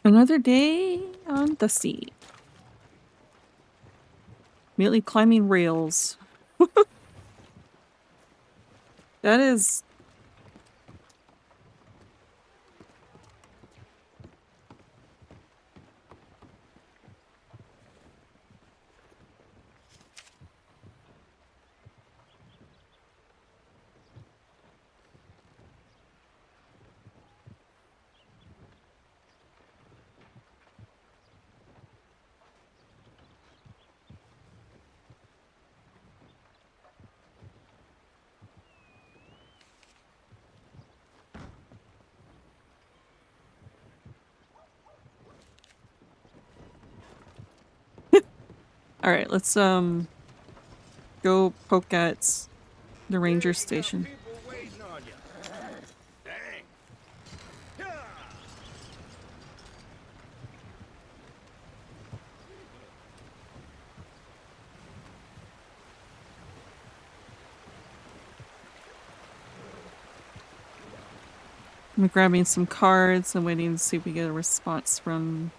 Another day on Dusty. Immediately climbing rails. That is... Alright, let's go poke at the ranger station. I'm grabbing some cards and waiting to see if we get a response from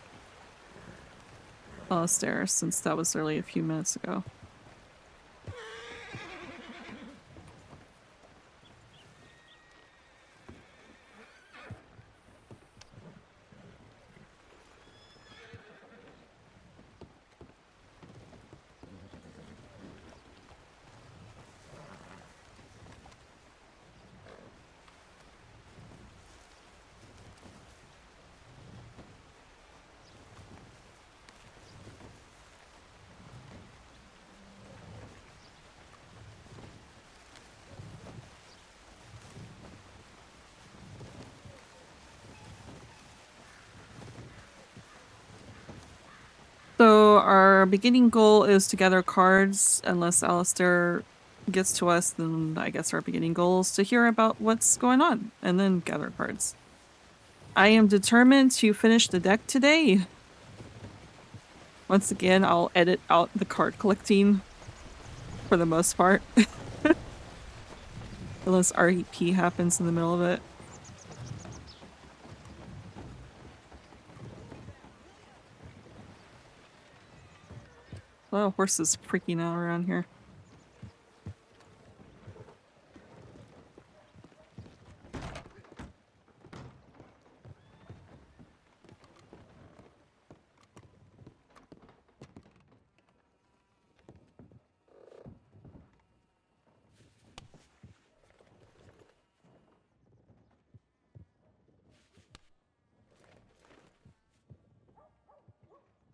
Alistair, since that was only a few minutes ago. So our beginning goal is to gather cards. Unless Alistair gets to us, then I guess our beginning goal is to hear about what's going on and then gather cards. I am determined to finish the deck today. Once again, I'll edit out the card collecting for the most part. Unless REP happens in the middle of it. A lot of horses freaking out around here.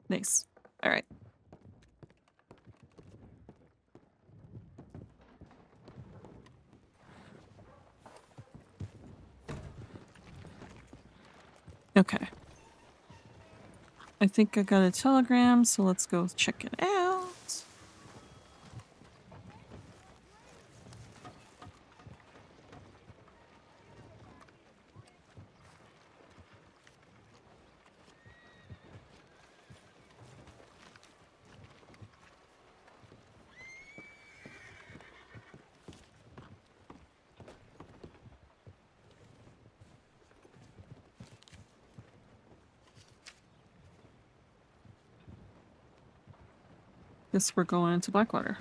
Nice. All right. Okay. I think I got a telegram, so let's go check it out. Guess we're going into Blackwater.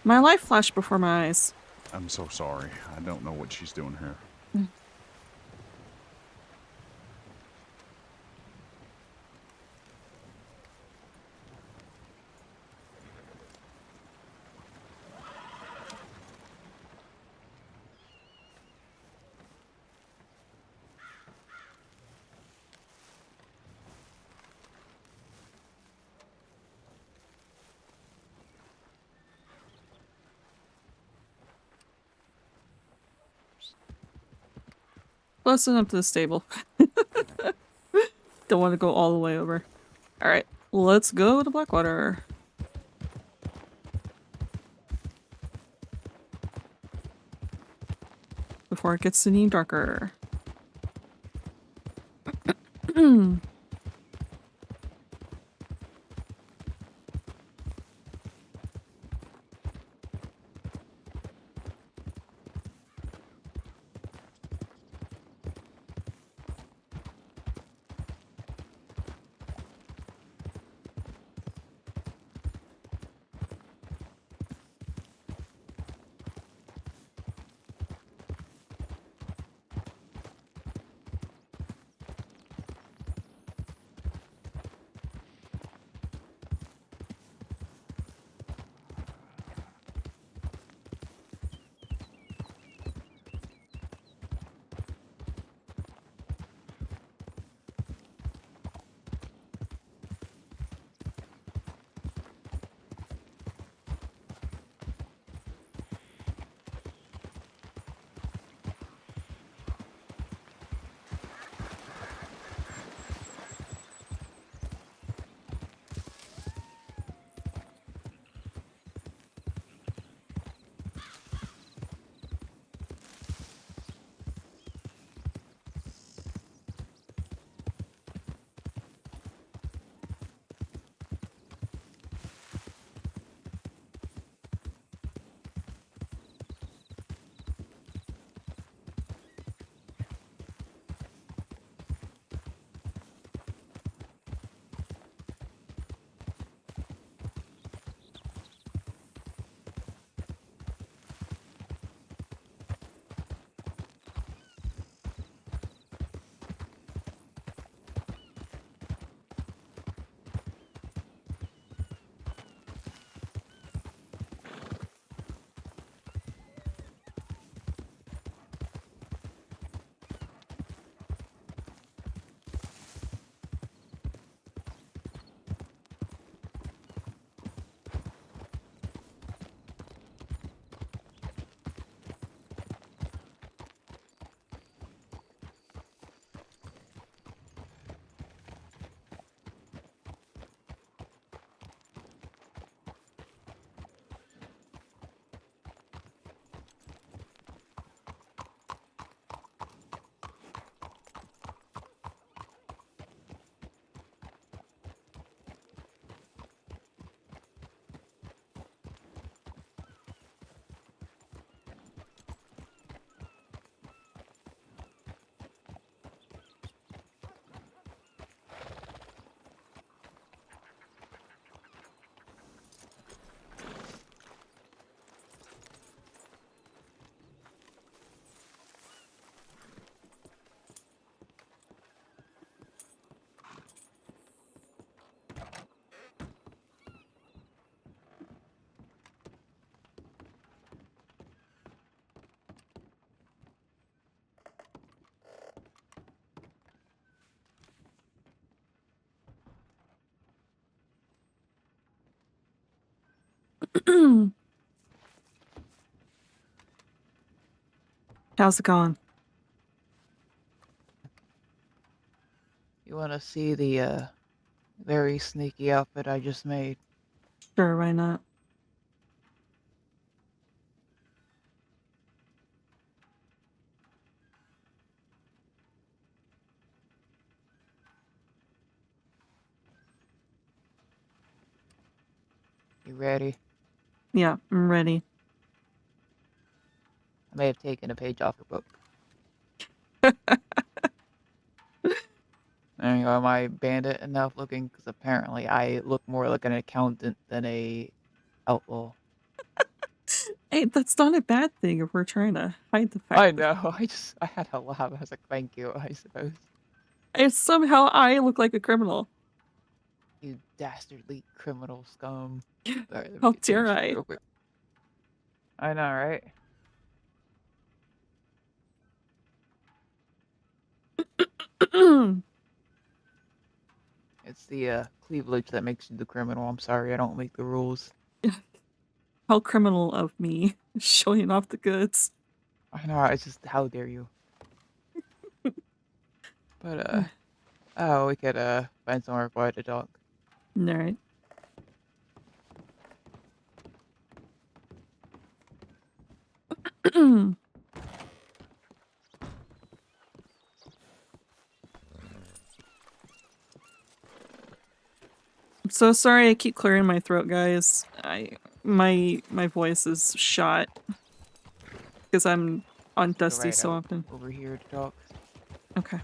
My life flashed before my eyes. I'm so sorry. I don't know what she's doing here. Close enough to the stable. Don't want to go all the way over. Alright, let's go to Blackwater. before it gets any darker. How's it going? You want to see the very sneaky outfit I just made? Sure, why not? You ready? Yeah, I'm ready. I may have taken a page off your book. And am I bandit enough looking? Because apparently I look more like an accountant than a outlaw. Hey, that's not a bad thing if we're trying to hide the fact I that know. I had to laugh. I was like, thank you, I suppose. it's somehow I look like a criminal. You dastardly criminal scum. Alright, let me How get dare changed I? real quick. I know, right? It's the cleavage that makes you the criminal. I'm sorry, I don't make the rules. How criminal of me showing off the goods. I know, it's just how dare you. But oh, we could find somewhere quiet to talk. Alright. So sorry I keep clearing my throat, guys. My voice is shot because I'm on Go Dusty right so out often. over here to talk. Okay.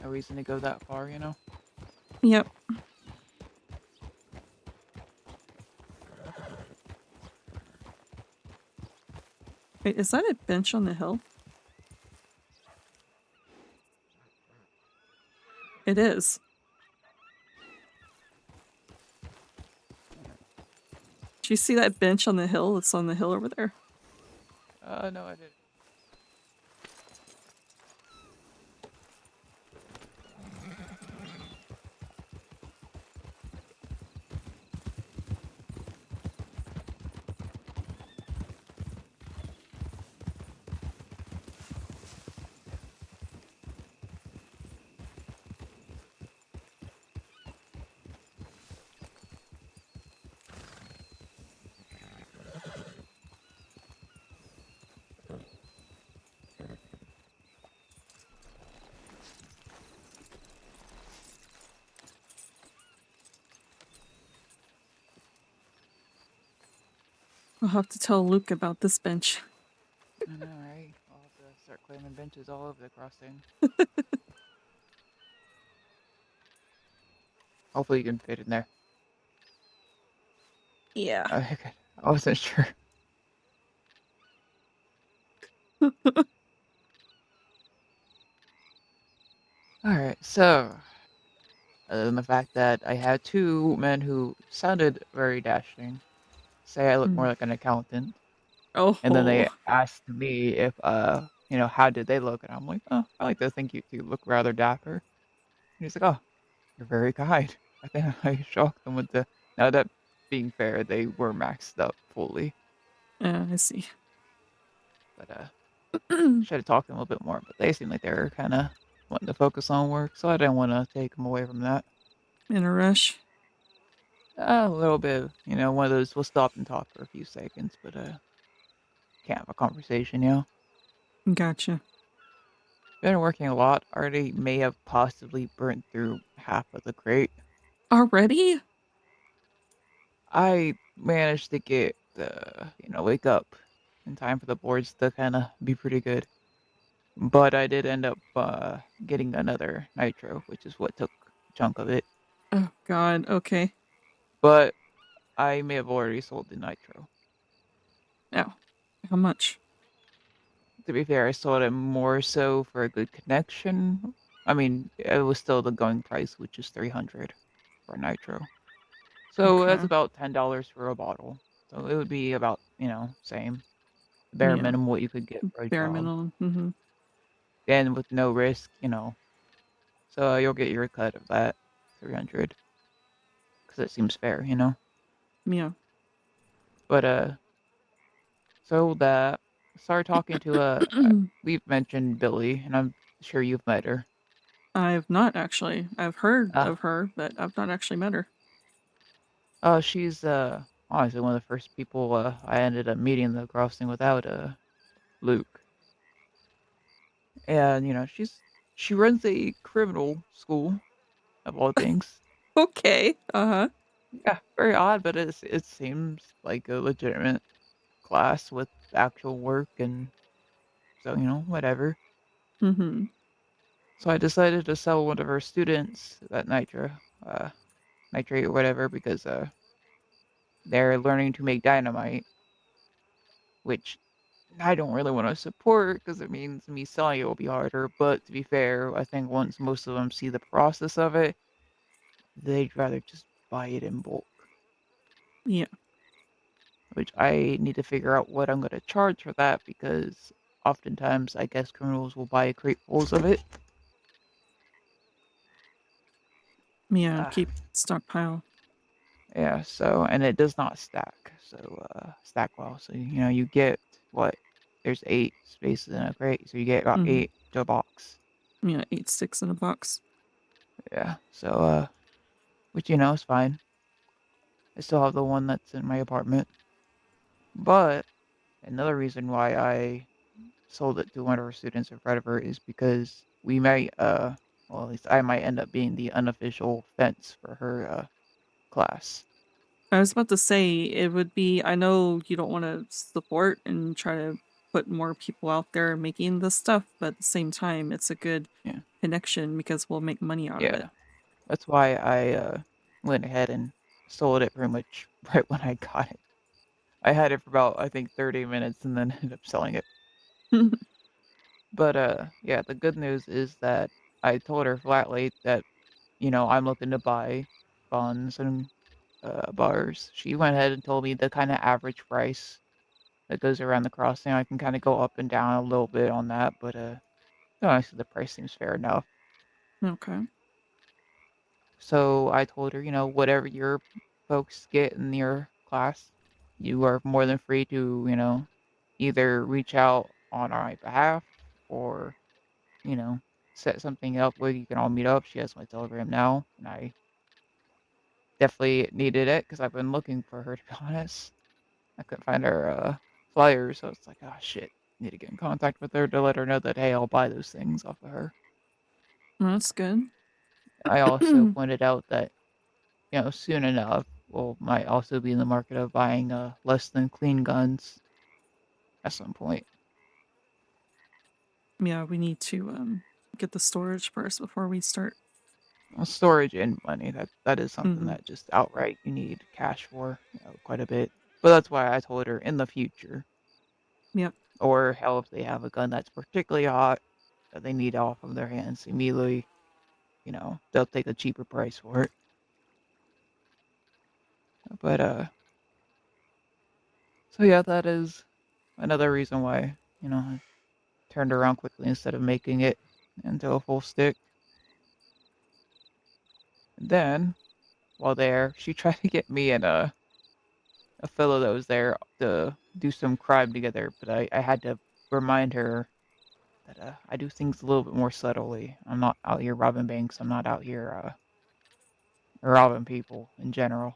No reason to go that far, you know? Yep. Wait, is that a bench on the hill? It is. Do you see that bench on the hill? It's on the hill over there. No, I didn't. I'll have to tell Luke about this bench. I know, right? I'll have to start claiming benches all over the crossing. Hopefully you can fit in there. Yeah. Okay, good. I wasn't sure. Alright, so, other than the fact that I had two men who sounded very dashing say I look more like an accountant, and then they Oh. asked me if, how did they look? And I'm like, oh, I like to think you two look rather dapper. And he's like, oh, you're very kind. I think I shocked them with the. Now, that being fair, they were maxed up fully, I see. but should have talked to them a little bit more. But they seemed like they were kind of wanting to focus on work, so I didn't want to take them away from that. In a rush. A little bit, one of those. We'll stop and talk for a few seconds, but can't have a conversation, Gotcha. Been working a lot. Already may have possibly burnt through half of the crate. Already? I managed to get wake up in time for the boards to kind of be pretty good. But I did end up getting another nitro, which is what took a chunk of it. Oh god, okay. But I may have already sold the nitro. Now, how much? To be fair, I sold it more so for a good connection. I mean, it was still the going price, which is 300 for nitro. So that's Okay. about $10 for a bottle. So it would be about, same. Bare Yeah. minimum what you could get for a Bare job. minimum. Mm-hmm. And with no risk. So you'll get your cut of that 300 because it seems fair. Yeah. But so that started talking to we've mentioned Billy, and I'm sure you've met her. I've not actually. I've heard Uh of her, but I've not actually met her. she's honestly one of the first people I ended up meeting in the crossing without Luke. And she runs a criminal school of all things. Okay. Uh-huh. Yeah, very odd, but it seems like a legitimate class with actual work, and so whatever. Mm-hmm. So I decided to sell one of her students that nitrate or whatever, because they're learning to make dynamite, which I don't really want to support because it means me selling it will be harder. But to be fair, I think once most of them see the process of it, they'd rather just buy it in bulk. Yeah. Which I need to figure out what I'm going to charge for that, because oftentimes I guess criminals will buy cratefuls of it. Yeah. Ah, Keep stockpile. yeah, so, and it does not stack. So, stack well. So, you get what? There's 8 spaces in a crate. So you get about Mm-hmm. 8 to a box. Yeah, 8 sticks in a box. Yeah. So, which, is fine. I still have the one that's in my apartment. But another reason why I sold it to one of our students in front of her is because at least I might end up being the unofficial fence for her class. I was about to say it would be. I know you don't want to support and try to put more people out there making this stuff, but at the same time, it's a good Yeah. connection because we'll make money out of it. Yeah. That's why I went ahead and sold it pretty much right when I got it. I had it for about, I think, 30 minutes and then ended up selling it. But yeah, the good news is that I told her flatly that, I'm looking to buy bonds and bars. She went ahead and told me the kind of average price that goes around the crossing. I can kind of go up and down a little bit on that, but honestly, the price seems fair enough. Okay. So I told her, whatever your folks get in your class, you are more than free to, either reach out on my behalf or, you know, set something up where you can all meet up. She has my Telegram now, and I definitely needed it because I've been looking for her, to be honest. I couldn't find her flyer, so it's like, oh shit, need to get in contact with her to let her know that, hey, I'll buy those things off of her. Well, that's good. I also pointed out that soon enough, we'll might also be in the market of buying less than clean guns at some point. Yeah, we need to get the storage first before we start. Well, storage and money, that is something Mm-hmm. that just outright you need cash for, quite a bit. But that's why I told her in the future, Yep. or hell, if they have a gun that's particularly hot that they need off of their hands immediately, they'll take a cheaper price for it. But so yeah, that is another reason why I turned around quickly instead of making it into a full stick. And then while there, she tried to get me and a fellow that was there to do some crime together, but I had to remind her that I do things a little bit more subtly. I'm not out here robbing banks. I'm not out here robbing people in general.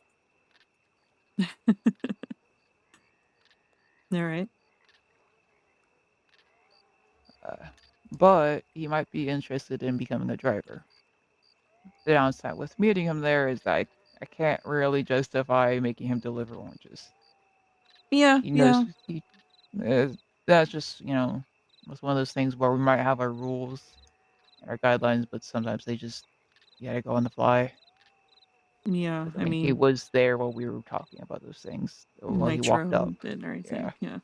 All right. Uh, but he might be interested in becoming a driver. The downside with meeting him there is that I can't really justify making him deliver oranges. Yeah. He Yeah. knows uh, that's just it's one of those things where we might have our rules and our guidelines, but sometimes they just you gotta go on the fly. Yeah. 'Cause, I I mean, he mean, was there while we were talking about those things. While he walked nitro up, did and everything. yeah. Yeah.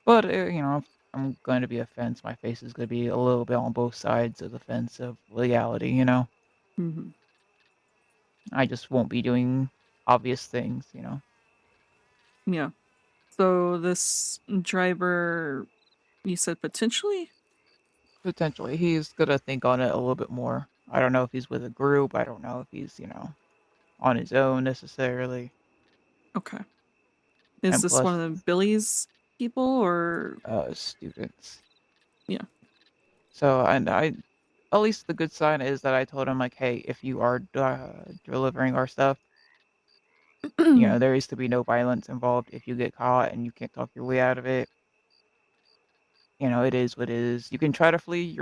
But if I'm going to be a fence, my face is going to be a little bit on both sides of the fence of legality. Mm-hmm. I just won't be doing obvious things. Yeah. So this driver, you said potentially? Potentially, he's going to think on it a little bit more. I don't know if he's with a group. I don't know if he's on his own necessarily. Okay. Is And this one plus, of the Billy's people or students. yeah? So, and at least the good sign is that I told him like, hey, if you are delivering our stuff, there is to be no violence involved. If you get caught and you can't talk your way out of it, it is what it is. You can try to flee.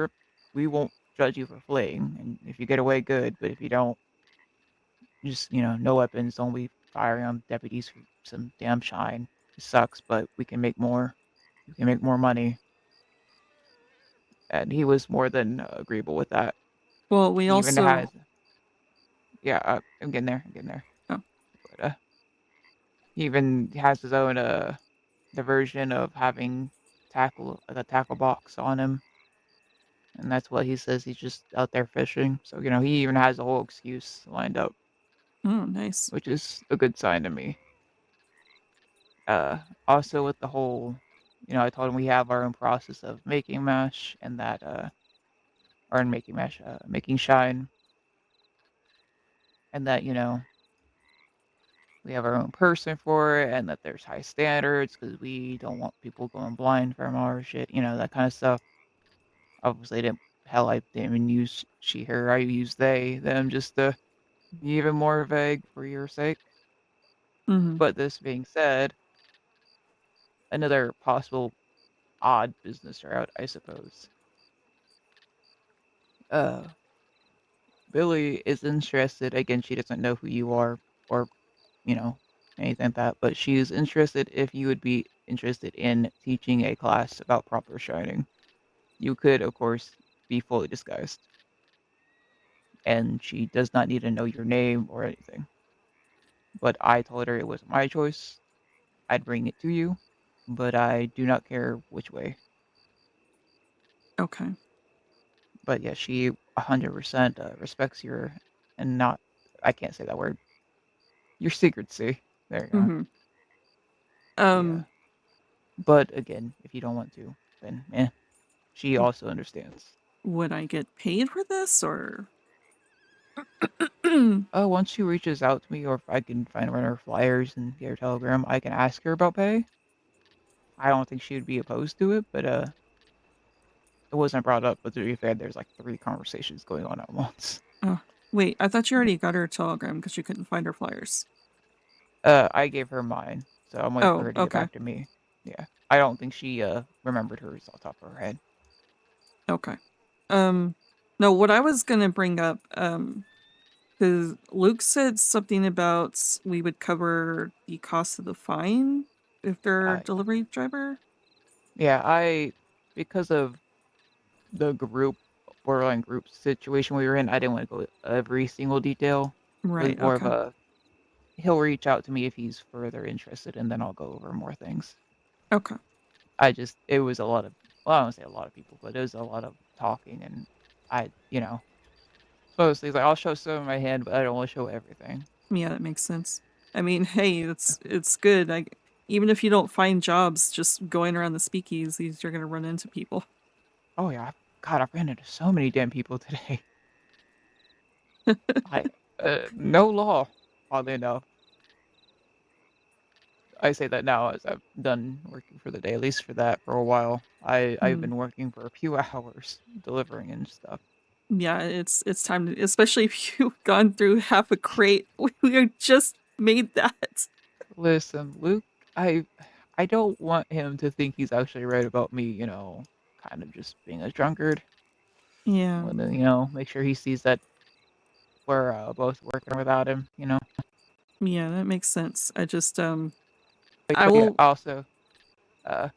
We won't judge you for fleeing, and if you get away, good. But if you don't, just no weapons. Don't be firing on deputies for some damn shine. It sucks, but we can make more. We can make more money, and he was more than agreeable with that. Well, we He even also has, yeah, I'm getting there. I'm getting there. oh, But he even has his own diversion of having tackle like a tackle box on him, and that's what he says. He's just out there fishing. So he even has a whole excuse lined up, oh nice. which is a good sign to me. Also with the whole, I told him we have our own process of making mesh and that or in making mesh, making shine, and that we have our own person for it, and that there's high standards because we don't want people going blind from our shit, that kind of stuff. Obviously, I didn't even use she, her. I used they, them, just to be even more vague for your sake. Mm-hmm. But this being said, another possible odd business route, I suppose. Uh, Billy is interested. Again, she doesn't know who you are or, you know, anything like that, but she is interested if you would be interested in teaching a class about proper shining. You could, of course, be fully disguised, and she does not need to know your name or anything. But I told her it was my choice. I'd bring it to you, but I do not care which way. Okay. But yeah, she 100% respects your and not, I can't say that word, your secrecy. There you go. Mm-hmm. Yeah. But again, if you don't want to, then she also understands. Would I get paid for this or? Oh, once she reaches out to me, or if I can find one of her flyers and get her telegram, I can ask her about pay. I don't think she would be opposed to it, but it wasn't brought up. But to be fair, there's like 3 conversations going on at once. Oh, wait, I thought you already got her telegram because you couldn't find her flyers. I gave her mine, so I'm waiting for Oh, her to get okay. back to me. Yeah, I don't think she remembered hers off the top of her head. Okay. Um, no, what I was gonna bring up, because Luke said something about we would cover the cost of the fine if they're a Yeah, delivery driver. yeah. Because of the borderline group situation we were in, I didn't want to go every single detail. It was Right, more of okay. a he'll reach out to me if he's further interested, and then I'll go over more things. Okay. It was a lot of, well, I don't say a lot of people, but it was a lot of talking, and mostly it's like I'll show some of my hand, but I don't want to show everything. Yeah, that makes sense. I mean, hey, it's good. Even if you don't find jobs, just going around the speakeasies, you're gonna run into people. Oh yeah, God, I've ran into so many damn people today. I no law, oddly enough. I say that now as I've done working for the day, at least for that for a while. I've Mm. been working for a few hours delivering and stuff. Yeah, it's time to, especially if you've gone through half a crate. We just made that. Listen, Luke, I I don't want him to think he's actually right about me, kind of just being a drunkard. I Yeah, want to, make sure he sees that we're both working without him. yeah, that makes sense. I just I But yeah, will. also, uh,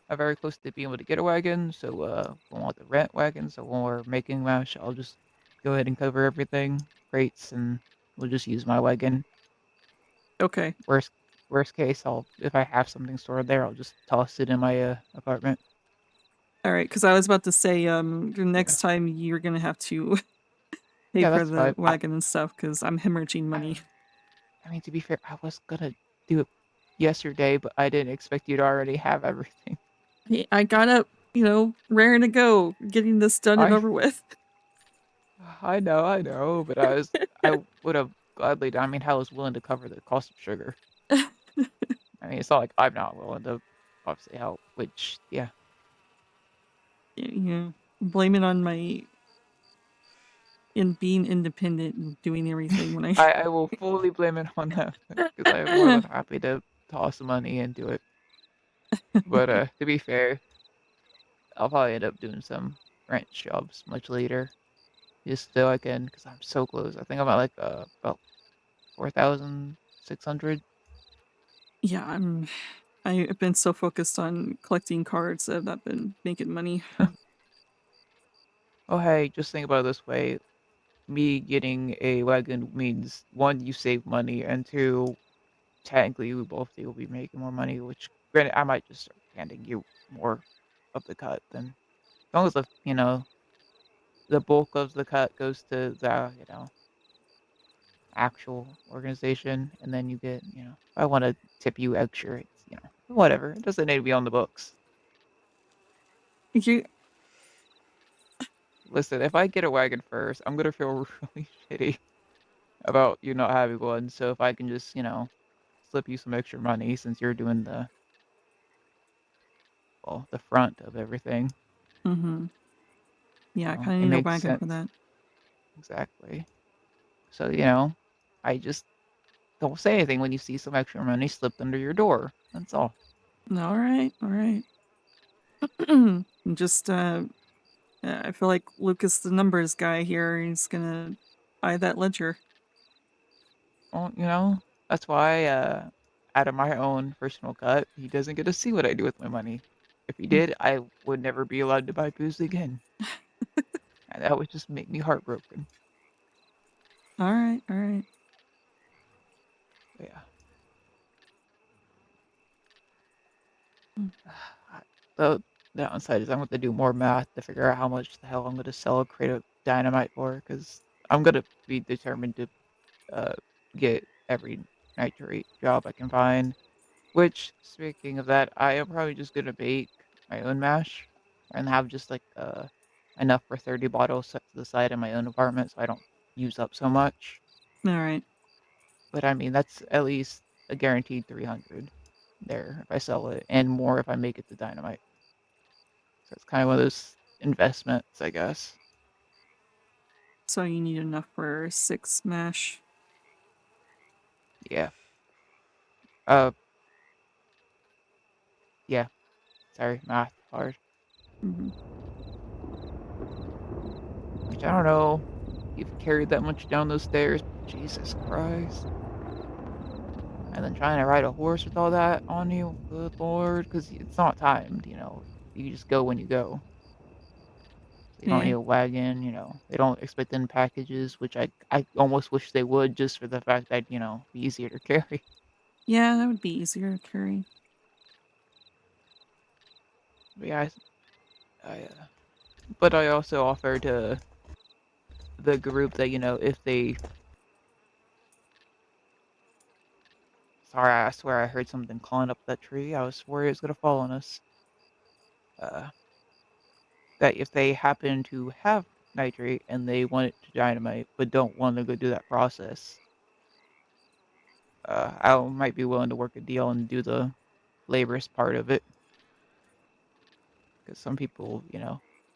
I'm very close to being able to get a wagon, so we want the rent wagon. So when we're making mash, I'll just go ahead and cover everything, crates, and we'll just use my wagon. Okay, Worst worst case, if I have something stored there, I'll just toss it in my apartment. all right. Because I was about to say, the Yeah, next time you're gonna have to pay yeah, for that's the fine. wagon and stuff because I'm hemorrhaging I, money. I mean, to be fair, I was gonna do it yesterday, but I didn't expect you to already have everything. Hey, I got up, raring to go, getting this done and I over with. I know, but I would have gladly done. I mean, I was willing to cover the cost of sugar. I mean, it's not like I'm not willing to obviously help. Which, yeah, Yeah, blame it on my in being independent and doing everything when I. I will fully blame it on them because I am more than happy to toss money into it. But to be fair, I'll probably end up doing some rent jobs much later, just so I can, because I'm so close. I think I'm at like about 4,600. Yeah, I've been so focused on collecting cards that I've not been making money. Oh hey, just think about it this way: me getting a wagon means one, you save money, and two, technically we both will be making more money. Which, granted, I might just start handing you more of the cut then, as long as the bulk of the cut goes to the actual organization, and then you get, if I want to tip you extra, it's, whatever. It doesn't need to be on the books. You, Listen, if I get a wagon first, I'm gonna feel really shitty about you not having one. So if I can just, slip you some extra money since you're doing the front of everything, mm-hmm. Yeah, I kind of it need a makes wagon for sense. that. Exactly. So, I just don't say anything when you see some extra money slipped under your door. That's all. All right, all right. Just Yeah, I feel like Lucas, the numbers guy here, he's gonna buy that ledger. Well, that's why, out of my own personal cut, he doesn't get to see what I do with my money. If he Mm. did, I would never be allowed to buy booze again. And that would just make me heartbroken. All right, all right. But yeah. Mm. The downside is I'm going to do more math to figure out how much the hell I'm going to sell a crate of dynamite for, because I'm going to be determined to uh, get every nitrate job I can find. Which, speaking of that, I am probably just going to bake my own mash and have just like enough for 30 bottles set to the side in my own apartment so I don't use up so much. All right. But I mean, that's at least a guaranteed 300 there if I sell it, and more if I make it to dynamite. So it's kind of one of those investments, I guess. So you need enough for 6 mash. Yeah. Uh, yeah. Sorry, math hard. Mm-hmm. Which I don't know. You've carried that much down those stairs. Jesus Christ. And then trying to ride a horse with all that on you. Good Lord. Because it's not timed. You just go when you go. So you don't Yeah. need a wagon. They don't expect in packages, which I almost wish they would just for the fact that, be easier to carry. Yeah, that would be easier to carry. But yeah, but I also offer to the group that, if they. Sorry, I swear I heard something clawing up that tree. I was worried it was going to fall on us. Uh, that if they happen to have nitrate and they want it to dynamite but don't want to go do that process, I might be willing to work a deal and do the laborious part of it. Because some people,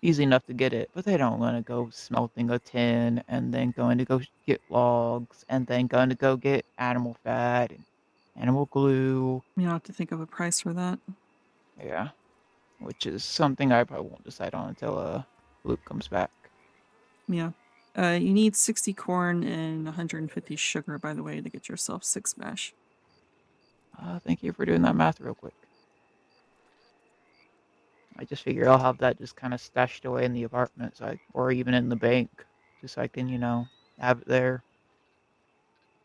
easy enough to get it, but they don't want to go smelting a tin and then going to go get logs and then going to go get animal fat and animal glue. You have to think of a price for that. Yeah, which is something I probably won't decide on until Luke comes back. Yeah. You need 60 corn and 150 sugar, by the way, to get yourself 6 mash. Thank you for doing that math real quick. I just figure I'll have that just kind of stashed away in the apartment, or even in the bank, just so I can, have it there.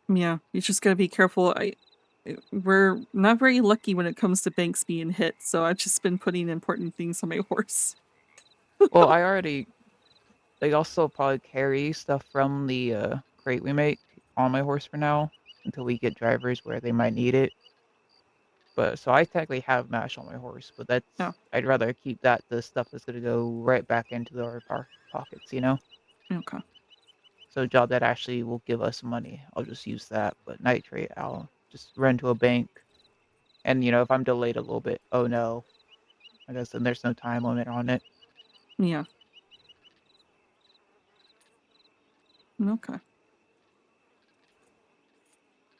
Yeah, you just gotta be careful. We're not very lucky when it comes to banks being hit, so I've just been putting important things on my horse. Well, I'll still probably carry stuff from the crate we make on my horse for now until we get drivers where they might need it. But so I technically have mash on my horse, but Oh, I'd rather keep the stuff that's gonna go right back into our pockets. okay. So a job that actually will give us money, I'll just use that. But nitrate, I'll just run to a bank. And if I'm delayed a little bit, oh no, I guess then there's no time limit on it. Yeah, okay.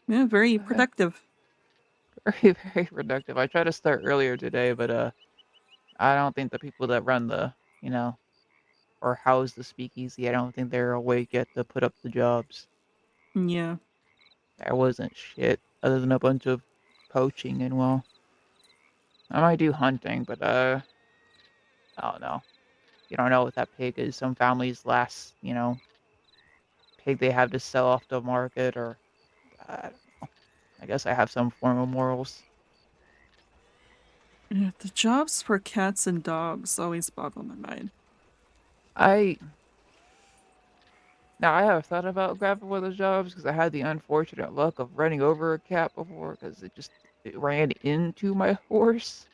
Yeah, very Okay. productive. Very, very productive. I tried to start earlier today, but I don't think the people that run or house the speakeasy, I don't think they're awake yet to put up the jobs. Yeah, There wasn't shit other than a bunch of poaching and well, I might do hunting, but I don't know. You don't know what that pig is. Some families last, pig they have to sell off the market, or I don't know. I guess I have some form of morals. yeah. The jobs for cats and dogs always boggle my mind. I Now I have thought about grabbing one of those jobs because I had the unfortunate luck of running over a cat before because it ran into my horse.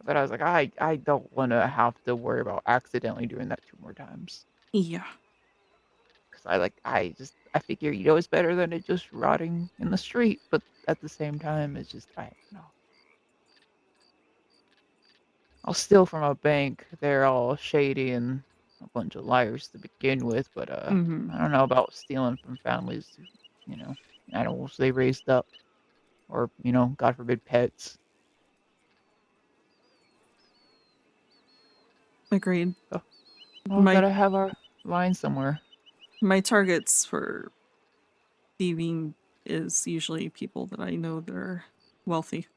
But I was like, I don't want to have to worry about accidentally doing that 2 more times. Yeah, Because I figure, it's better than it just rotting in the street. But at the same time, it's just, I don't know. I'll steal from a bank. They're all shady and a bunch of liars to begin with. But mm-hmm. I don't know about stealing from families, you know, animals they raised up. Or, God forbid, pets. Agreed. Oh, well, My gotta have our line somewhere. my targets for thieving is usually people that I know that are wealthy.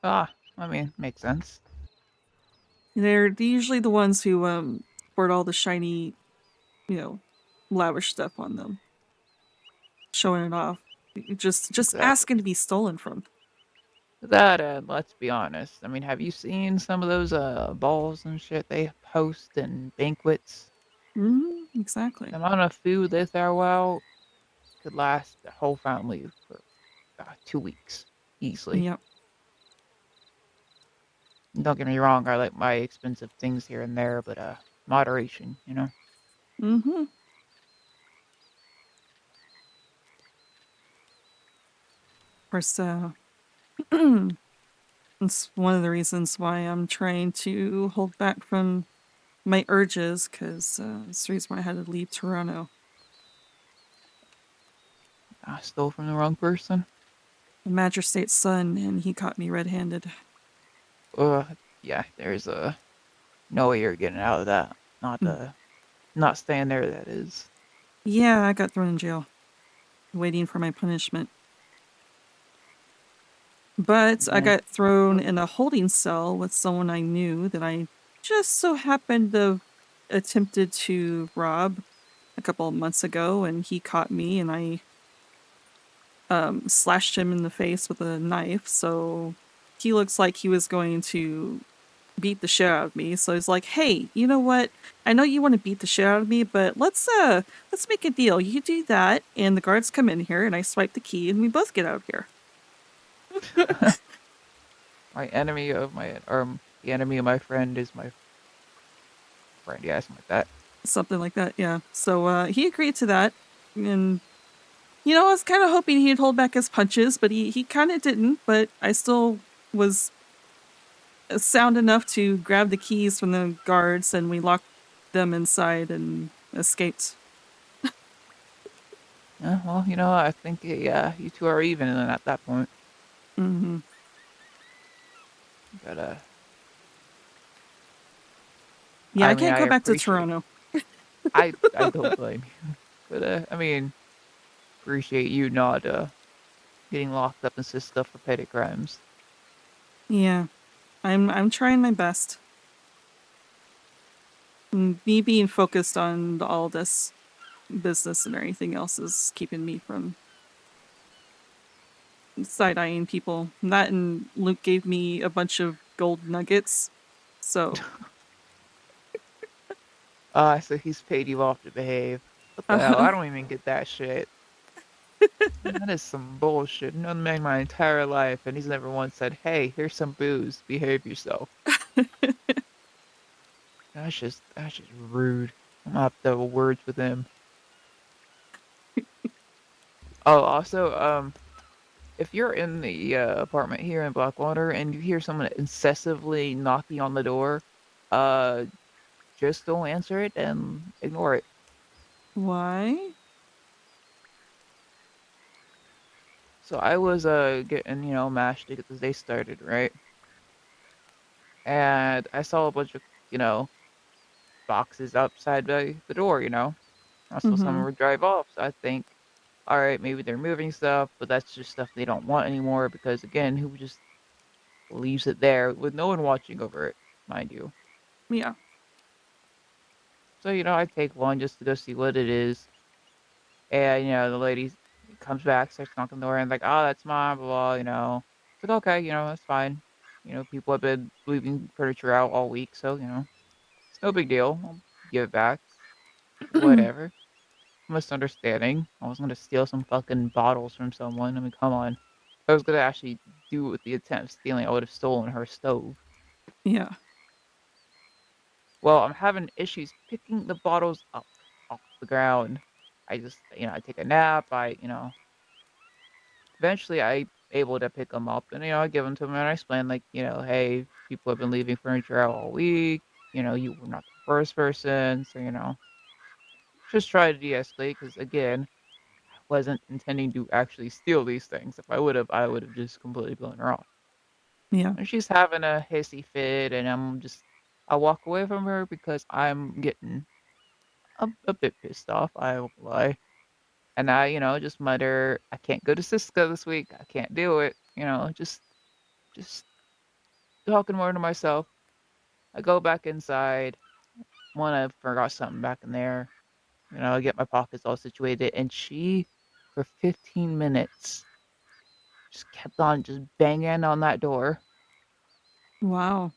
Ah, I mean, makes sense. They're usually the ones who sport all the shiny, you know, lavish stuff on them, showing it off. Just Exactly. asking to be stolen from. That and let's be honest. I mean, have you seen some of those balls and shit they host and banquets? Exactly. The amount of food they throw out could last the whole family for 2 weeks easily. Yep. Don't get me wrong, I like my expensive things here and there, but moderation, you know. Mm-hmm. Of course, it's one of the reasons why I'm trying to hold back from my urges, because it's the reason why I had to leave Toronto. I stole from the wrong person. The magistrate's son, and he caught me red-handed. Yeah, there's no way you're getting out of that. Not Mm. not staying there. That is. Yeah, I got thrown in jail, waiting for my punishment. But I Man, got thrown in a holding cell with someone I knew that I just so happened to have attempted to rob a couple of months ago, and he caught me, and I slashed him in the face with a knife. So he looks like he was going to beat the shit out of me. So he's like, "Hey, you know what? I know you want to beat the shit out of me, but let's make a deal. You do that, and the guards come in here, and I swipe the key, and we both get out of here." my enemy of my the enemy of my friend is my friend. Yeah, something like that. Something like that, yeah. So he agreed to that, and I was kind of hoping he'd hold back his punches, but he kind of didn't. But I still was sound enough to grab the keys from the guards, and we locked them inside and escaped. Yeah, well, I think yeah, you two are even, and then at that point, Hmm. but Yeah, I I mean, can't I go back to appreciate. Toronto. I don't blame you, but I mean, appreciate you not getting locked up and stuff for petty crimes. Yeah, I'm trying my best. Me being focused on all this business and everything else is keeping me from side-eyeing people. That and Luke gave me a bunch of gold nuggets. So, So he's paid you off to behave. What the hell? uh, I don't even get that shit. That is some bullshit. Known the man my entire life, and he's never once said, "Hey, here's some booze. Behave yourself." That's just rude. I'm gonna have to have words with him. Oh, also, if you're in the apartment here in Blackwater and you hear someone incessantly knocking on the door, uh, just don't answer it and ignore it. why? So I was getting mashed to get the day started, right? And I saw a bunch of you know boxes outside the door. I saw Mm-hmm. someone would drive off, so I think, all right, maybe they're moving stuff, but that's just stuff they don't want anymore because again, who just leaves it there with no one watching over it, mind you? Yeah. So I take one just to go see what it is, and the lady comes back, starts knocking on the door, and like, oh, that's mine, blah, blah, It's like okay, that's fine. People have been leaving furniture out all week, so it's no big deal. I'll give it back, whatever. Misunderstanding. I was gonna steal some fucking bottles from someone. I mean, come on. If I was gonna actually do it with the intent of stealing, I would have stolen her stove. Yeah. Well, I'm having issues picking the bottles up off the ground. I just, I take a nap. Eventually I able to pick them up and, I give them to them and I explain like, hey, people have been leaving furniture out all week. You were not the first person. So, just try to de-escalate because again, wasn't intending to actually steal these things. If I would have just completely blown her off. Yeah. And she's having a hissy fit, and I walk away from her because I'm getting a bit pissed off. I won't lie. And I, just mutter, I can't go to Cisco this week. I can't do it. Just talking more to myself. I go back inside. One, I forgot something back in there. I get my pockets all situated. And she, for 15 minutes, just kept on just banging on that door. Wow.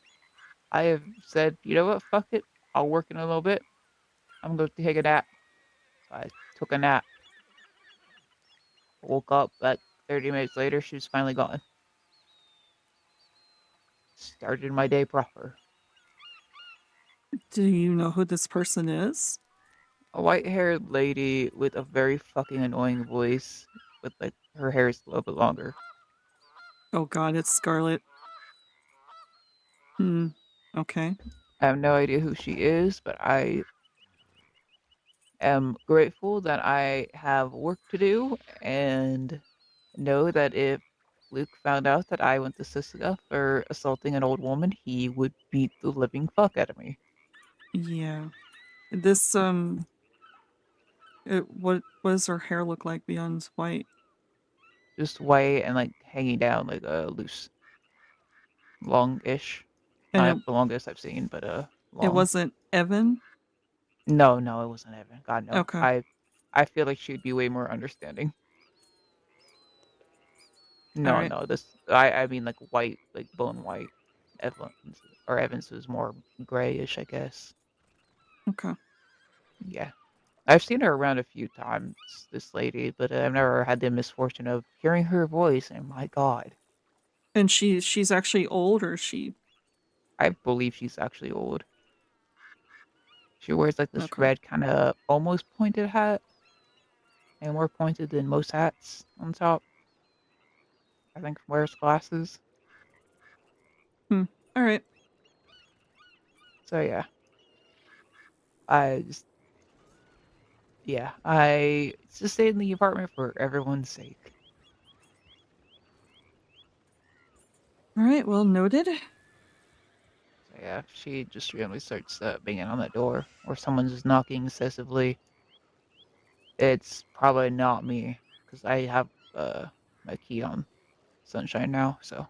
I have said, you know what? Fuck it. I'll work in a little bit. I'm going to take a nap. So I took a nap. Woke up like 30 minutes later. She was finally gone. Started my day proper. Do you know who this person is? A white-haired lady with a very fucking annoying voice, with like her hair is a little bit longer. Oh god, it's Scarlet. Hmm. Okay. I have no idea who she is, but I am grateful that I have work to do and know that if Luke found out that I went to Sisika for assaulting an old woman, he would beat the living fuck out of me. Yeah. This what does her hair look like beyond white? Just white and like hanging down like a loose, longish. And Not the longest I've seen, but it long. wasn't Evan? No, no, it wasn't Evan. God no. Okay. I feel like she'd be way more understanding. All No, right. no, I mean like white, like bone white. Evans was more grayish, I guess. Okay. Yeah. I've seen her around a few times, this lady, but I've never had the misfortune of hearing her voice, and my God, And she's actually old, or she? I believe she's actually old. She wears like this Okay. red kind of almost pointed hat, and more pointed than most hats on top. I think wears glasses. Hmm. All right. So yeah, I just I just stayed in the apartment for everyone's sake. All right. Well, noted. So yeah, if she just randomly starts banging on that door, or someone's just knocking excessively, it's probably not me because I have my key on Sunshine now. So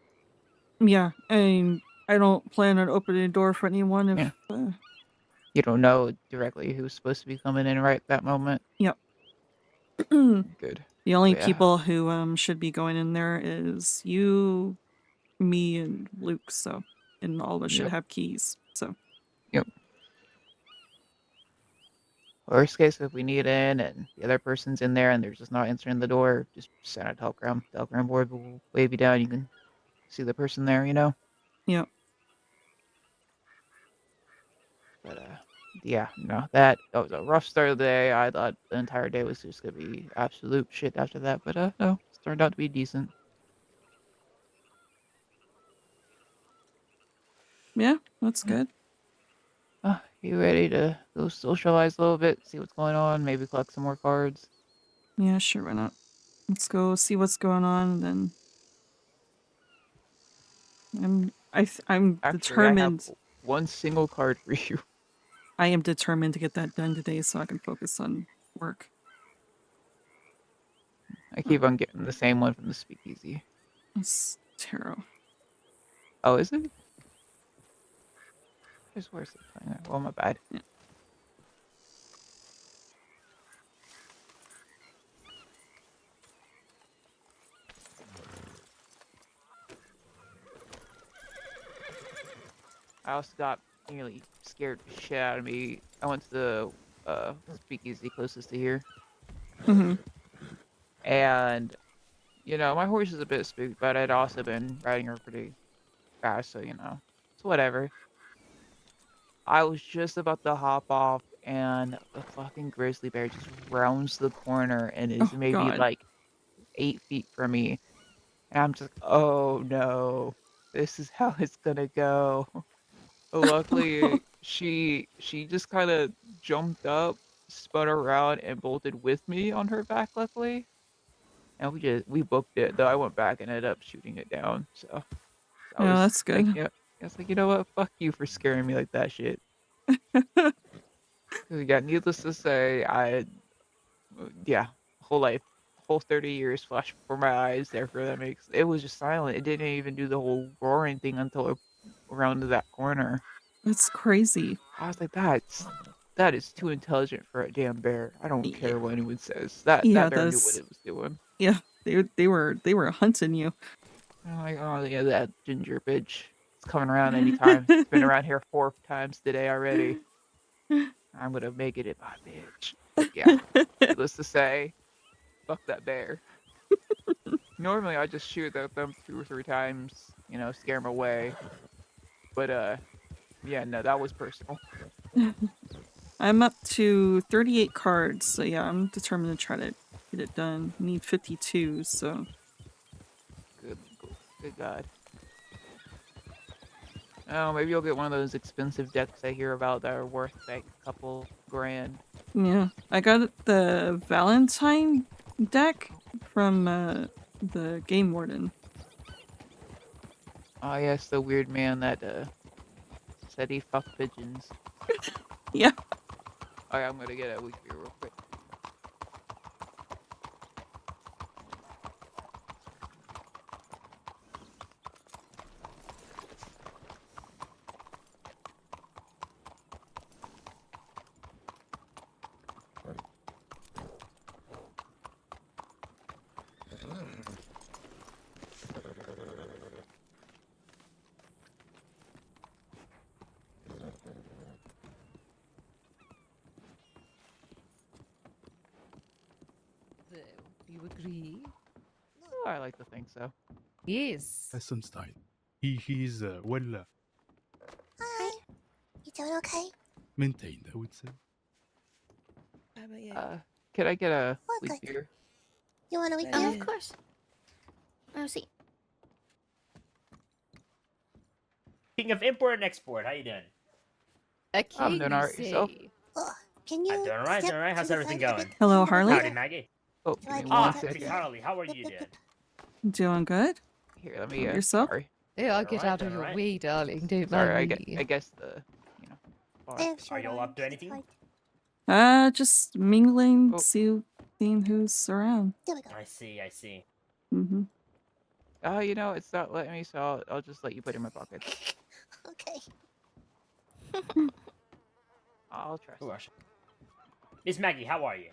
Yeah. I don't plan on opening a door for anyone yeah, if. you don't know directly who's supposed to be coming in right that moment. Yep. Good. The only But yeah, people who should be going in there is you, me, and Luke. So, and all of us should yep, have keys. So, yep. Worst case, if we need in and the other person's in there and they're just not answering the door, just send a telegram. Telegram board will wave you down. You can see the person there. yep. But yeah, no, that was a rough start of the day. I thought the entire day was just gonna be absolute shit after that, but no, it's turned out to be decent. Yeah, that's Yeah. good. You ready to go socialize a little bit, see what's going on, maybe collect some more cards? Yeah, sure. Why not? Let's go see what's going on. And then I'm Actually, I have determined. one single card for you. I am determined to get that done today, so I can focus on work. I Oh, keep on getting the same one from the speakeasy. it's tarot. Oh, is it? Where's it playing that? Well, my bad. Yeah. I also got nearly scared the shit out of me. I went to the speakeasy closest to here, Mm-hmm. and my horse is a bit spooked, but I'd also been riding her pretty fast, so it's whatever. I was just about to hop off, and the fucking grizzly bear just rounds the corner and is Oh maybe God. like 8 feet from me, and I'm just, oh no, this is how it's gonna go. But luckily, she just kind of jumped up, spun around, and bolted with me on her back. Luckily, and we booked it. Though I went back and ended up shooting it down. So I Yeah, was that's like, good. yeah, I was like, you know what? Fuck you for scaring me like that shit. Yeah, needless to say, yeah, whole life, whole 30 years flashed before my eyes. Therefore, it was just silent. It didn't even do the whole roaring thing until it around to that corner. That's crazy. I was like, that is too intelligent for a damn bear. I don't Yeah, care what anyone says. That yeah, bear knew what that's it was doing. yeah. They were hunting you. I'm like, oh yeah, that ginger bitch. It's coming around anytime. It's been around here 4 times today already. I'm gonna make it my bitch. But yeah, needless to say, fuck that bear. Normally I just shoot at them 2 or 3 times, scare them away. But yeah, no, that was personal. I'm up to 38 cards, so yeah, I'm determined to try to get it done. Need 52, so Good God. Oh, maybe you'll get one of those expensive decks I hear about that are worth like a couple grand. yeah. I got the Valentine deck from the Game Warden. Oh yes, the weird man that said he fucked pigeons. Yeah. Alright, I'm gonna get a weak beer real quick. Do you agree? Oh, I like to think so. Yes. Eisenstein. He's well Hi. You doing okay? maintained, I would say. How about you? Could I get a Well, weak good. beer? You want a week Oh, beer? of course. Oh, see. King of import and export, how you doing? A I'm king, doing you alright, yourself? say? Oh, can you I'm doing alright, step doing alright. How's to the everything front a going? bit Hello, from the Harley? window? Howdy, Maggie. Oh, So I give me can one Ah, talk to Dusty second. you. Harley, how are Yep, you yep, doing? yep. Doing good? Here, let me Yourself? sorry. Yeah, I'll get Alright, out of your alright. way, darling. Don't Sorry, mind me. I guess the I bar. have short Are y'all up to arms, it's anything? hard. Just mingling, Oh. seeing who's around. There we go. I see, I see. Mm-hmm. Oh, it's not letting me, so I'll just let you put it in my pocket. Okay. I'll trust. Oh gosh. Miss Maggie, how are you?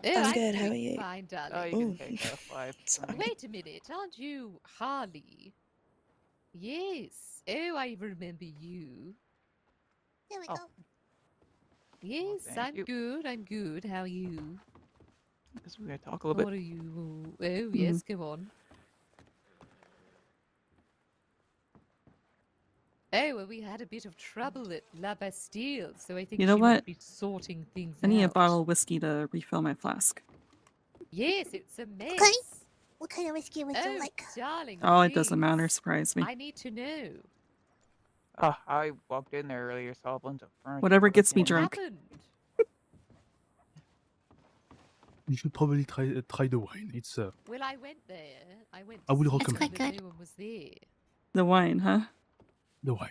Oh, I'm I'm good, how doing are you? fine, Oh, darling. you Ooh. can take a 5. Sorry. Wait a minute, aren't you Harley? Yes. Oh, I remember you. There we Oh. go. Yes, thank you. I'm good. How are you? I guess we're gonna talk a little What bit. are you? Oh, yes, go on. Oh, well, we had a bit of trouble at La Bastille, so I think You know she what? might be sorting things I need a out. bottle of whiskey to refill my flask. Yes, it's a mess. Okay. What kind of whiskey would Oh, you like? darling, Oh, it doesn't matter. please. Surprise me. I need to know. Oh, I walked in there earlier, saw a bunch of furniture. Whatever gets me What drunk. happened? You should probably try the wine. It's Well, I went there. I went I to would see, recommend quite but good. no one was there. The wine, huh? the wine.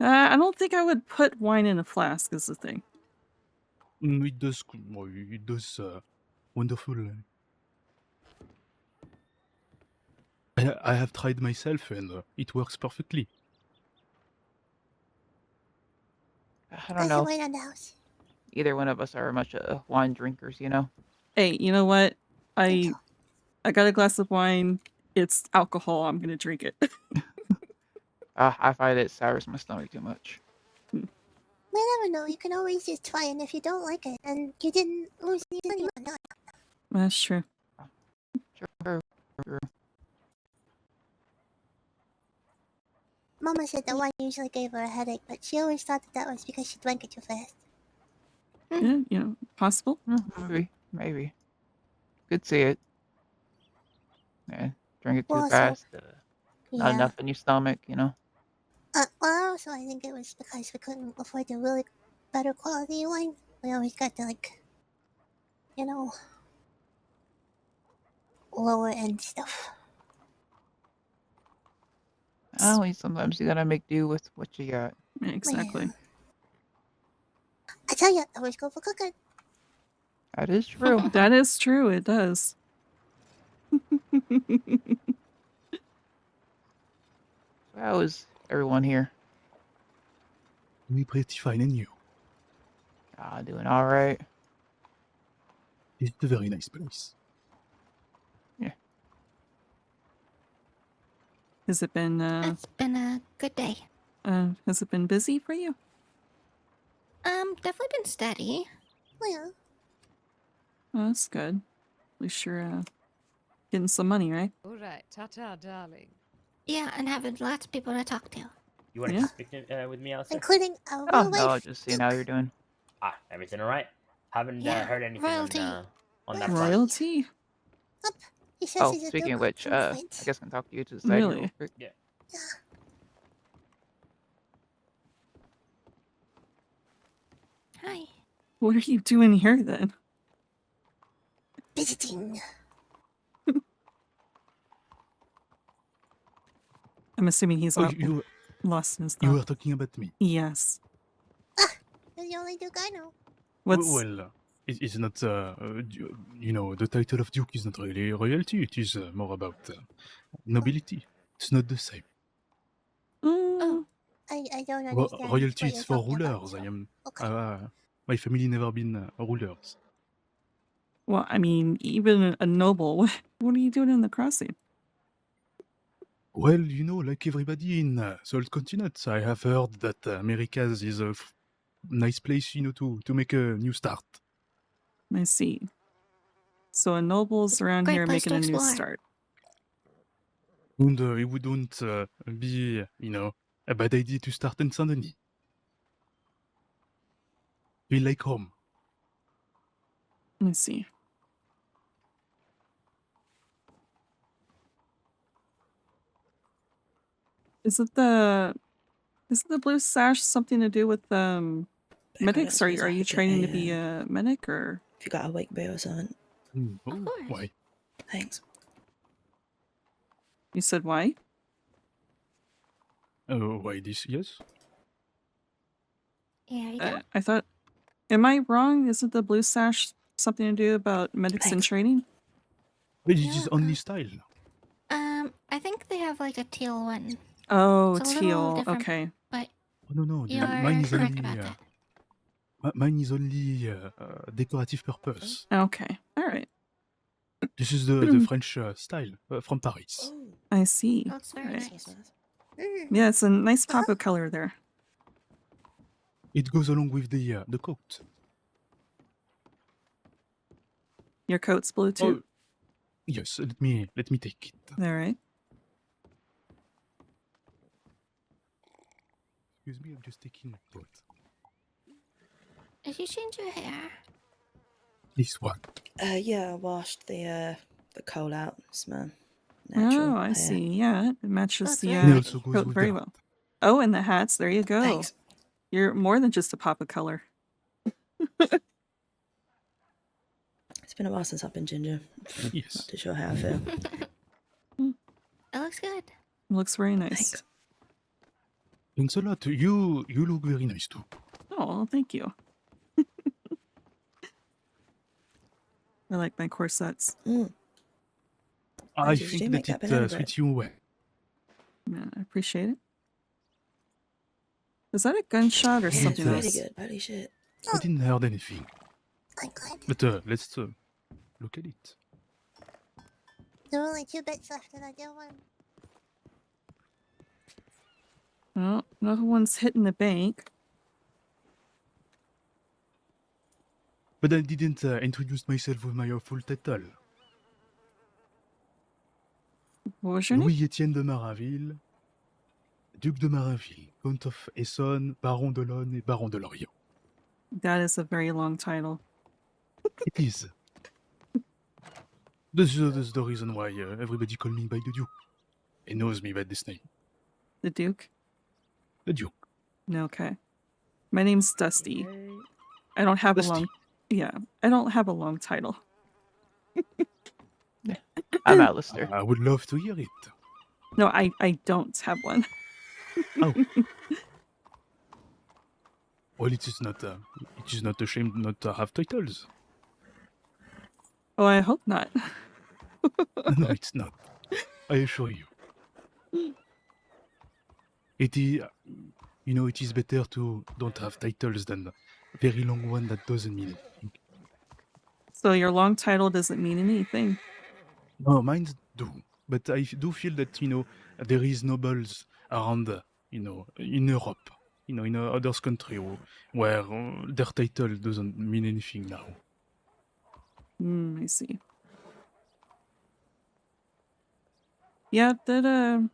I don't think I would put wine in a flask. Is the thing. It does wonderful. I have tried myself and it works perfectly. I Got don't some know. wine on the house. Either one of us are much wine drinkers, Hey, you know what? Thank I you. I got a glass of wine. It's alcohol. I'm gonna drink it. I find it sours my stomach too much. You never know. You can always just try, and if you don't like it, and you didn't lose any money on that. That's true. Sure. Mama said that wine usually gave her a headache, but she always thought that was because she drank it too fast. Yeah, possible. Maybe. Could see it. Yeah, drink it too Well, so fast. Not yeah. enough in your stomach, Well, also I think it was because we couldn't afford the really better quality wine. We always got the lower end stuff. Well, sometimes you gotta make do with what you got. Exactly. Man. I tell you, I always go for cooking. That is true. That is true. It does. How is everyone here? We pretty fine, and you? Doing all right. It's a very nice place. Has it been It's been a good day. has it been busy for you? Definitely been steady. Yeah. Oh, that's good. At least you're getting some money, right? All right, ta-ta, darling. Yeah, and having lots of people to talk to. You wanted Yeah. to speak with me, Alistair? Including our Oh real no, life. just seeing how you're doing. Everything all right? Haven't Yeah, heard anything royalty. on that front. Royalty? He says Oh, he's a speaking of duke which, from I France. guess I can talk to you to the side here Really? real quick. Yeah. Hi. What are you doing here then? Visiting. I'm assuming he's Oh, not you lost in his were thought. talking about me. Yes. You're the only duke I know. What's Well, it's not, you know, the title of Duke is not really royalty. It is more about nobility. It's not the same. Mm, I don't understand. Royalty what is you're for talking about, rulers. so- I am. Okay. My family never been rulers. well, I mean, even a noble. What are you doing in the crossing? Well, you know, like everybody in the old continent, I have heard that America is a nice place, you know, to make a new start. I see. So a noble's around Great here place making to a new explore. start. And it wouldn't be, you know, a bad idea to start in Saint-Denis. Feel like home. Let me see. Isn't the blue sash something to do with medics? Are you training to be a medic or? If you got a wake bill or something. Oh, course. why? Thanks. You said why? Oh, why this? Yes. Here you go. I thought. Am I wrong? Isn't the blue sash something to do about medics in Thanks. training? But it Yeah, is only style. I think they have like a teal one, Oh, It's a little teal. different. Okay. but Oh, no, you're mine is correct only about that. mine is only decorative purpose. Okay. All right. This is the French style from Paris. Oh, I see. Looks very Right. nice. Mm. Yeah, it's a nice pop of color there. It goes along with the coat. Your coat's blue too. Oh, yes. Let me take it. All right. Excuse me, I'm just taking my coat. Did you change your hair? This one. yeah, I washed the coal out. It's my natural Oh, I hair. see. Yeah, it matches That's the very And it nice. also goes coat with very the well. hat. Oh, and the hats. There you go. Thanks. You're more than just a pop of color. It's been a while since I've been ginger. Not Yes. too sure how I feel. It looks good. Looks very nice. Thanks. Thanks a lot. You look very nice too. Oh, thank you. I like my corsets. Mm. I did you think make that that it banana bread? suits you well. Yeah, I appreciate it. Is that a gunshot or Yeah, it's something really else? good. Holy shit. I didn't heard anything. I'm glad. But let's look at it. There are only 2 bits left in that deal one. Well, another one's hitting the bank. But I didn't introduce myself with my full title. What was your name? Louis Étienne de Marinville, Duc de Marinville, Count of Essonne, Baron de Lonne et Baron de Lorient. That is a very long title. It is. This is the reason why everybody call me by the Duke. He knows me by this name. The Duke? The Duke. Okay. My name's Dusty. Hey. I don't have Dusty. a long... Yeah, I don't have a long title. I'm Alistair. I would love to hear it. No, I don't have one. Oh. Well, it is not a shame not to have titles. Oh, I hope not. No, it's not. I assure you. It is, it is better to don't have titles than a very long one that doesn't mean anything. So your long title doesn't mean anything. No, mine do. But I do feel that, there is nobles around, in Europe, in other country where their title doesn't mean anything now. I see. Yeah, that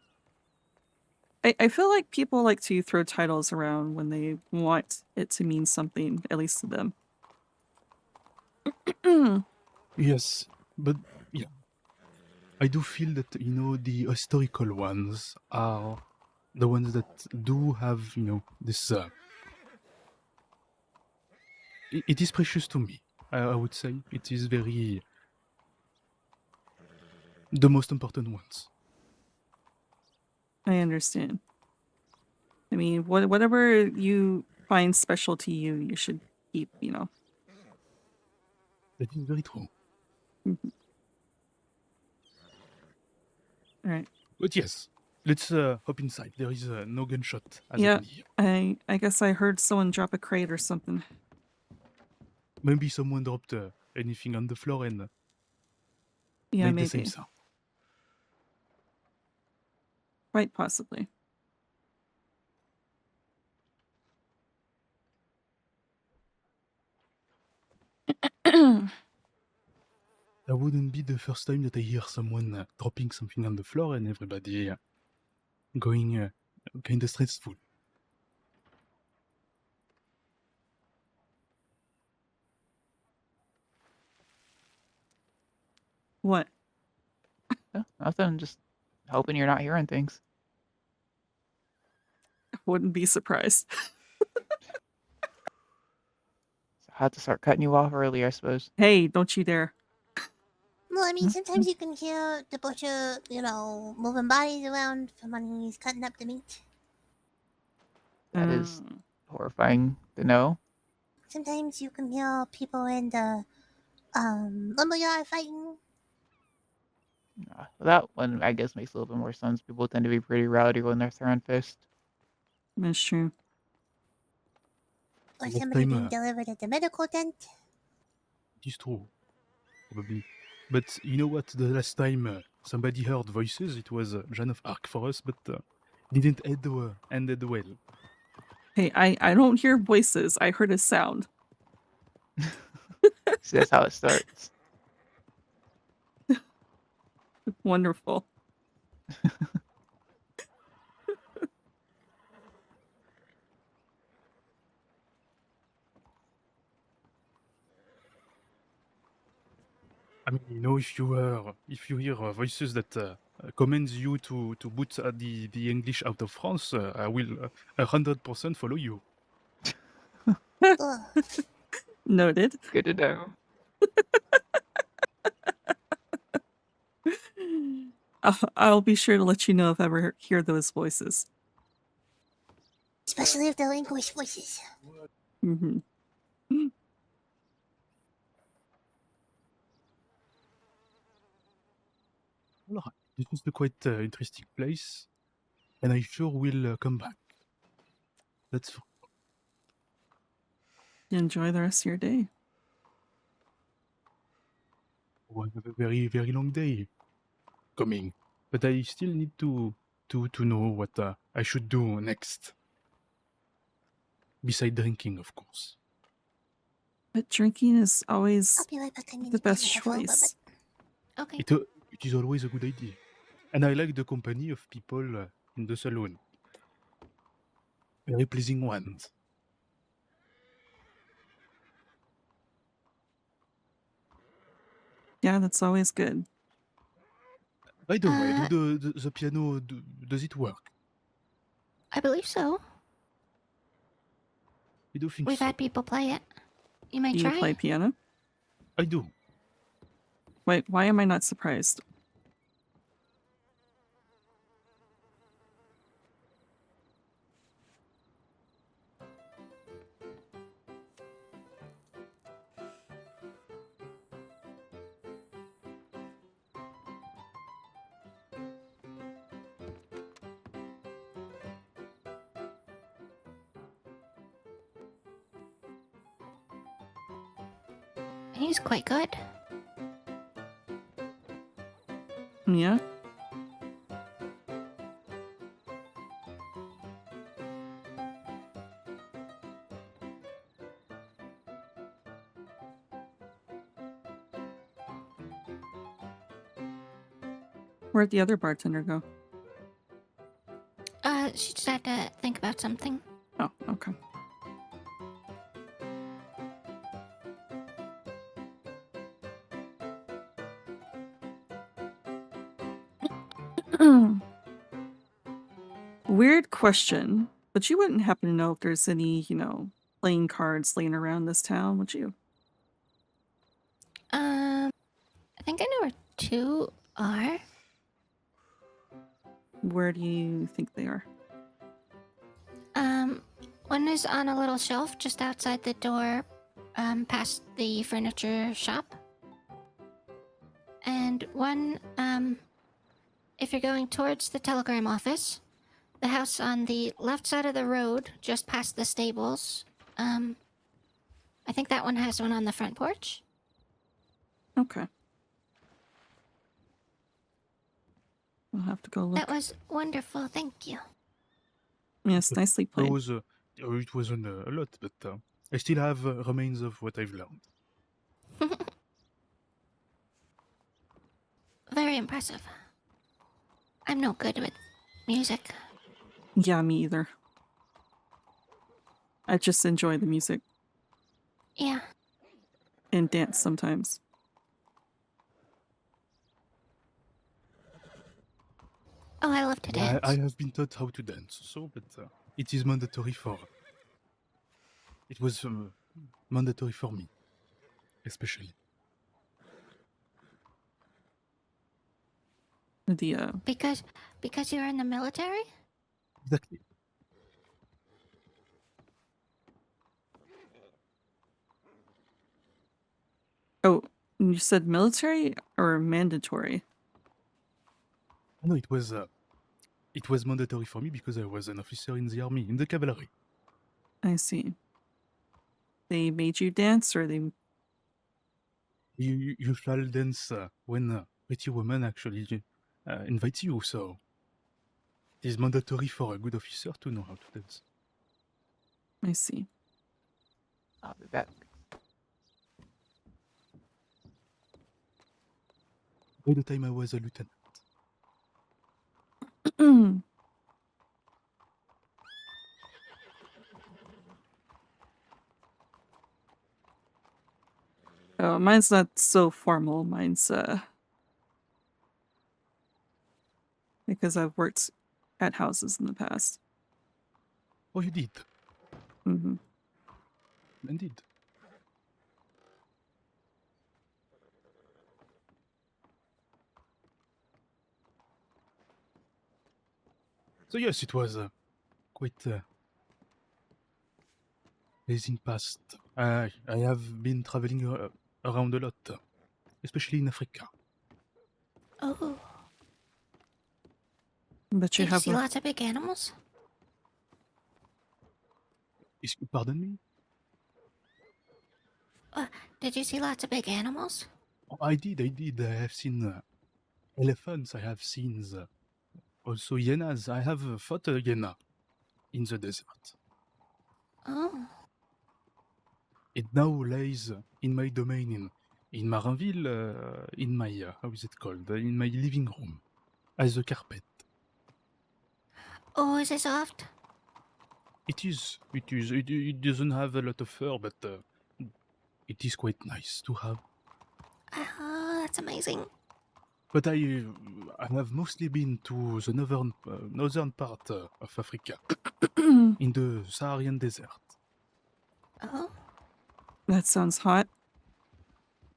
I feel like people like to throw titles around when they want it to mean something, at least to them. Yes, but yeah. I do feel that, the historical ones are the ones that do have, this. It is precious to me, I would say. It is very. The most important ones. I understand. I mean, whatever you find special to you, you should keep, That is very true. All right. But yes, let's hop inside. There is no gunshot as I Yeah, can hear. I guess I heard someone drop a crate or something. Maybe someone dropped anything on the floor and Yeah, made the same maybe. sound. Quite possibly. That wouldn't be the first time that I hear someone dropping something on the floor and everybody going kind of stressful. What? Yeah, nothing. Just hoping you're not hearing things. Wouldn't be surprised. So I had to start cutting you off early, I suppose. Hey, don't you dare. Well, I mean, sometimes you can hear the butcher, moving bodies around from when he's cutting up the meat. That is Mm. horrifying to know. Sometimes you can hear people in the lumberyard fighting. That one, I guess, makes a little bit more sense. People tend to be pretty rowdy when they're throwing fists. That's true. Or Last somebody time, being delivered at the medical tent. It is true, probably. But you know what? The last time somebody heard voices, it was Jeanne of Arc for us, but didn't ended well. Hey, I don't hear voices. I heard a sound. See, that's how it starts. Wonderful. I mean, if you hear voices that commands you to boot the English out of France, I will 100% follow you. Ugh. Noted. Good to know. I'll be sure to let you know if I ever hear those voices. Especially if they're English voices. Mm-hmm. All right. This is a quite interesting place, and I sure will come back. That's for Enjoy the rest of your day. I have a very, very long day coming, but I still need to know what I should do next. Beside drinking, of course. But drinking is I'll always be right back. I need the to find best my headphone, but- choice. Okay. It is always a good idea, and I like the company of people in the saloon. Very pleasing ones. Yeah, that's always good. By the way, Uh, do the piano does it work? I believe so. I do think We've so. had people play it. You might Do you try. play piano? I do. Wait, why am I not surprised? He's quite good. Yeah. Where'd the other bartender go? She just had to think about something. Oh, okay. Weird question, but you wouldn't happen to know if there's any, playing cards laying around this town, would you? I think I know where 2 are. Where do you think they are? One is on a little shelf just outside the door, past the furniture shop. And one, if you're going towards the telegram office, the house on the left side of the road, just past the stables. I think that one has one on the front porch. Okay. I'll have to go look. That was wonderful, thank you. Yes, nicely There played. was it wasn't a lot, but I still have remains of what I've learned. Very impressive. I'm no good with music. Yeah, me either. I just enjoy the music Yeah. and dance sometimes. Oh, I love to dance. I have been taught how to dance, so but it is mandatory for. It was mandatory for me, especially. The Because you're in the military? Exactly. Oh, you said military or mandatory? No, it was mandatory for me because I was an officer in the army, in the cavalry. I see. They made you dance, or they? You shall dance when pretty woman actually invites you. So it is mandatory for a good officer to know how to dance. I see. I'll be back. By the time I was a lieutenant. Oh, mine's not so formal. Mine's because I've worked at houses in the past. Oh, you did. Mm-hmm. Indeed. So yes, it was quite amazing past. I have been traveling around a lot, especially in Africa. Oh. But you Did you have see lots of big animals? Pardon me? Did you see lots of big animals? Oh, I did. I have seen elephants. I have seen also hyenas. I have fought a hyena in the desert. Oh. It now lies in my domain in Marinville, in my, how is it called? In my living room, as a carpet. Oh, is it soft? It is. It doesn't have a lot of fur, but it is quite nice to have. Oh, that's amazing. But I have mostly been to the northern part of Africa, in the Saharan desert. Oh. That sounds hot.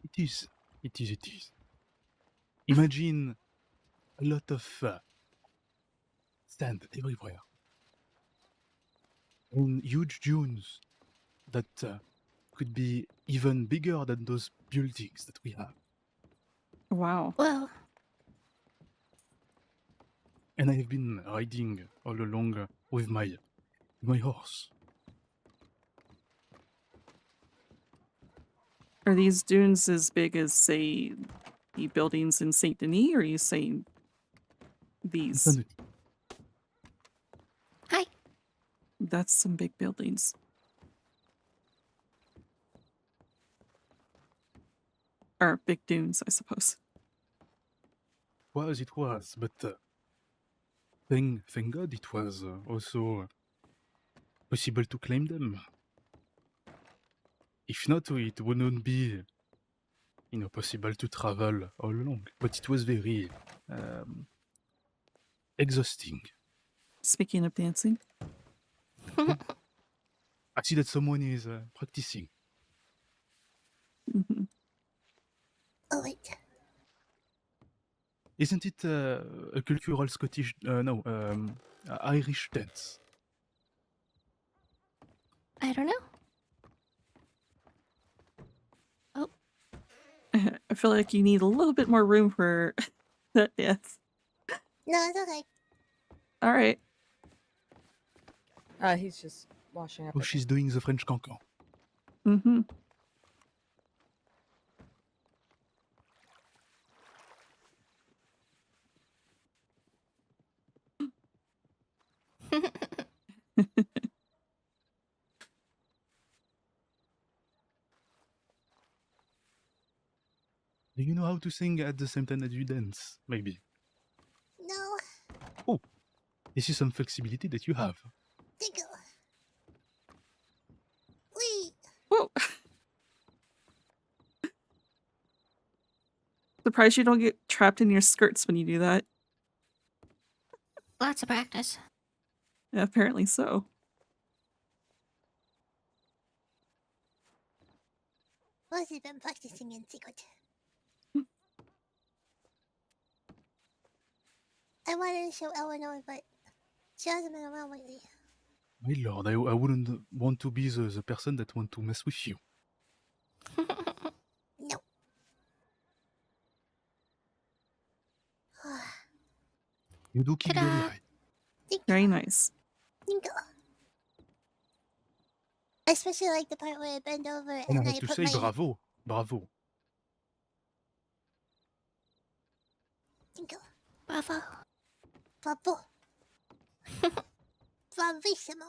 It is. It is. Imagine a lot of sand everywhere. And huge dunes that could be even bigger than those buildings that we have. Wow. Well, And I have been riding all along with my horse. Are these dunes as big as, say, the buildings in Saint Denis, or are you saying these? Saint-Denis. Hi. That's some big buildings. Or big dunes, I suppose. Was it was, but thank God it was also possible to claim them. If not, it wouldn't be, possible to travel all along. But it was very exhausting. Speaking of dancing. I see that someone is practicing. Mhm. Oh wait. Isn't it a cultural Scottish, Irish dance? I don't know. I feel like you need a little bit more room for that dance. No, it's okay. All right. He's just washing up. Oh, she's doing the French cancan. Mm-hmm. Do you know how to sing at the same time that you dance? Maybe. No, This is some flexibility that you have. thank you. Wait. Whoa. Surprised you don't get trapped in your skirts when you do that. Lots of practice. Yeah, apparently so. Rosy's been practicing in secret. I wanted to show Eleanor, but she hasn't been around lately. My lord, I wouldn't want to be the person that want to mess with you. No. You do keep very Ta-da. high. Thank you. Very nice. Thank you. I especially like the part where I bend over And and I I have to put say, my... bravo. Bravo. Thank you. Bravo. Bravo. Bravissimo.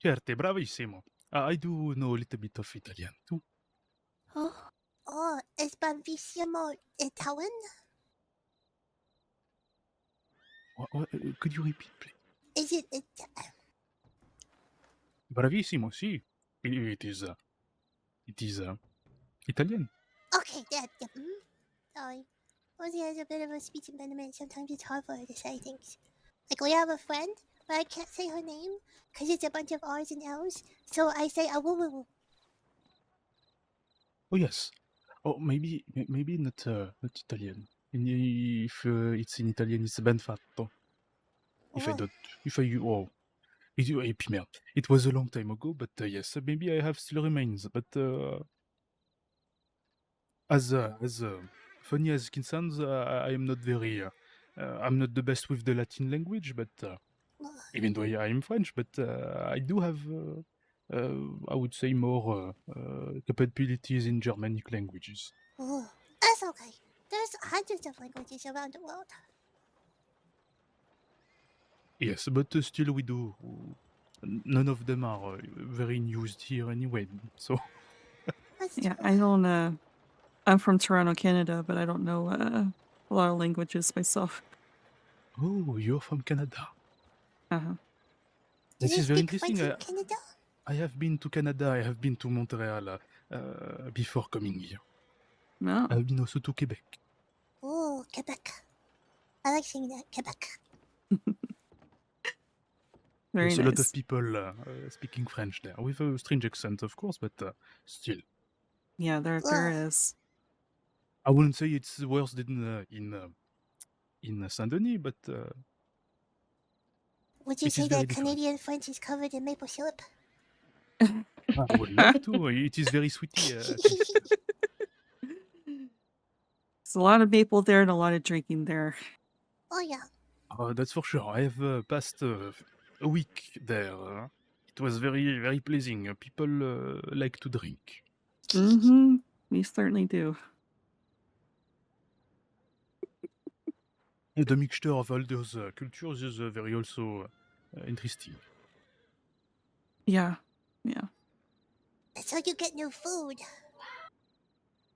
Certe, bravissimo. I do know a little bit of Italian too. Oh, Oh, is bravissimo Italian? Could you repeat, please? Is it... Bravissimo, sì. It is Italian. Okay, yeah. Sorry. Rosie has a bit of a speech impediment. Sometimes it's hard for her to say things. Like, we have a friend, but I can't say her name because it's a bunch of R's and L's. So I say a woo woo. Oh yes. Oh, maybe not Italian. If it's in Italian, it's ben fatto. If I Oh. don't, if I puis merde. It was a long time ago, but yes, maybe I have still remains. But as funny as it sounds, I am not very. I'm not the best with the Latin language, but even though I am French, but I do have. I would say more capabilities in Germanic languages. Oh, that's okay. There's hundreds of languages around the world. Yes, but still we do. None of them are very used here anyway. So That's Yeah, true. I don't, I'm from Toronto, Canada, but I don't know a lot of languages myself. oh, you're from Canada. Uh-huh. Do This you is very speak French interesting. in Canada? I have been to Canada. I have been to Montreal before coming here. No. I have been also to Quebec. Oh, Quebec. I like saying that, Quebec. Very There's a lot nice. of people speaking French there, with a strange accent, of course, but still. Yeah, there Ugh. is. I wouldn't say it's worse than in Saint-Denis, but Would you it say is very that different. Canadian French is covered in maple syrup? I would love to. It is very sweety. At least. There's a lot of maple there and a lot of drinking there. Oh, yeah. That's for sure. I have passed a week there. It was very, very pleasing. People like to drink. Mm-hmm. We certainly do. The mixture of all those cultures is very also interesting. Yeah. Yeah. That's how you get new food.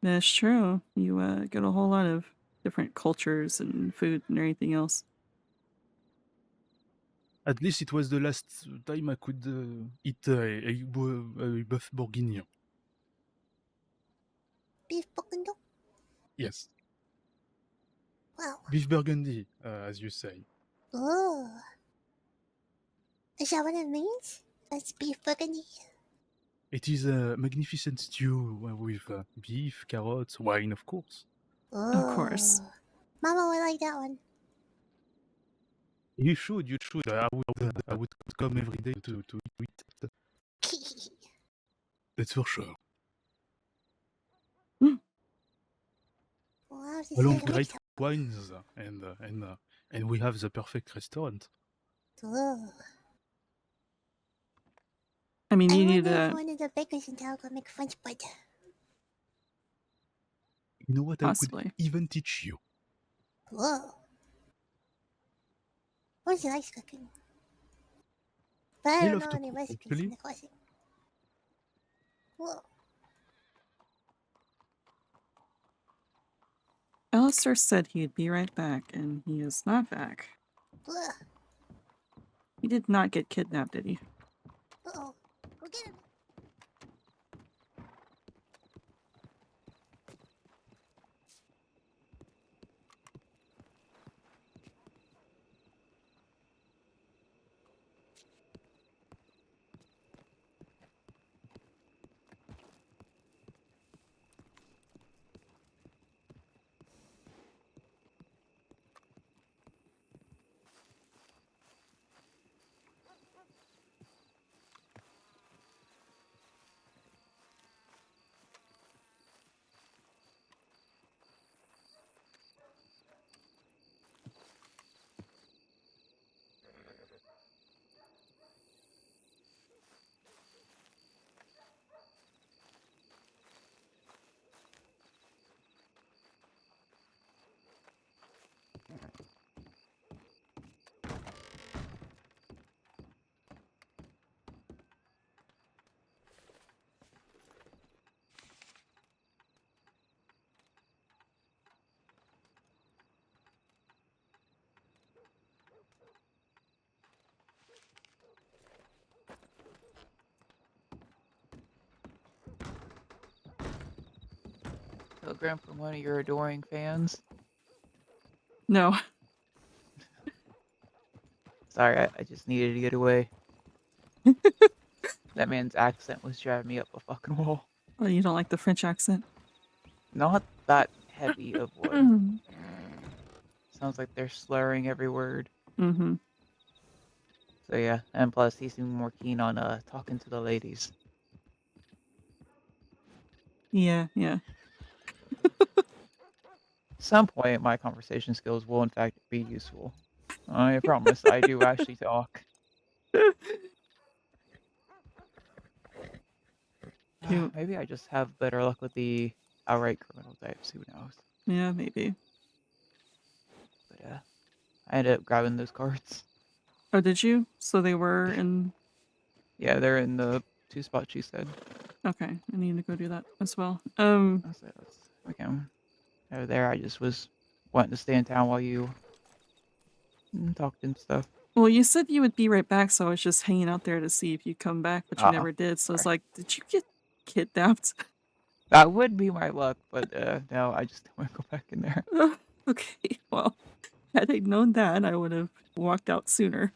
That's true. You get a whole lot of different cultures and food and everything else. At least it was the last time I could eat a bœuf bourguignon. Beef bourguignon. Yes, Wow. beef burgundy, as you say. Oh. Is that what it means? That's beef bourguignon. It is a magnificent stew with beef, carrots, wine, of course. Oh. Of course. Mama would like that one. You should. I would come every day to eat it. That's for sure. Well, I have to Along say the great mix. wines and we have the perfect restaurant. Oh. I mean, I you need wonder if to one of the bakers in town could make French bread. You know what? I could possibly. even teach you. Whoa. What's he likes cooking? But I I don't love know to any cook, recipes actually. in the closet. Whoa. Alistair said he'd be right back, and he is not back. Whoa. He did not get kidnapped, did he? Uh-oh. Go get him. Telegram from one of your adoring fans. No. Sorry, I just needed to get away. That man's accent was driving me up a fucking wall. Oh, you don't like the French accent? Not that heavy of one. Sounds like they're slurring every word. Mm-hmm. So yeah, and plus he seemed more keen on talking to the ladies. Yeah, yeah. Some point my conversation skills will in fact be useful. I promise I do actually talk. You- Maybe I just have better luck with the outright criminal types, who knows. Yeah, maybe. But I ended up grabbing those cards. Oh, did you? So they were in... Yeah, they're in the 2 spots she said. Okay, I need to go do that as well. Okay. Over there, I just was wanting to stay in town while you talked and stuff. Well, you said you would be right back, so I was just hanging out there to see if you'd come back, but you never did. So it's sorry. like, did you get kidnapped? That would be my luck, but no, I just don't want to go back in there. Okay, well, had I known that, I would have walked out sooner.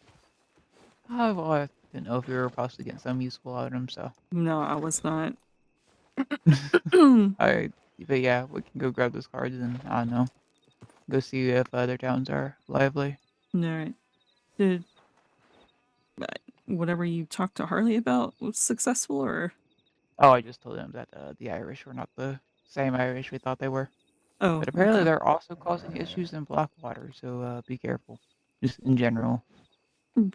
Well, I didn't know if you were possibly getting some useful items, so. No, I was not. But yeah, we can go grab those cards and, I don't know, go see if other towns are lively. Alright. Did whatever you talked to Harley about was successful, or? Oh, I just told them that the Irish were not the same Irish we thought they were. Oh, But apparently okay. they're also causing issues in Blackwater, so be careful. Just in general.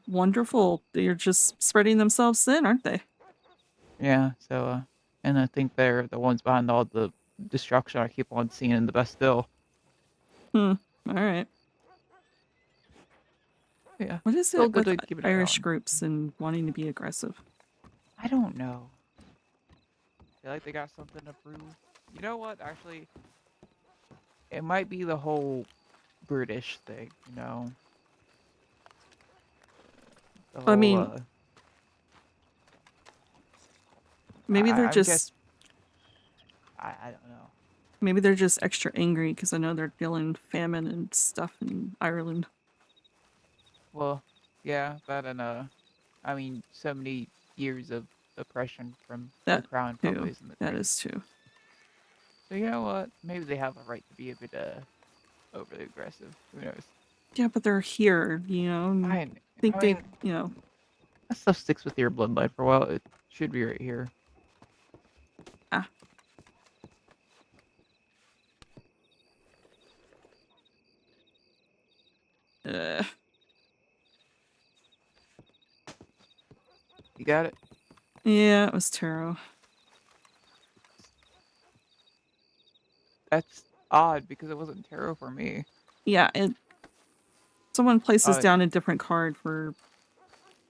Wonderful. They're just spreading themselves thin, aren't they? Yeah, so, and I think they're the ones behind all the destruction I keep on seeing in the Bastille. All right. Yeah, What is still it good with to keep an eye Irish on. groups and wanting to be aggressive? I don't know. Feel like they got something to prove. You know what? Actually, it might be the whole British thing. You know, the I whole. mean, maybe they're I'm guess. just I don't know. maybe they're just extra angry because I know they're dealing famine and stuff in Ireland. Well, yeah, that and I mean, so many years of oppression from the That crown too. probably isn't the That great. is true. So you know what? Maybe they have a right to be a bit overly aggressive. Who knows? Yeah, but they're here, you know. And I think I they, mean, you know. that stuff sticks with your bloodline for a while. It should be right here. Ah. Uh, You got it? yeah, it was tarot. That's odd because it wasn't tarot for me. Yeah, someone places Uh, down a different card for.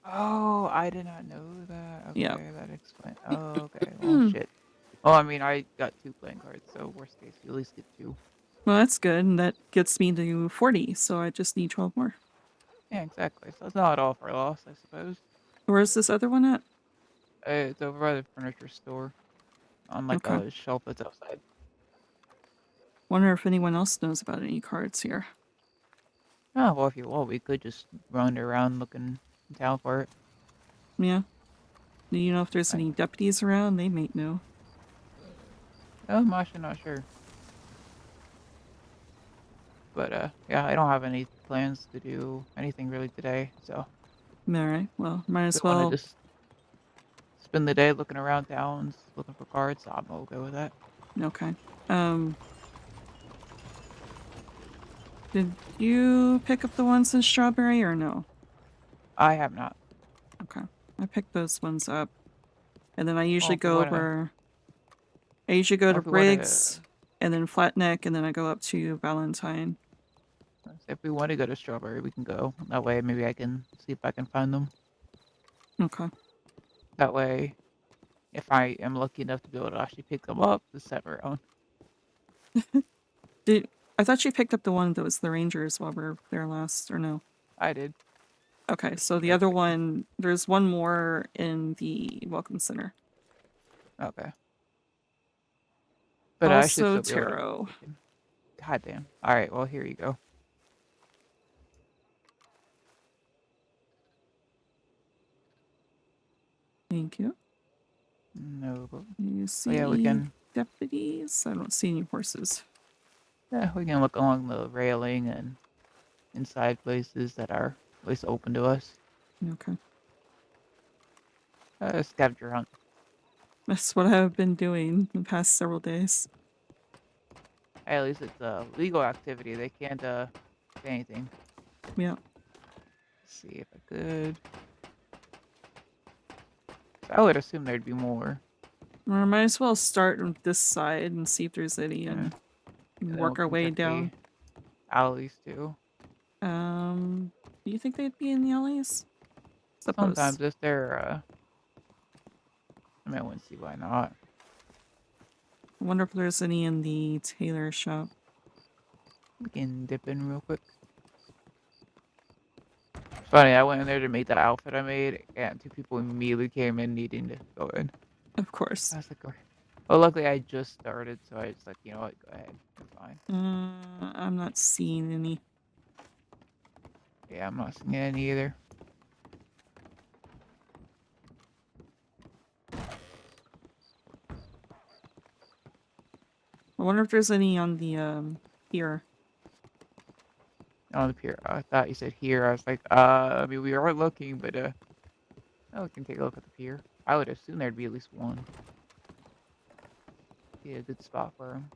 oh, I did not know that. Yeah. Okay, that explains. Oh, okay. Well, shit. Well, I mean, I got 2 playing cards, so worst case, you at least get 2. Well, that's good, and that gets me to 40, so I just need 12 more. Yeah, exactly. So it's not all for a loss, I suppose. Where's this other one at? It's over by the furniture store, on like Okay. a shelf that's outside. Wonder if anyone else knows about any cards here. Oh, well, if you want, we could just run around looking in town for it. Yeah. Do you know if there's Right. any deputies around? They may know. Oh, I'm actually not sure. But, yeah, I don't have any plans to do anything really today, so Alright, well, might if as we want well. to just spend the day looking around towns, looking for cards, I'm okay with that. Okay. Did you pick up the ones in Strawberry or no? I have not. Okay. I picked those ones up. And then I Well, usually if we go wanna, over. I usually go to if we wanna, Briggs, and then Flatneck, and then I go up to Valentine. if we want to go to Strawberry, we can go. That way, maybe I can see if I can find them. Okay. That way, if I am lucky enough to be able to actually pick them up, this time around. I thought you picked up the one that was the Rangers while we were there last, or no? I did. Okay, so You the guys other picked them. one, there's one more in the Welcome Center. Okay. But I should Also still be able to. tarot. God damn. All right. Well, here you go. Thank you. No problem. You Oh, see yeah, we can. deputies? I don't see any horses. Yeah, we can look along the railing and inside places that are at least open to us. Okay. Scavenger hunt. That's what I've been doing the past several days. Hey, at least it's a legal activity. They can't say anything. Yeah. Let's see if I could. So I would assume there'd be more. Or I might as well start on this side and see if there's any and And then work we our can way check down. the alleys too. Do you think they'd be in the alleys? Suppose. Sometimes if they're I mean, I wouldn't see why not. I wonder if there's any in the tailor shop. We can dip in real quick. Funny, I went in there to make the outfit I made, and 2 people immediately came in needing to go in. Of course. I was like, "Okay." Well, luckily I just started, so I was like, you know what, go ahead, you're fine. I'm not seeing any. Yeah, I'm not seeing any either. I wonder if there's any on the pier. On the pier, I thought you said here. I was like, I mean, we are looking, but oh, we can take a look at the pier. I would assume there'd be at least one. Be a good spot for him.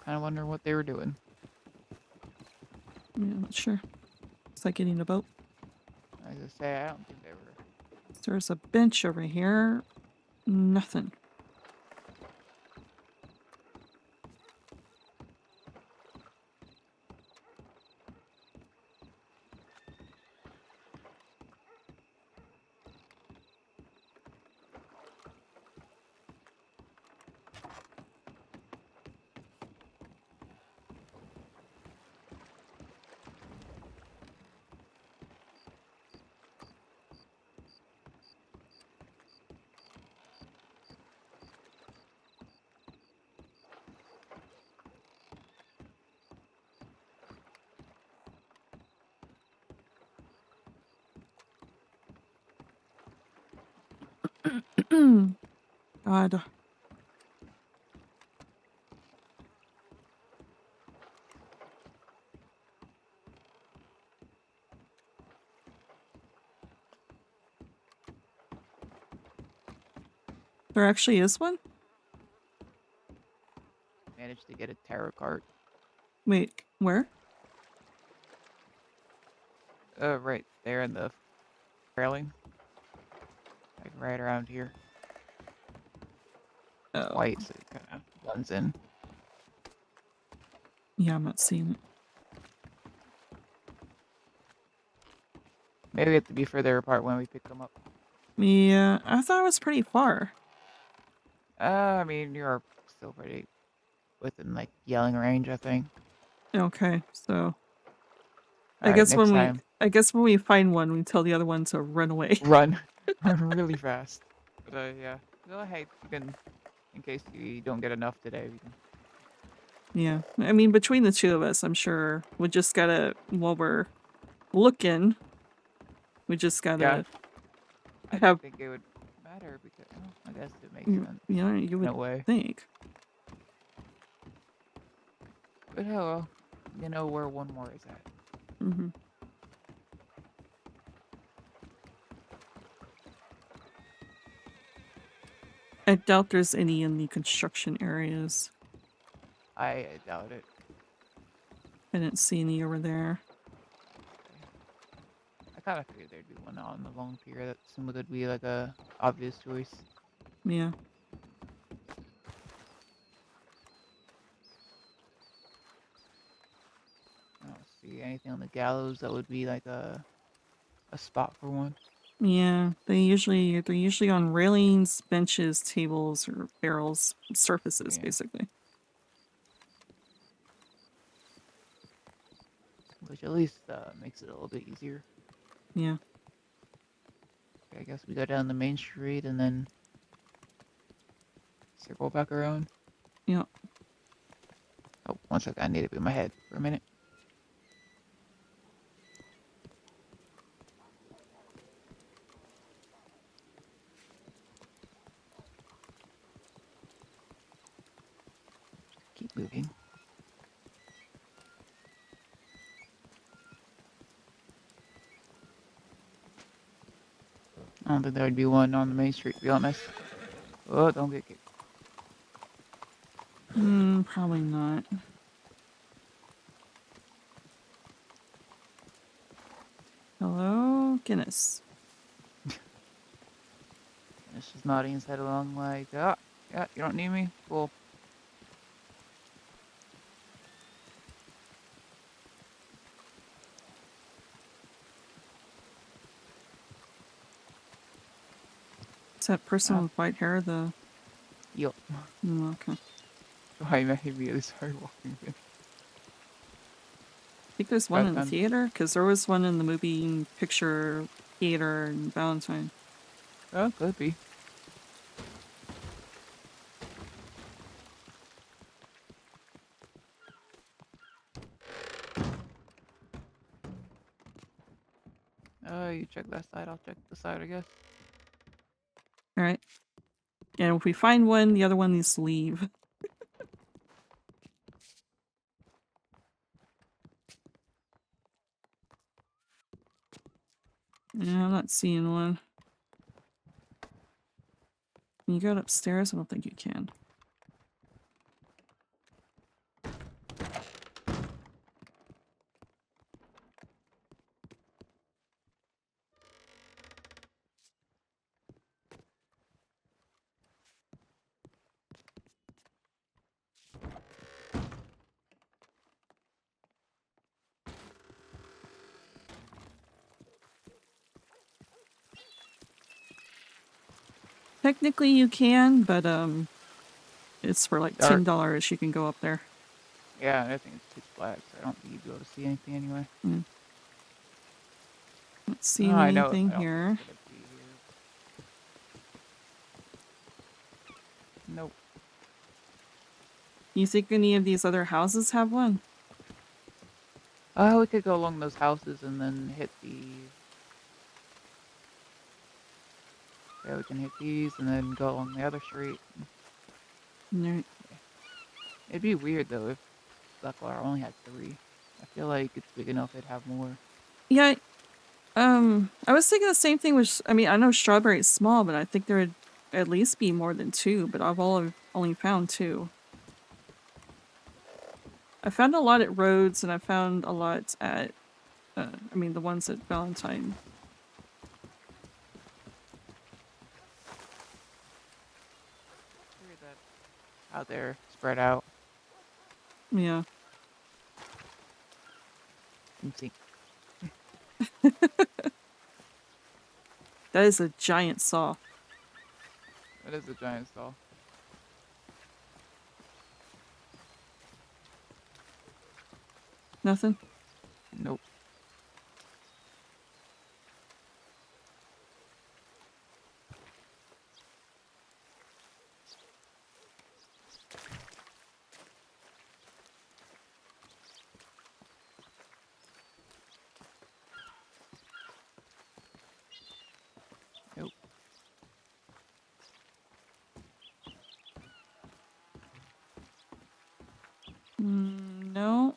kind of wondering what they were doing. Yeah, not sure. It's like getting a boat. As I say, I don't think they were. There's a bench over here. Nothing. God. There actually is one? Managed to get a tarot card. Wait, where? Right there in the railing. Like right around here. Oh. White, so it kind of blends in. Yeah, I'm not seeing it. Maybe we have to be further apart when we pick them up. Yeah, I thought it was pretty far. I mean, you're still pretty within like yelling range, I think. Okay, so I Alright, guess next when time, when we find one, we tell the other one to run away. run. Run really fast. But yeah. So, hey, you can, in case you don't get enough today, we can. Yeah, I mean, between the two of us, I'm sure we just gotta, while we're looking, we just Yeah. gotta I have, don't think it would matter because, well, I guess it makes you sense know, you in a would way. think. But oh well, you know where one more is at. Hmm. I doubt there's any in the construction areas. I doubt it. I didn't see any over there. I kind of figured there'd be one on the long pier. That seemed like it'd be like a obvious choice. Yeah. I don't see anything on the gallows that would be like a spot for one. Yeah, they're usually on railings, benches, tables, or barrels, surfaces, Yeah. basically. Which at least makes it a little bit easier. Yeah. Okay, I guess we go down the main street and then circle back around. Yeah. Oh, one second, I need to be in my head for a minute. Keep moving. I don't think there would be one on the main street, to be honest. Oh, don't get kicked. Probably not. Hello, Guinness. It's just nodding his head along like, ah, yeah, you don't need me? Cool. Is that person with white hair the... Yup. Okay. So I immediately started walking in. I think there's one in the And theater, because there was one in the movie picture theater in Valentine. oh, could be. You check that side, I'll check the side, I guess. Alright. And if we find one, the other one needs to leave. Yeah, I'm not seeing one. Can you go upstairs? I don't think you can. Technically you can, but it's for like Dark. $10 you can go up there. Yeah, I think it's pitch black, so I don't think you'd be able to see anything anyway. Not seeing I know. anything I don't here. think it's gonna be here. Nope. You think any of these other houses have one? We could go along those houses and then hit the. Yeah, we can hit these and then go along the other street. No. It'd be weird though if Blackwater only had 3. I feel like it's big enough it'd have more. Yeah, I was thinking the same thing with, I mean, I know Strawberry is small, but I think there would at least be more than 2, but I've only found 2. I found a lot at Rhodes, and I found a lot at, I mean, the ones at Valentine. Weird that how they're spread out. Yeah. Let's see. That is a giant saw. That is a giant stall. Nothing? Nope. Nope. No.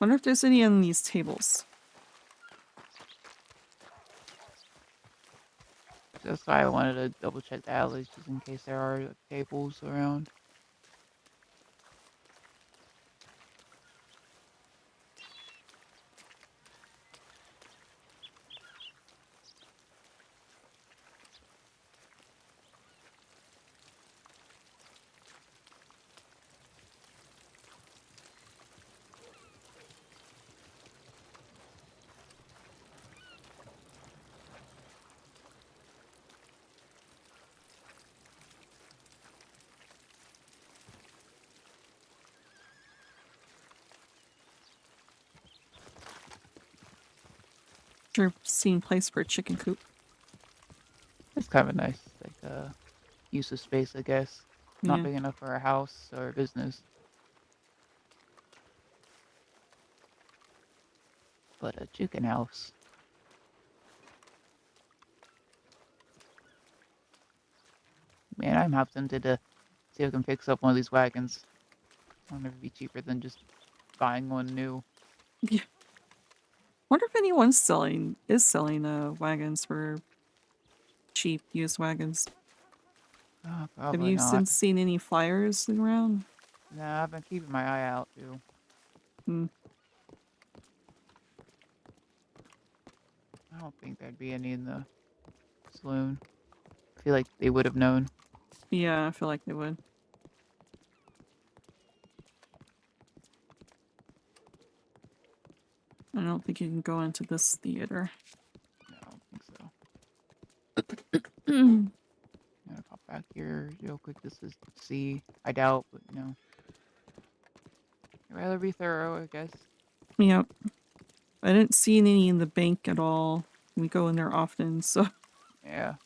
Wonder if there's any on these tables. That's why I wanted to double check the alleys just in case there are tables around. Sure, seen place for a chicken coop. It's kind of nice, like use of space, I guess. Not Yeah. big enough for a house or a business, but a chicken house. Man, I'm half tempted to see if I can fix up one of these wagons. I wonder if it'd be cheaper than just buying one new. Yeah. Wonder if anyone's selling wagons for cheap used wagons. Oh, Have probably you not. since seen any flyers around? Nah, I've been keeping my eye out too. Hmm. I don't think there'd be any in the saloon. I feel like they would have known. Yeah, I feel like they would. I don't think you can go into this theater. No, I don't think so. I'm gonna pop back here real quick. This is C. I doubt, but you know. I'd rather be thorough, I guess. Yep. I didn't see any in the bank at all. We go in there often, so Yeah.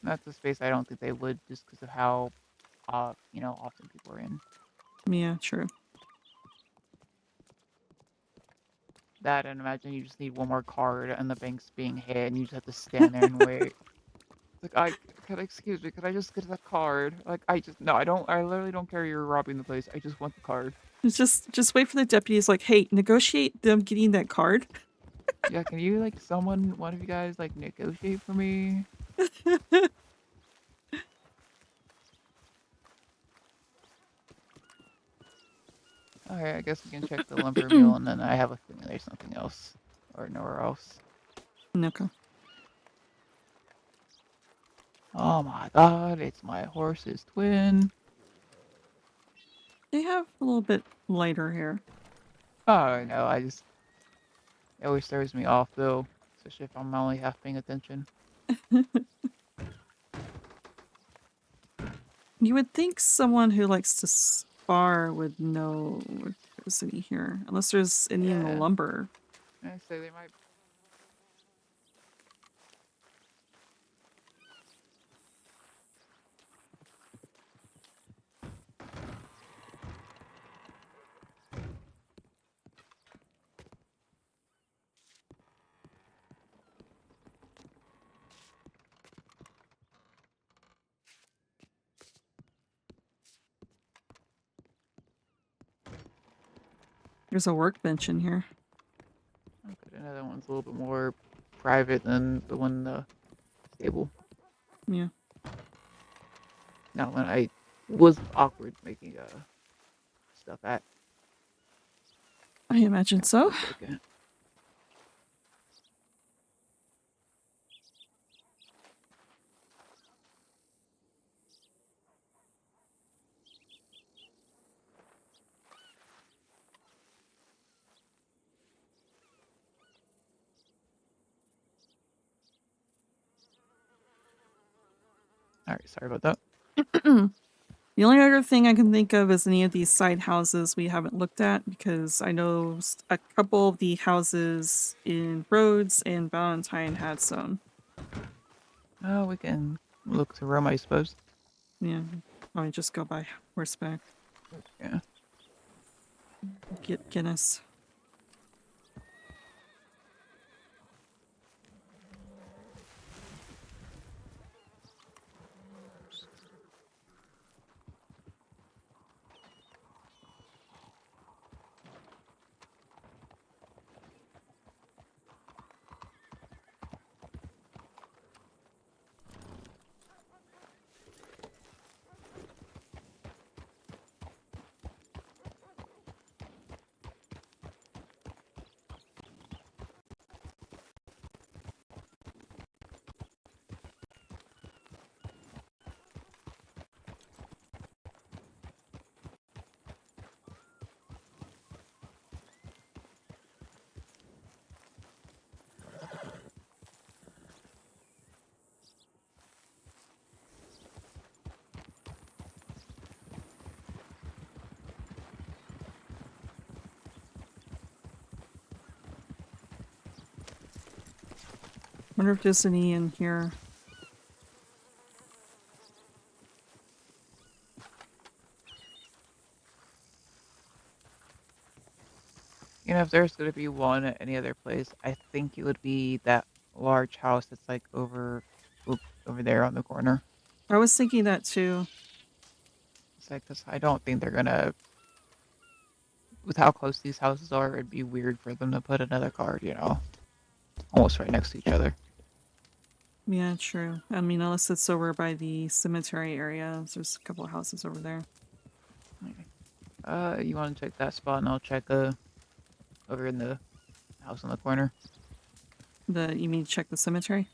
That's a space I don't think they would just because of how, often people are in. yeah, true. That and imagine you just need one more card and the bank's being hit and you just have to stand there and wait. Like, excuse me, could I just get that card? Like, I literally don't care you're robbing the place. I just want the card. It's just wait for the deputies. Like, hey, negotiate them getting that card. Yeah, can you, one of you guys, negotiate for me? Alright, I guess we can check the lumber mill and then I have a feeling there's something else. Or nowhere else. Okay. Oh my god, it's my horse's twin. They have a little bit lighter hair. Oh no, I just It always throws me off though, especially if I'm only half paying attention. You would think someone who likes to spar would know if there's any here, unless there's any in the Yeah. lumber. I say they might. There's a workbench in here. Okay, another one's a little bit more private than the one in the stable. Yeah. Not when I was awkward making stuff at. I imagine so. Okay. All right, sorry about that. The only other thing I can think of is any of these side houses we haven't looked at, because I know a couple of the houses in Rhodes and Valentine had some. Oh, we can look to Rome, I suppose. Yeah, I just go by horseback. Yeah. Get Guinness. Wonder if there's any in here. You know, if there's going to be one at any other place, I think it would be that large house that's like over there on the corner. I was thinking that too. It's like, 'cause I don't think they're gonna, with how close these houses are, it'd be weird for them to put another card, you know, almost right next to each other. Yeah, true. I mean, unless it's over by the cemetery area. There's a couple of houses over there. You want to check that spot, and I'll check over in the house on the corner. You mean check the cemetery?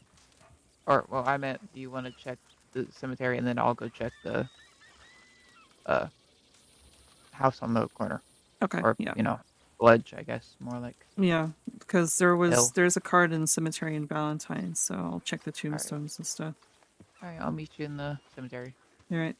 Or, well, I meant, do you want to check the cemetery, and then I'll go check the house on the corner? Okay, Or, yeah. you know, ledge, I guess, more like. Yeah, because Hill. there's a card in the cemetery in Valentine, so I'll check the tombstones and stuff. Alright, I'll meet you in the cemetery. All right.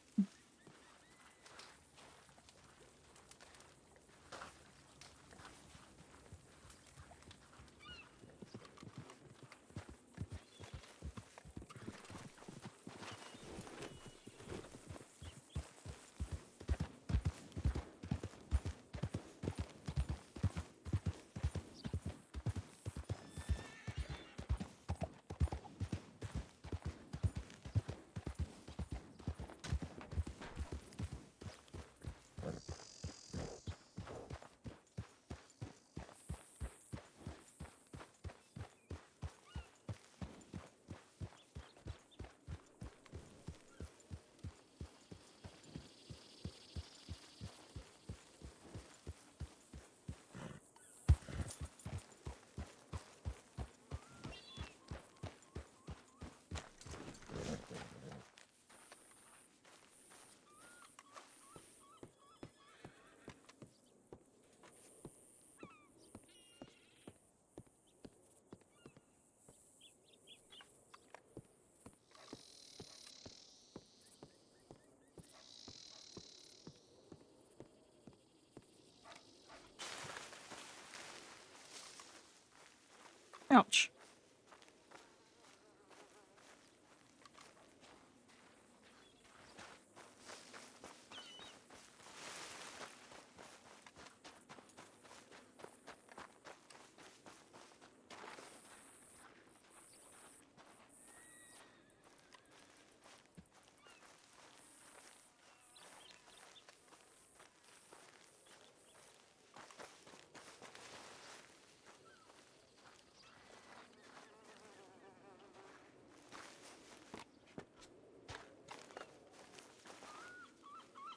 Ouch.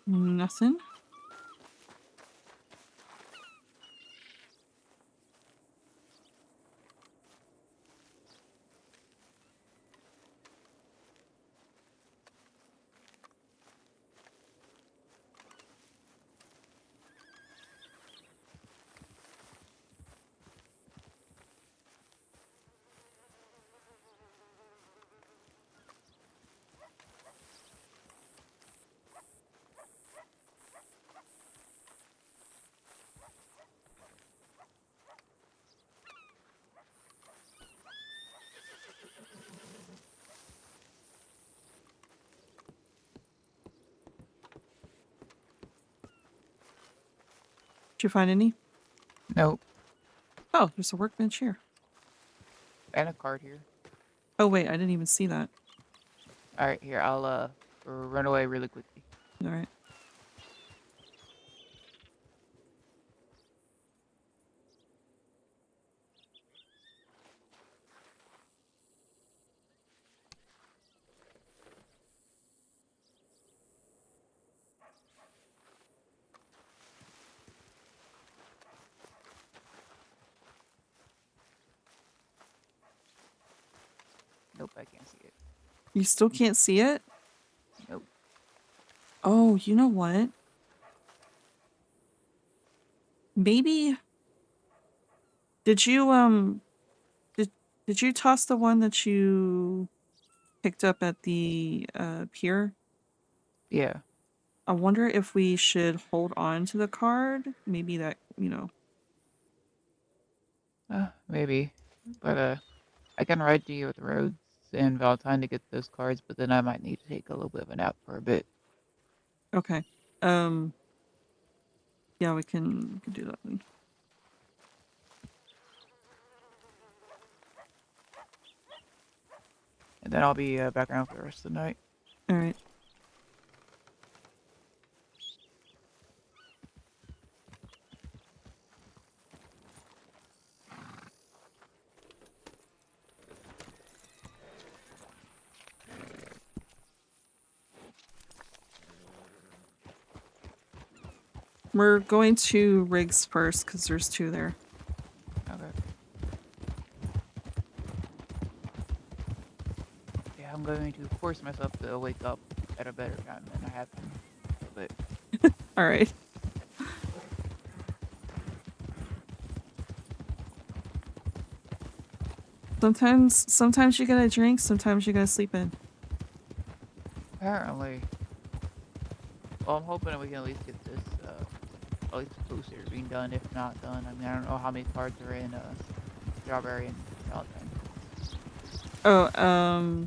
Nothing. Did you find any? Nope. Oh, there's a workbench here. And a card here. Oh wait, I didn't even see that. All right, here I'll run away really quickly. All right. Nope, I can't see it. You still can't see it? Nope. Oh, you know what? Maybe. Did you did you toss the one that you picked up at the pier? Yeah. I wonder if we should hold on to the card. Maybe that, you know. Maybe. But I can ride to you with Rhodes and Valentine to get those cards, but then I might need to take a little bit of a nap for a bit. Okay. Yeah, we can do that then. And then I'll be back around for the rest of the night. All right. We're going to Riggs first because there's two there. Okay. Yeah, I'm going to force myself to wake up at a better time than I have been. But All right. Sometimes you gotta drink, sometimes you gotta sleep in. apparently, well, I'm hoping that we can at least get this, at least the booster being done, if not done. I mean, I don't know how many cards are in Strawberry and Valentine. Oh,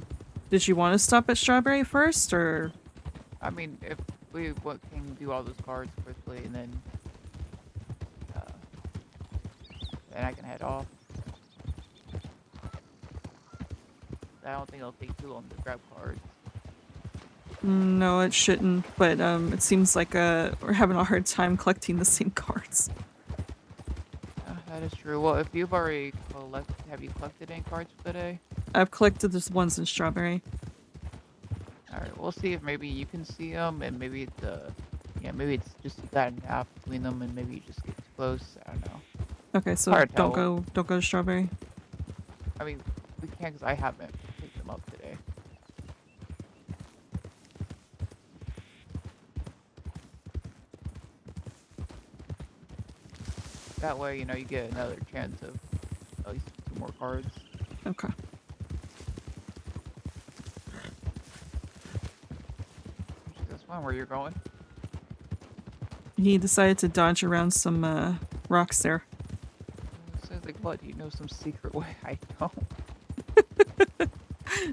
did you want to stop at Strawberry first, or? I mean, if we can do all those cards quickly, and then I can head off. I don't think it'll take too long to grab cards. No, it shouldn't, but it seems like we're having a hard time collecting the same cards. That is true. Well, if you've already have you collected any cards for the day? I've collected the ones in Strawberry. Alright, we'll see if maybe you can see them, and maybe it's, maybe it's just you got a gap between them, and maybe you just get too close. I don't know. Okay, so Hard to don't tell. go to Strawberry. I mean, we can't because I haven't picked them up today. That way, you know, you get another chance of at least 2 more cards. Okay. This one where you're going? He decided to dodge around some rocks there. Sounds like What, do you know some secret way? I don't.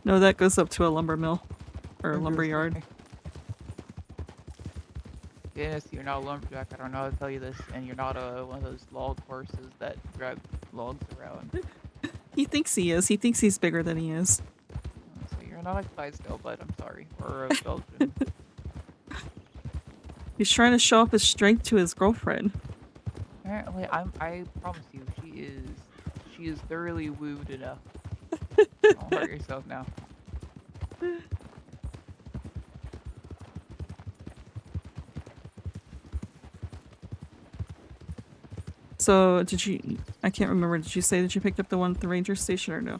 No, that goes up to a lumber mill. Or a I'm lumber just yard. saying. Yes, you're not a lumberjack. I don't know how to tell you this, and you're not one of those log horses that drag logs around. He thinks he is. He thinks he's bigger than he is. So you're not a Clydesdale, but I'm sorry. Or a Belgian. He's trying to show off his strength to his girlfriend. Apparently, I promise you, she is thoroughly wooed enough. Don't hurt yourself now. So, I can't remember, did you say that you picked up the one at the ranger station or no?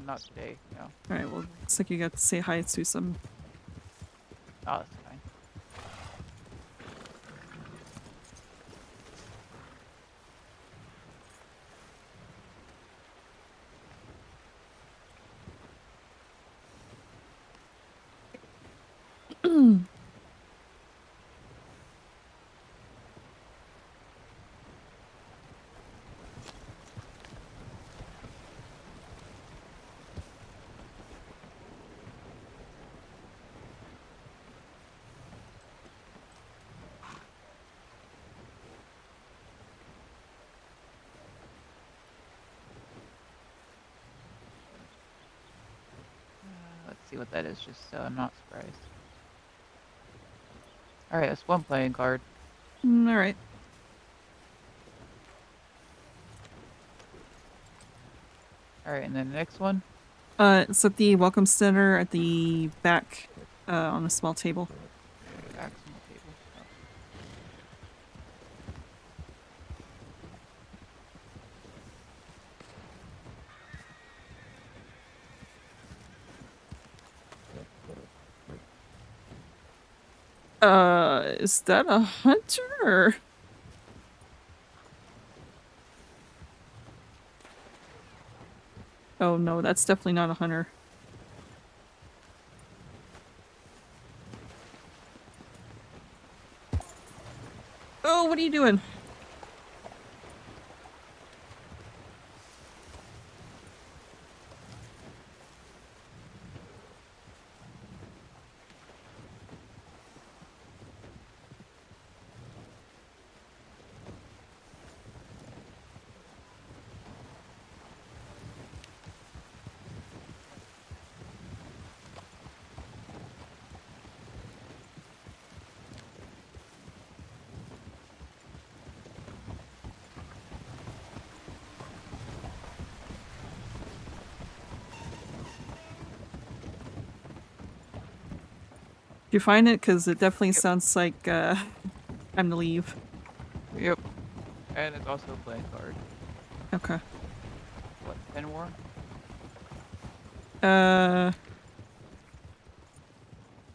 Not today, no. Alright, well, looks like you got to say hi to some. Oh, that's fine. Let's see what that is, just so I'm not surprised. Alright, that's one playing card. Alright. Alright, and then the next one? It's at the welcome center at the back, on a small table. Back on the table. Is that a hunter? Oh no, that's definitely not a hunter. Oh, what are you doing? Do you find it? Because it definitely sounds like time to leave. Yep. And it's also a playing card. Okay. What, 10 more?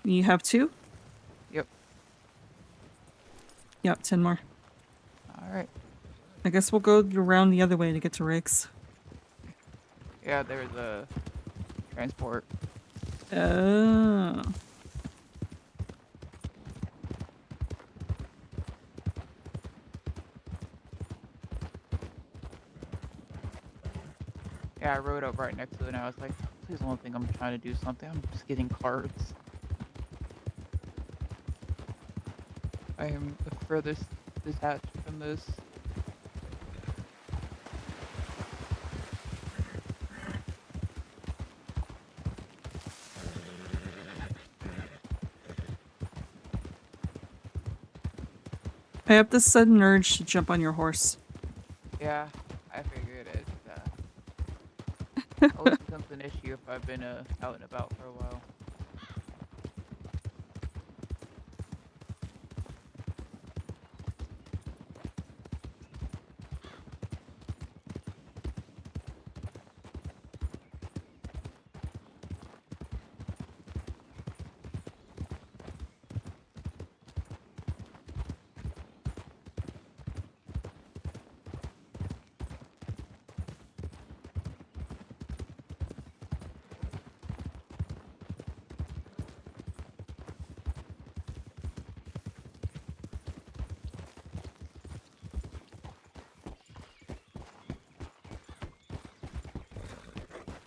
You have 2? Yep. Yep, 10 more. Alright. I guess we'll go around the other way to get to Riggs. Yeah, there's a transport. Oh. Yeah, I rode up right next to it and I was like, please don't think I'm trying to do something. I'm just getting cards. I am the furthest detached from this. I have this sudden urge to jump on your horse. Yeah, I figured it always becomes an issue if I've been out and about for a while.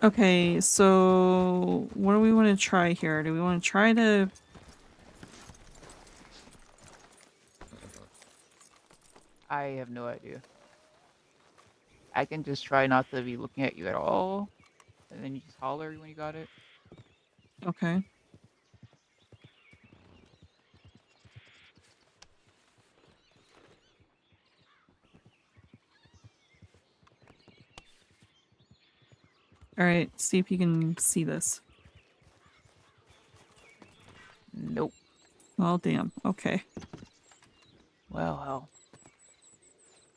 Okay, so what do we want to try here? Do we want to try to... I have no idea. I can just try not to be looking at you at all, and then you just holler when you got it. Okay. Alright, see if you can see this. Nope. Oh, damn. Okay. Well, hell.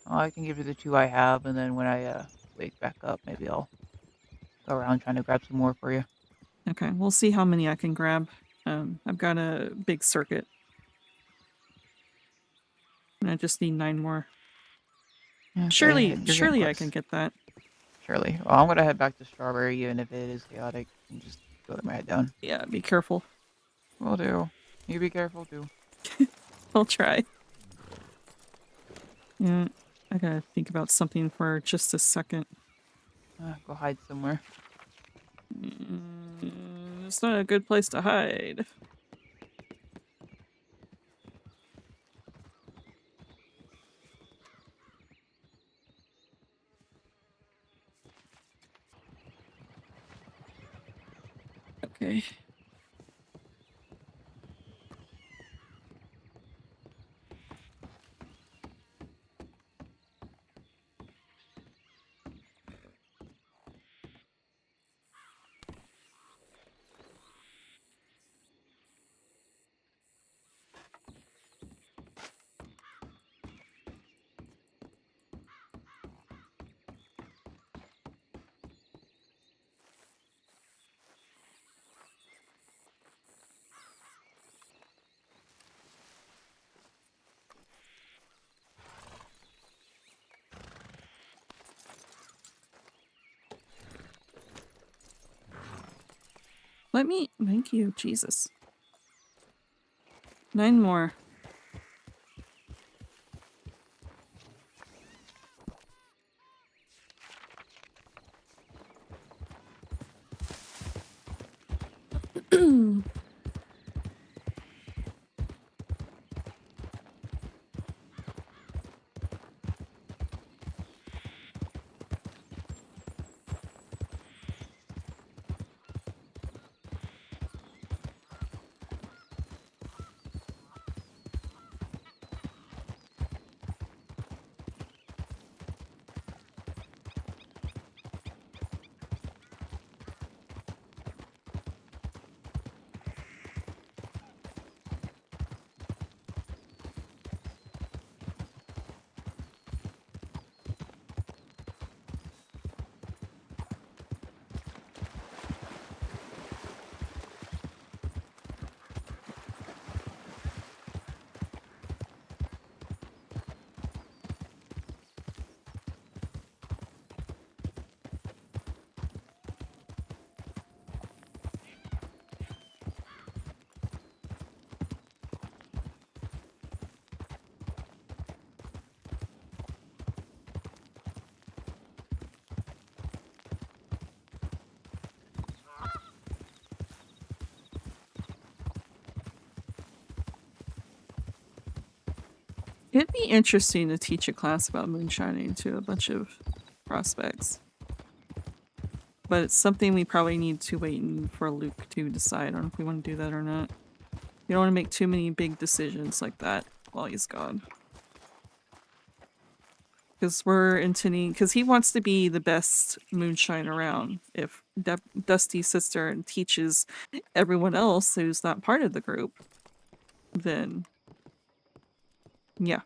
I can give you the 2 I have, and then when I wake back up, maybe I'll go around trying to grab some more for you. Okay, we'll see how many I can grab. I've got a big circuit. And I just need 9 more. Okay, Surely you're getting I close. can get that. Surely. Well, I'm gonna head back to Strawberry, even if it is chaotic, and just go let my head down. Yeah, be careful. Will do. You be careful too. I'll try. Yeah, I gotta think about something for just a second. Go hide somewhere. It's not a good place to hide. Okay. Thank you, Jesus. 9 more. It'd be interesting to teach a class about moonshining to a bunch of prospects. But it's something we probably need to wait for Luke to decide on if we want to do that or not. You don't want to make too many big decisions like that while he's gone. Because we're intending, because he wants to be the best moonshine around. If Dusty sits there and teaches everyone else who's not part of the group, then yeah.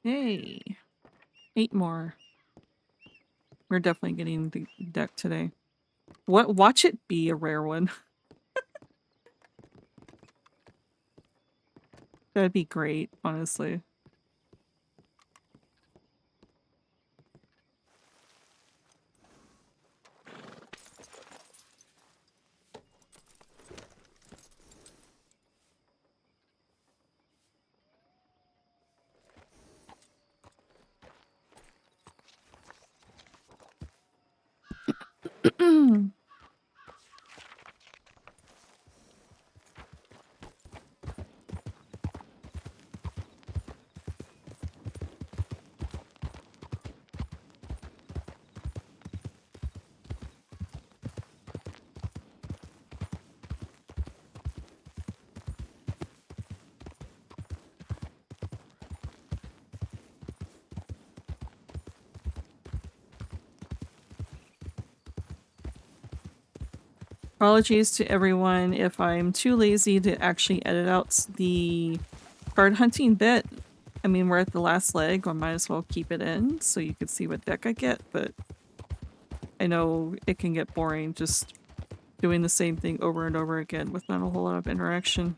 Hey, 8 more. We're definitely getting the deck today. What? Watch it be a rare one. That'd be great, honestly. Apologies to everyone if I'm too lazy to actually edit out the card hunting bit. I mean, we're at the last leg, I might as well keep it in so you can see what deck I get, but I know it can get boring just doing the same thing over and over again with not a whole lot of interaction.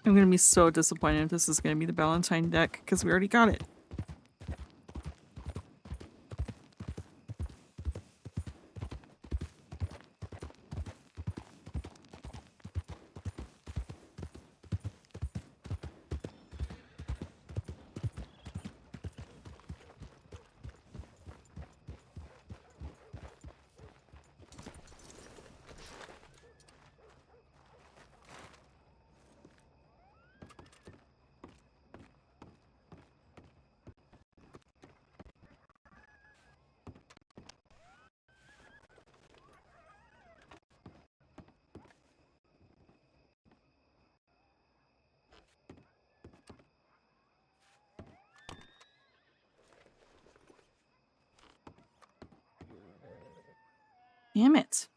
I'm gonna be so disappointed if this is gonna be the Valentine deck, because we already got it. Damn it.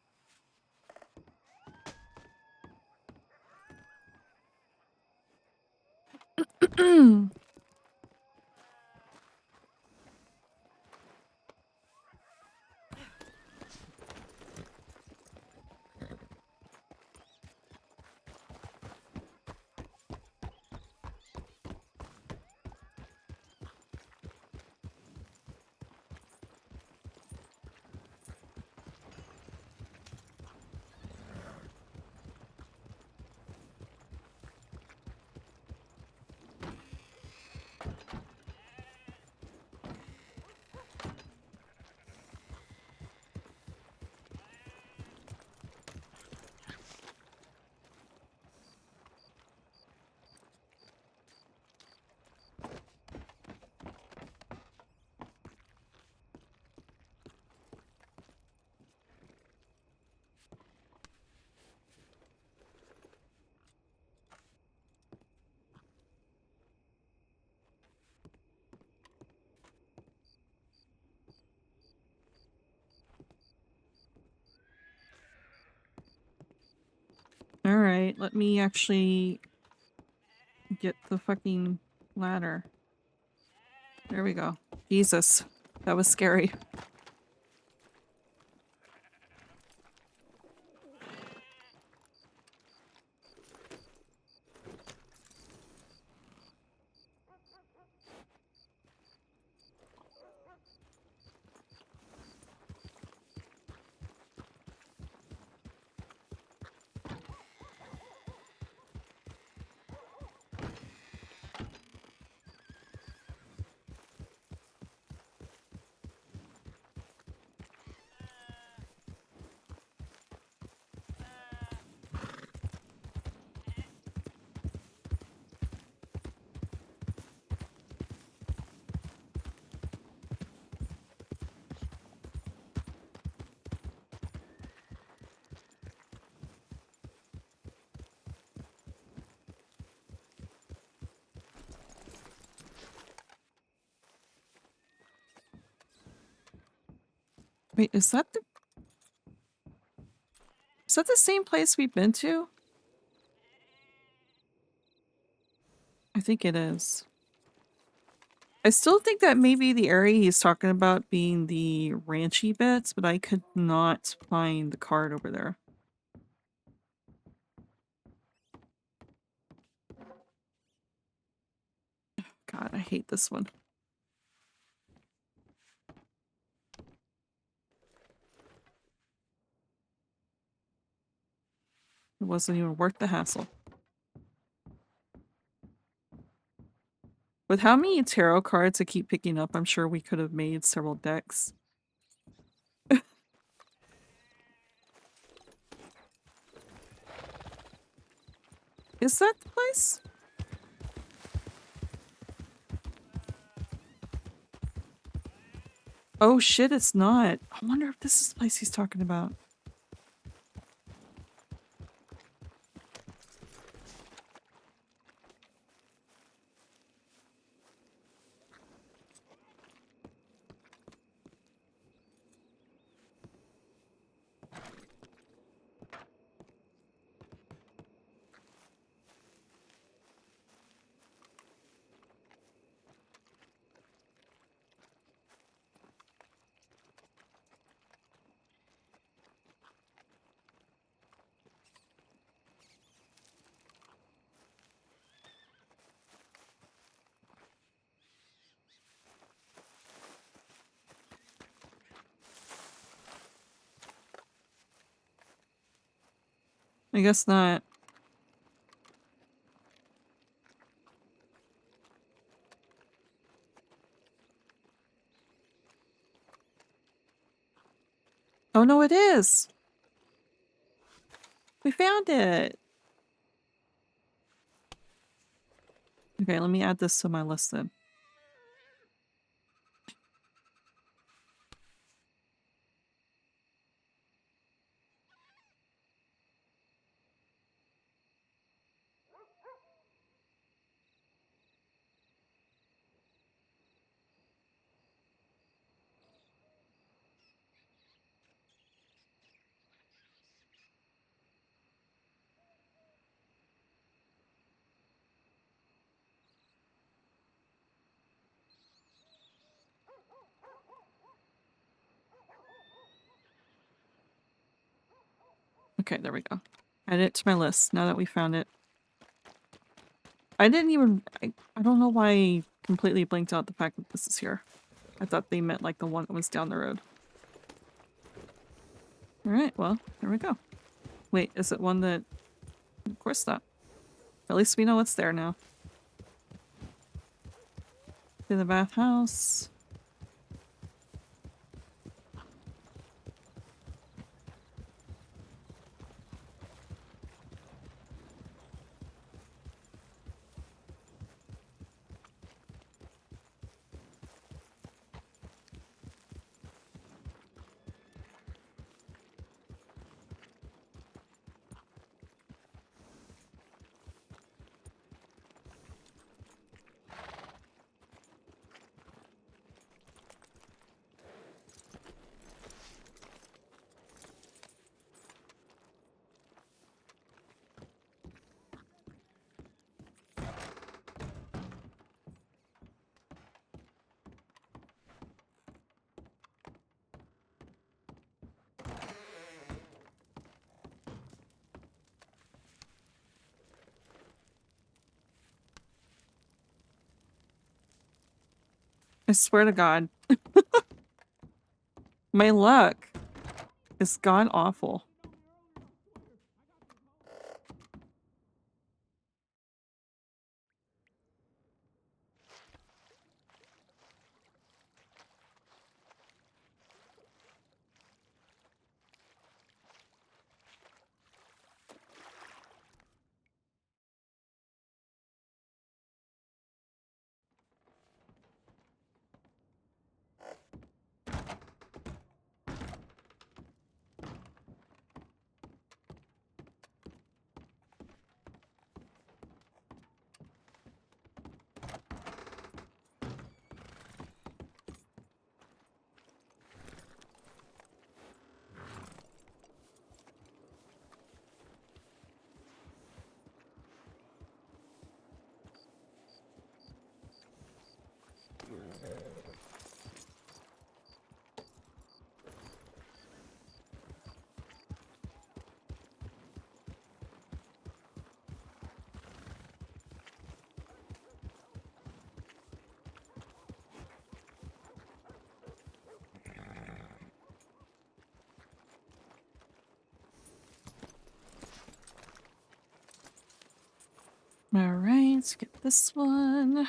Alright, let me actually get the fucking ladder. There we go. Jesus. That was scary. Wait, is that the same place we've been to? I think it is. I still think that maybe the area he's talking about being the ranchy bits, but I could not find the card over there. God, I hate this one. It wasn't even worth the hassle. With how many tarot cards I keep picking up, I'm sure we could have made several decks. Is that the place? Oh shit, it's not. I wonder if this is the place he's talking about. I guess not. Oh no, it is! We found it! Okay, let me add this to my list then. Okay, there we go. Add it to my list now that we found it. I didn't even... I don't know why I completely blinked out the fact that this is here. I thought they meant like the one that was down the road. Alright, well, there we go. Wait, is it one that... Of course not. At least we know it's there now. To the bathhouse. I swear to God. My luck is god awful. Alright, let's get this one.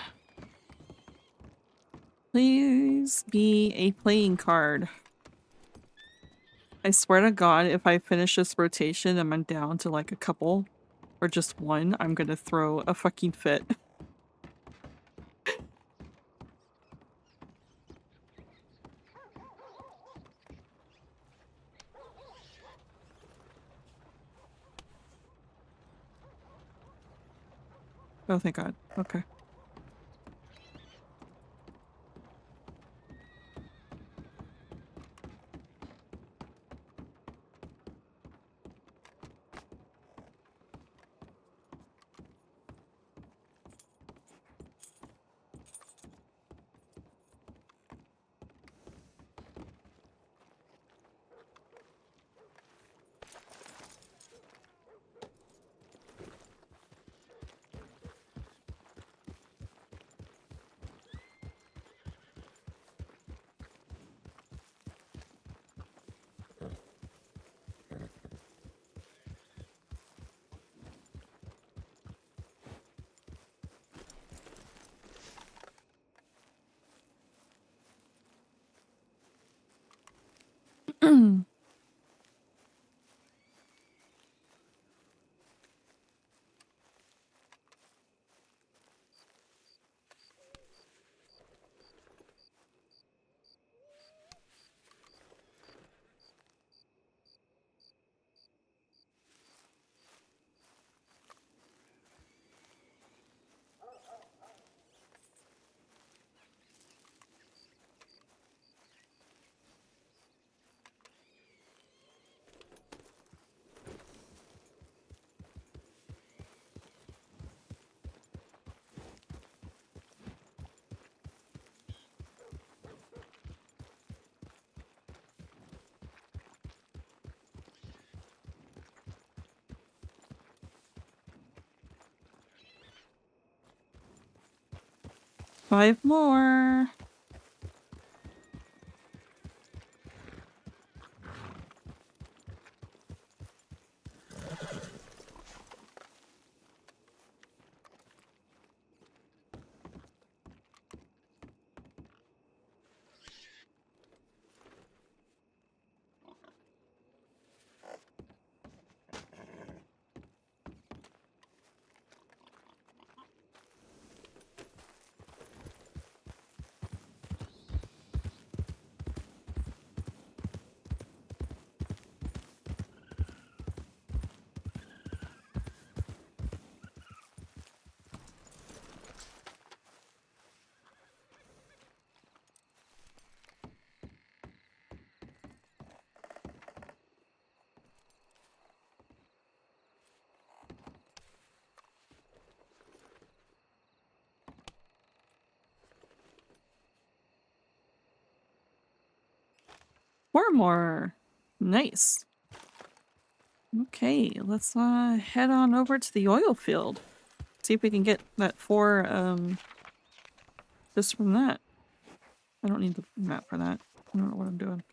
Please be a playing card. I swear to God, if I finish this rotation and I'm down to like a couple or just one, I'm gonna throw a fucking fit. Oh, thank God. Okay. Five more. Four more. Nice. Okay, let's head on over to the oil field. See if we can get that four just from that. I don't need the map for that. I don't know what I'm doing.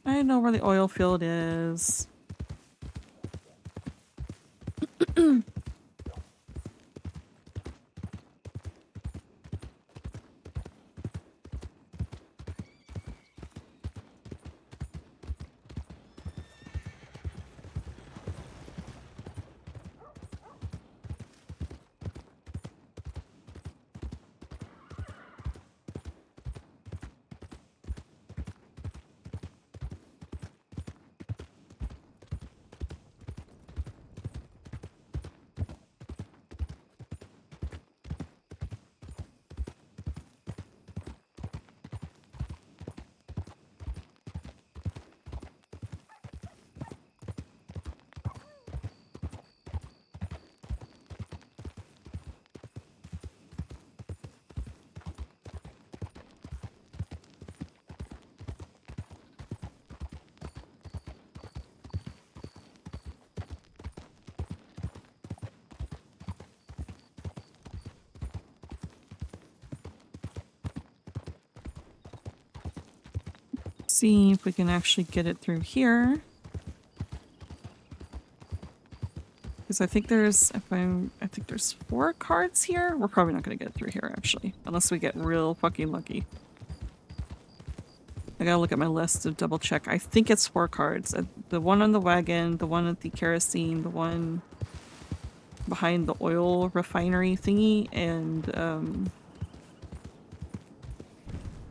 I know where the oil field is. See if we can actually get it through here. Because I think there's, I think there's 4 cards here. We're probably not gonna get through here actually, unless we get real fucking lucky. I gotta look at my list to double check. I think it's 4 cards. The one on the wagon, the one at the kerosene, the one behind the oil refinery thingy, and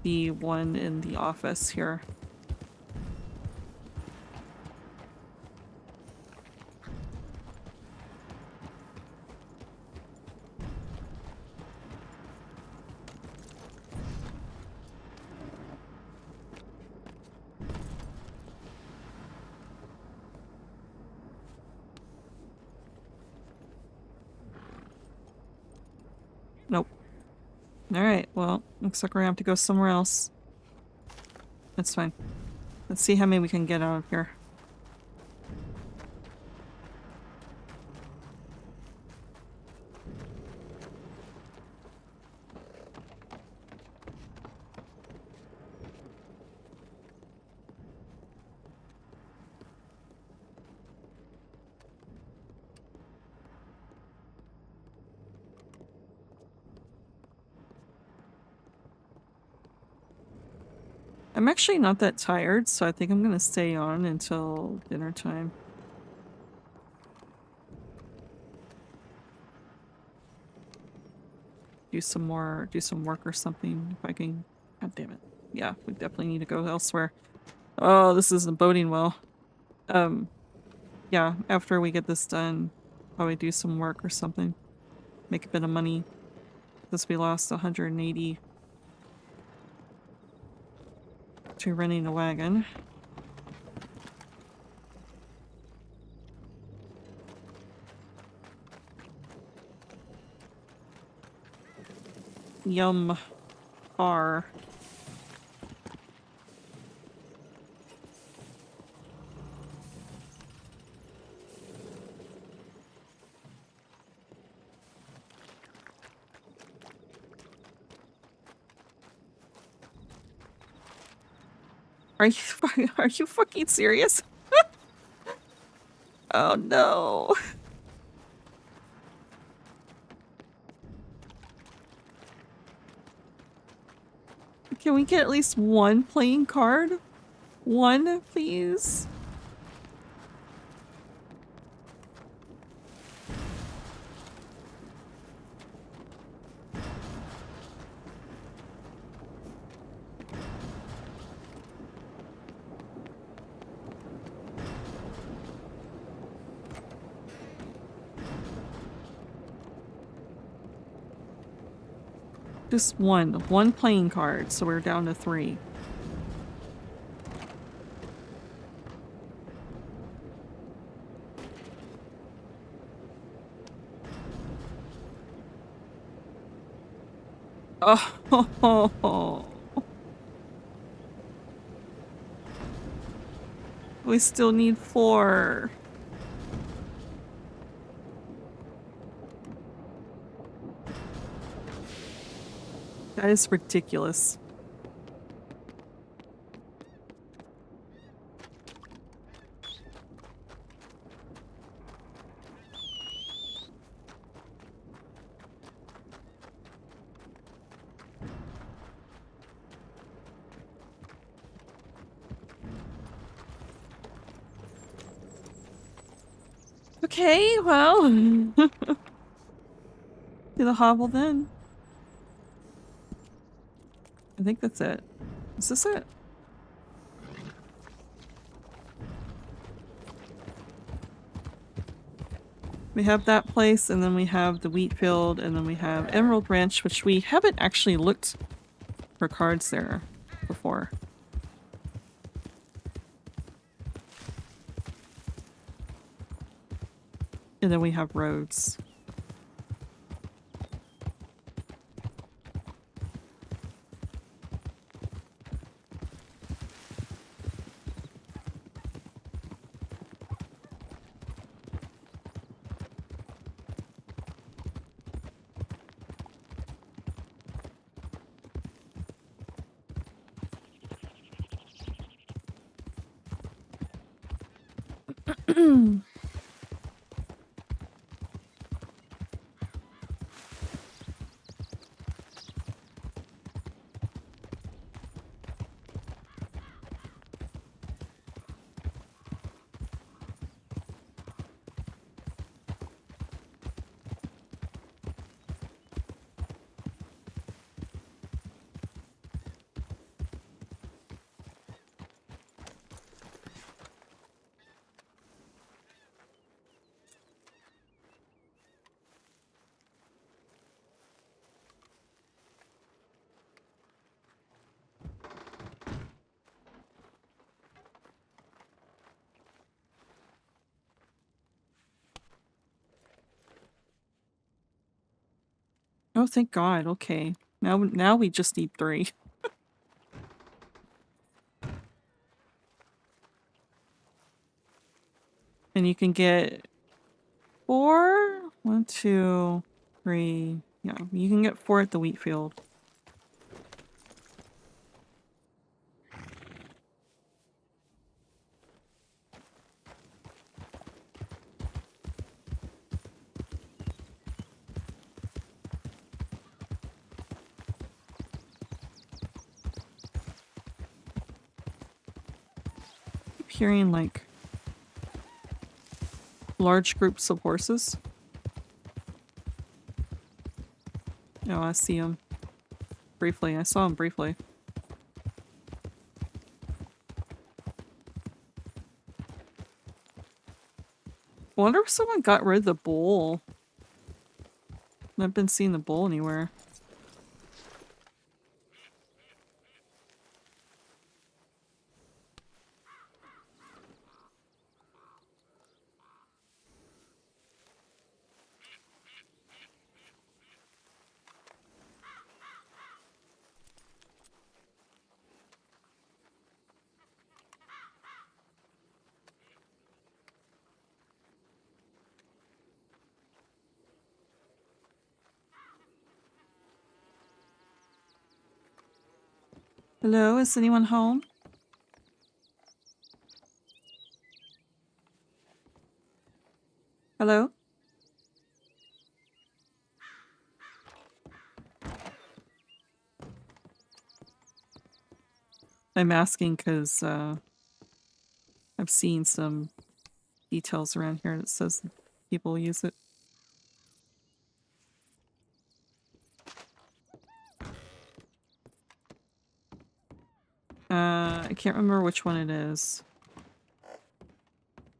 the one in the office here. Nope. Alright, well, looks like we're gonna have to go somewhere else. That's fine. Let's see how many we can get out of here. I'm actually not that tired, so I think I'm gonna stay on until dinner time. Do some work or something if I can. God damn it. Yeah, we definitely need to go elsewhere. Oh, this isn't boding well. Yeah, after we get this done, probably do some work or something. Make a bit of money. Because we lost 180 to renting a wagon. Yum. Bar. Are you fucking serious? Oh no. Can we get at least one playing card? One, please? Just one playing card, so we're down to 3. Oh, we still need 4. That is ridiculous. Okay, well. Do the hovel then. I think that's it. Is this it? We have that place, and then we have the wheat field, and then we have Emerald Ranch, which we haven't actually looked for cards there before. And then we have roads. Oh, thank God. Okay. Now we just need 3. And you can get 4? 1, 2, 3. Yeah, you can get 4 at the wheat field. Keep hearing like large groups of horses. Oh, I see them. Briefly. I saw them briefly. I wonder if someone got rid of the bull. I've been seeing the bull anywhere. Hello, is anyone home? Hello? I'm asking because I've seen some details around here that says people use it. I can't remember which one it is.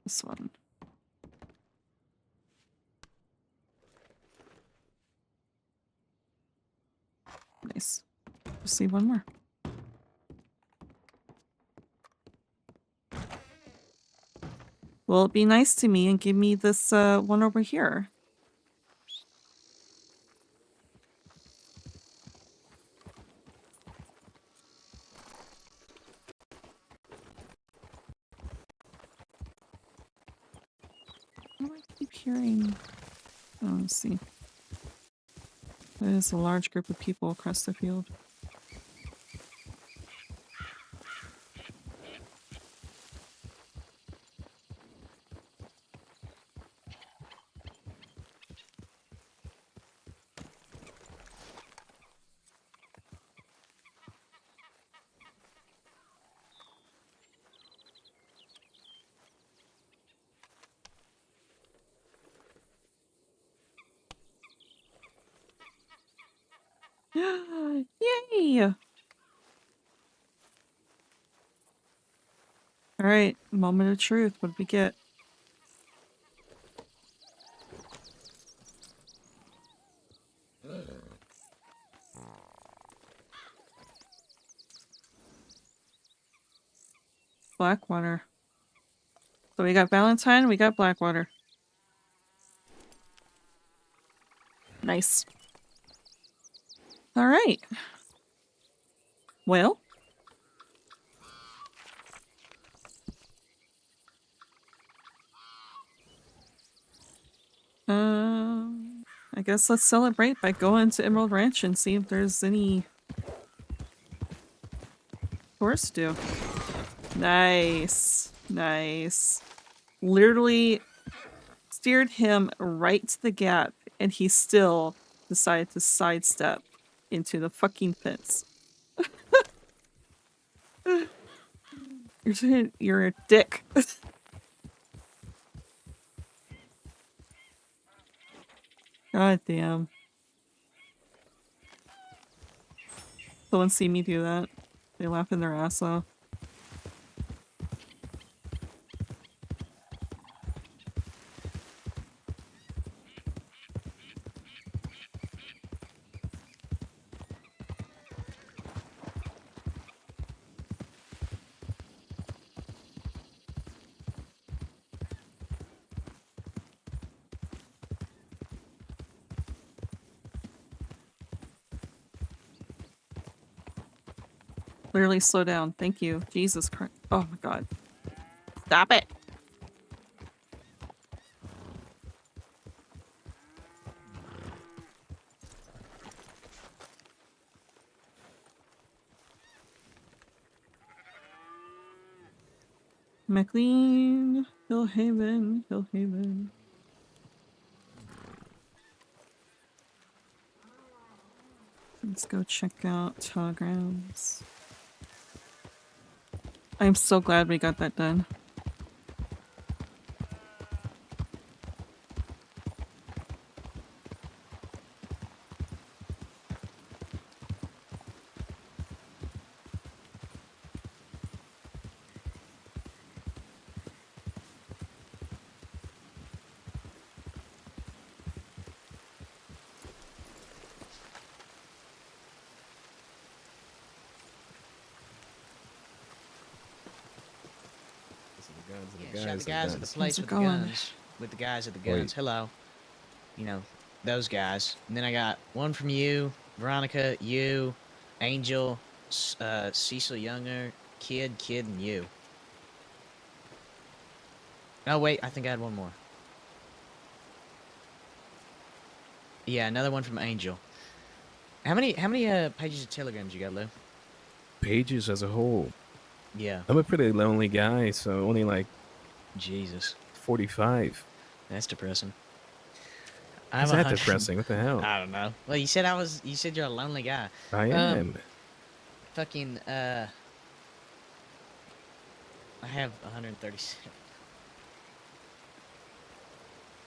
This one. Nice. Just see one more. Well, be nice to me and give me this one over here. Why do I keep hearing? Oh, let's see. There's a large group of people across the field. Yay! Alright, moment of truth. What did we get? Blackwater. So we got Valentine, we got Blackwater. Nice. Alright. Well. I guess let's celebrate by going to Emerald Ranch and see if there's any chores to do. Nice. Nice. Literally steered him right to the gap and he still decided to sidestep into the fucking fence. You're a dick. God damn. Someone see me do that. They laugh in their ass off. Clearly slow down. Thank you. Jesus Christ. Oh my god. Stop it. McLean, Hillhaven, Hillhaven. Let's go check out telegrams. I'm so glad we got that done. Shot the guys at the place with the going. guns. With the guys at the guns. Hello. You know, those guys. And then I got one from you, Veronica, you, Angel, Cecil Younger, Kid, and you. Oh, wait, I think I had one more. Yeah, another one from Angel. How many pages of telegrams you got, Lou? Pages as a whole. Yeah. I'm a pretty lonely guy, so only like Jesus. 45. That's depressing. Is that depressing? What the hell? I don't know. Well, you said you said you're a lonely guy. I am. Fucking, I have 137.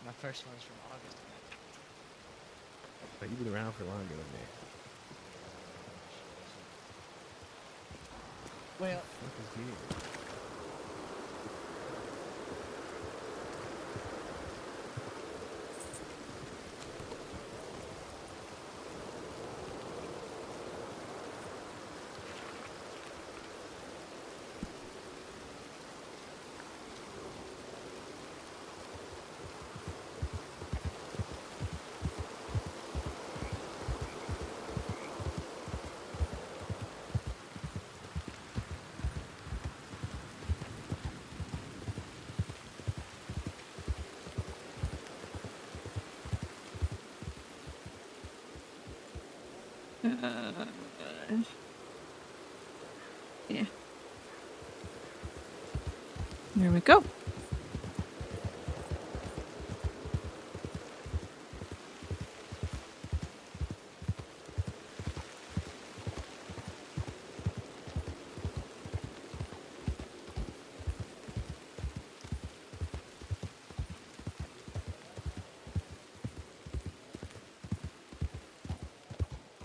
My first one's from August. But you've been around for longer than me. Well, What is here? Yeah. There we go.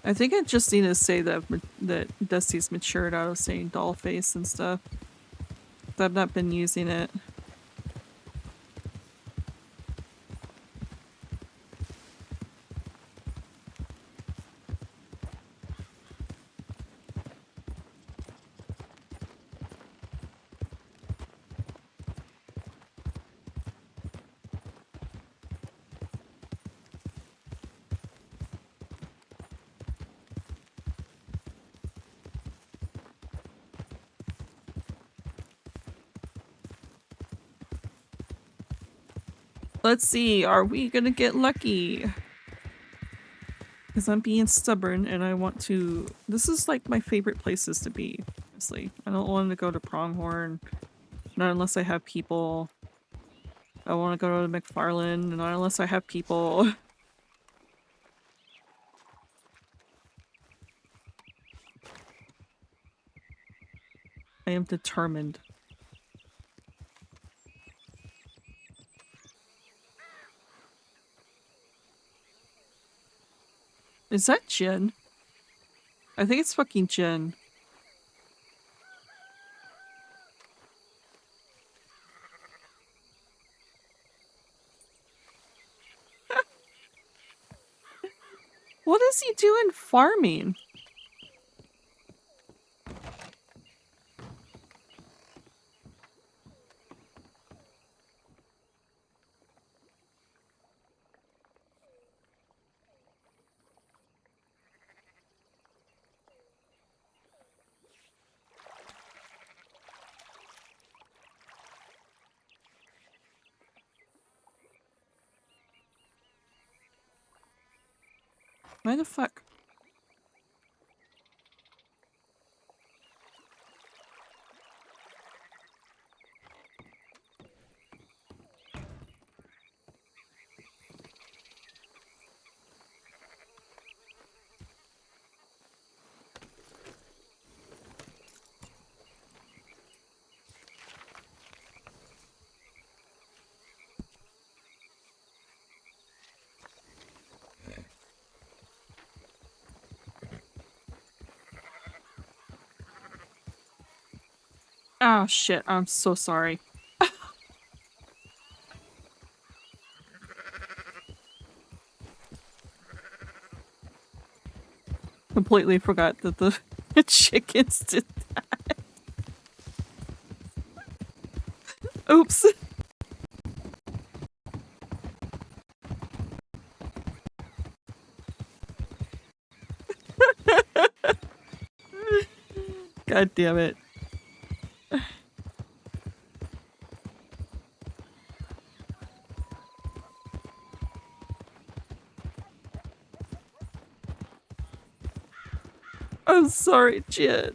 I think I just need to say that Dusty's matured out of saying doll face and stuff. I've not been using it. Let's see, are we gonna get lucky? Because I'm being stubborn and I want to... This is like my favorite places to be, honestly. I don't want to go to Pronghorn, not unless I have people. I want to go to McFarland, not unless I have people. I am determined. Is that Jen? I think it's fucking Jen. What is he doing farming? Why the fuck? Oh shit, I'm so sorry. Completely forgot that the chickens did that. Oops. God damn it. I'm sorry, Jen.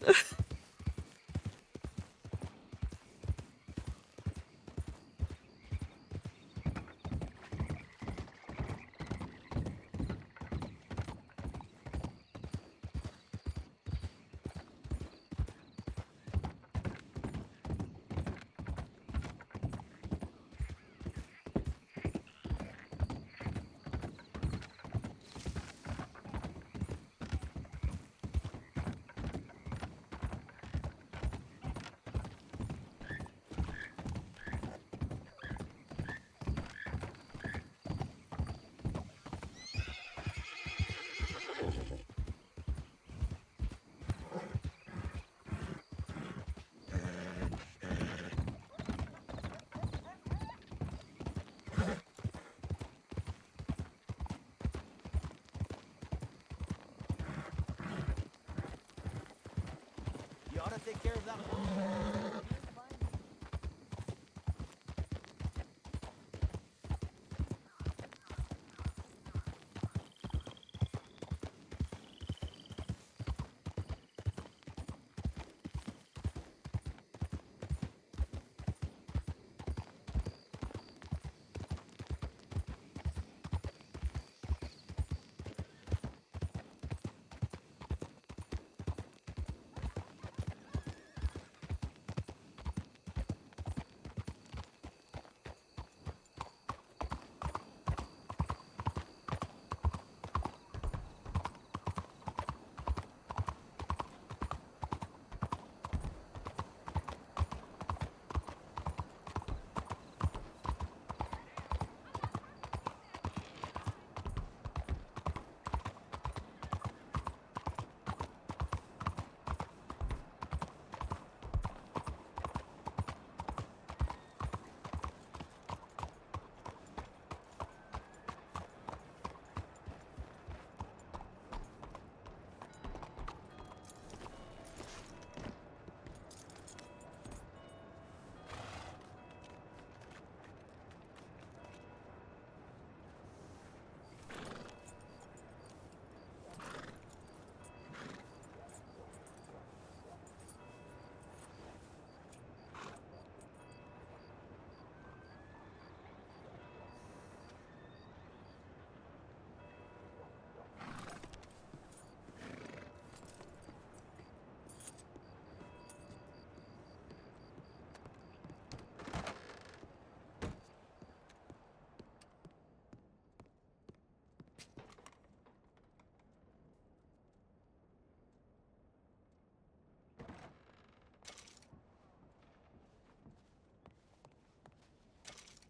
You ought to take care of that.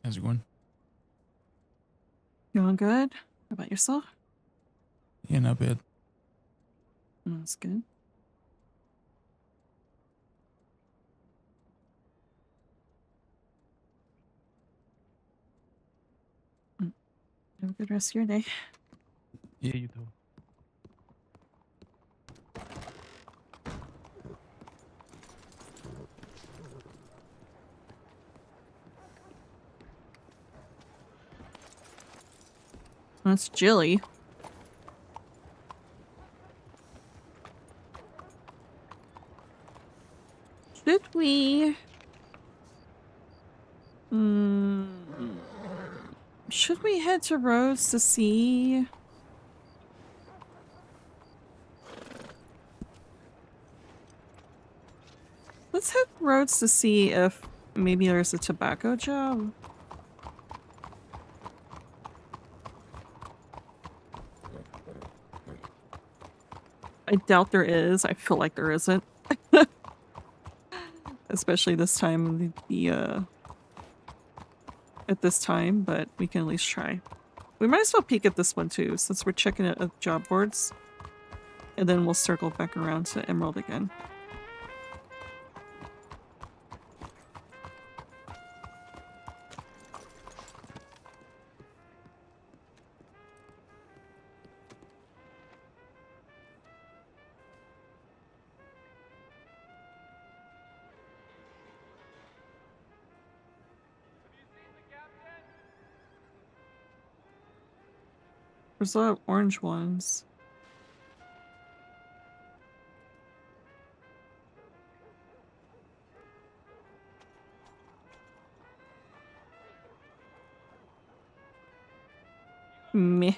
How's it going? Going good? How about yourself? Yeah, not bad. That's good. Have a good rest of your day. Yeah, you too. That's Jilly. Should we... Should we head to Rhodes to see... Let's hit Rhodes to see if maybe there's a tobacco job. I doubt there is. I feel like there isn't. Especially this time at this time, but we can at least try. We might as well peek at this one too, since we're checking it at job boards. And then we'll circle back around to Emerald again. There's a lot of orange ones. Meh.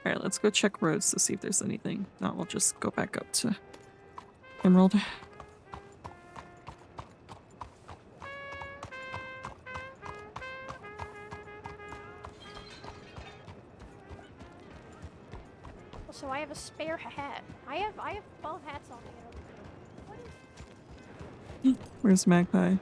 Alright, let's go check roads to see if there's anything. Not, we'll just go back up to Emerald. So I have a spare hat. I have both hats on me. Where's Magpie?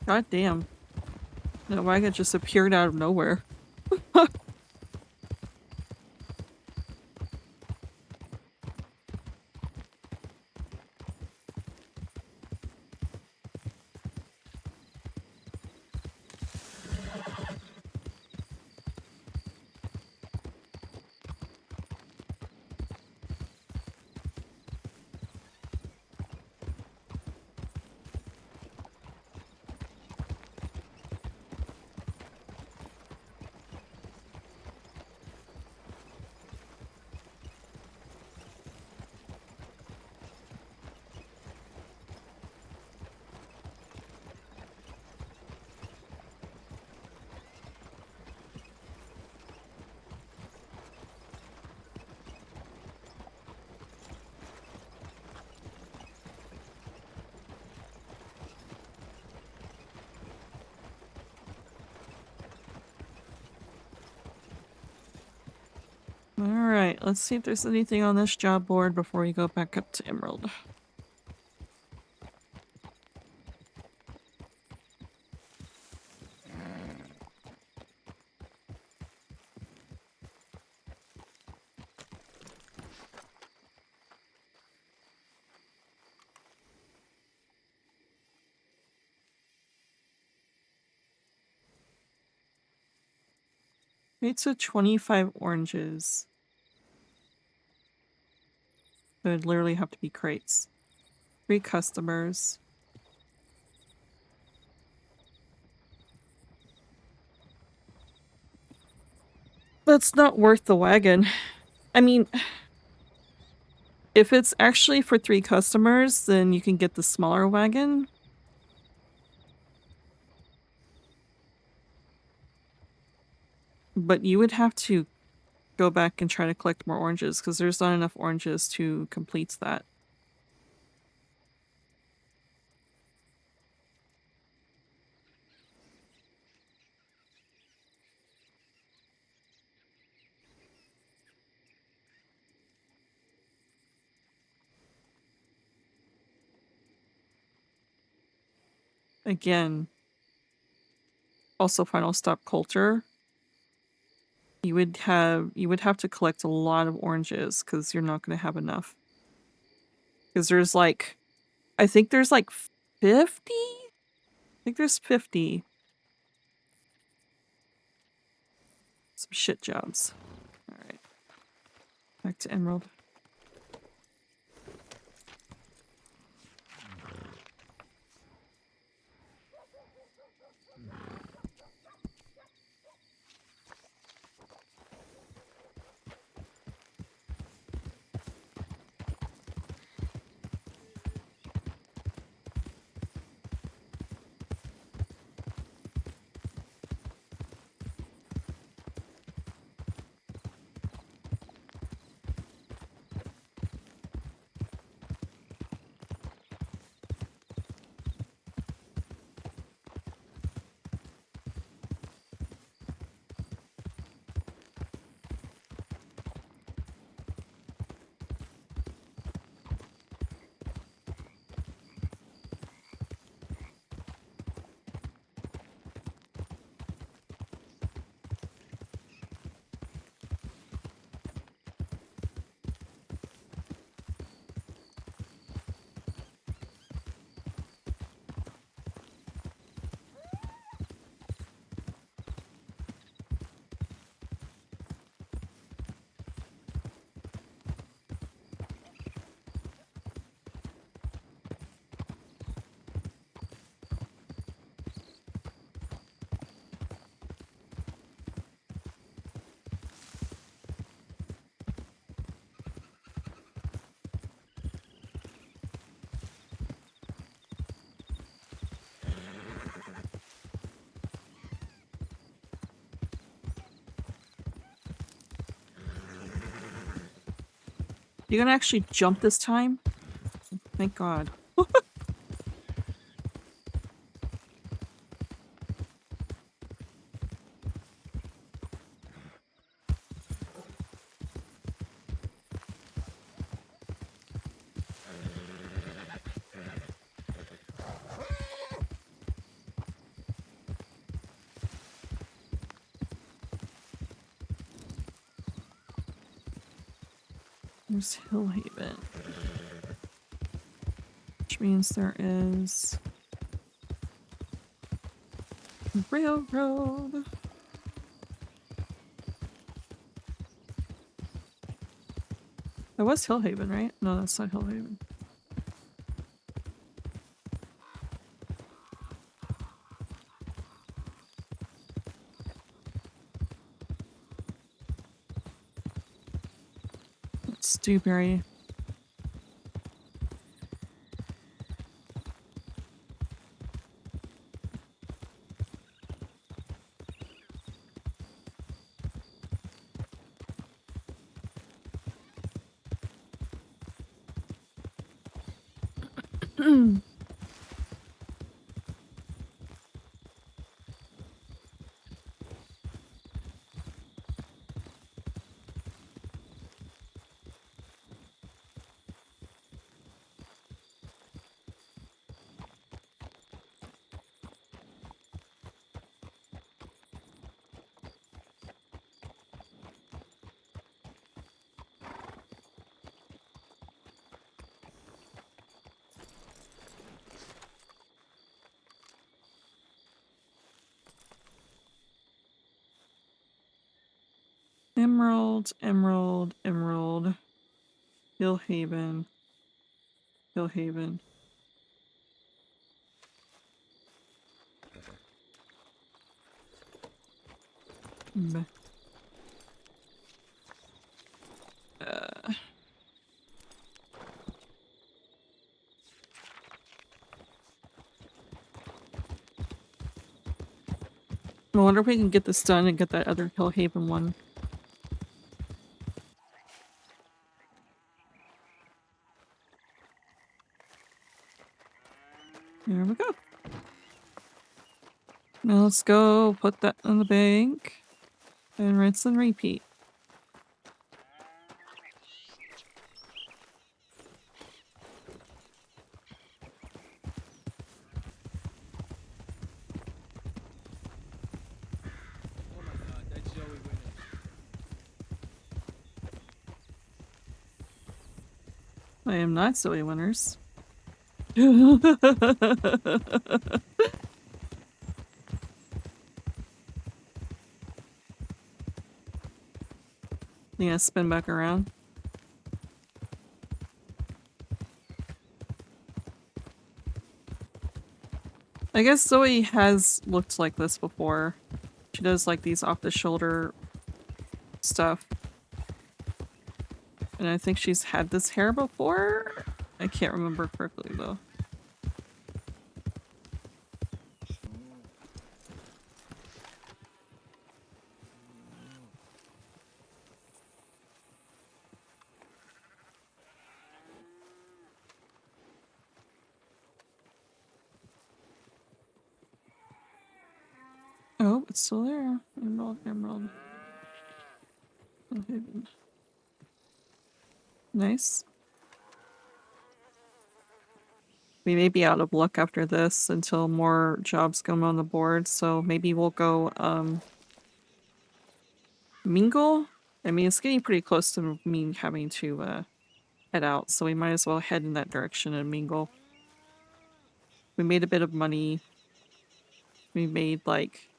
God damn. That wagon just appeared out of nowhere. Alright, let's see if there's anything on this job board before we go back up to Emerald. It's a 25 oranges. It would literally have to be crates. 3 customers. That's not worth the wagon. I mean, if it's actually for 3 customers, then you can get the smaller wagon. But you would have to go back and try to collect more oranges because there's not enough oranges to complete that. Again, also final stop culture. You would have to collect a lot of oranges because you're not going to have enough. Because there's like, I think there's like 50? I think there's 50. Some shit jobs. Alright. Back to Emerald. You gonna actually jump this time? Thank God. There's Hillhaven. Which means there is railroad. That was Hillhaven, right? No, that's not Hillhaven. It's Dewberry. Emerald, Emerald, Emerald. Hillhaven. Hillhaven. Meh. I wonder if we can get this done and get that other Hillhaven one. There we go. Now let's go put that in the bank and rinse and repeat. I am not Zoe Winners. Think I spin back around. I guess Zoe has looked like this before. She does like these off the shoulder stuff. And I think she's had this hair before? I can't remember correctly though. Oh, it's still there. Emerald, emerald. Okay. Nice. We may be out of luck after this until more jobs come on the board, so maybe we'll go, mingle? I mean, it's getting pretty close to me having to, head out, so we might as well head in that direction and mingle. We made a bit of money. We made, like,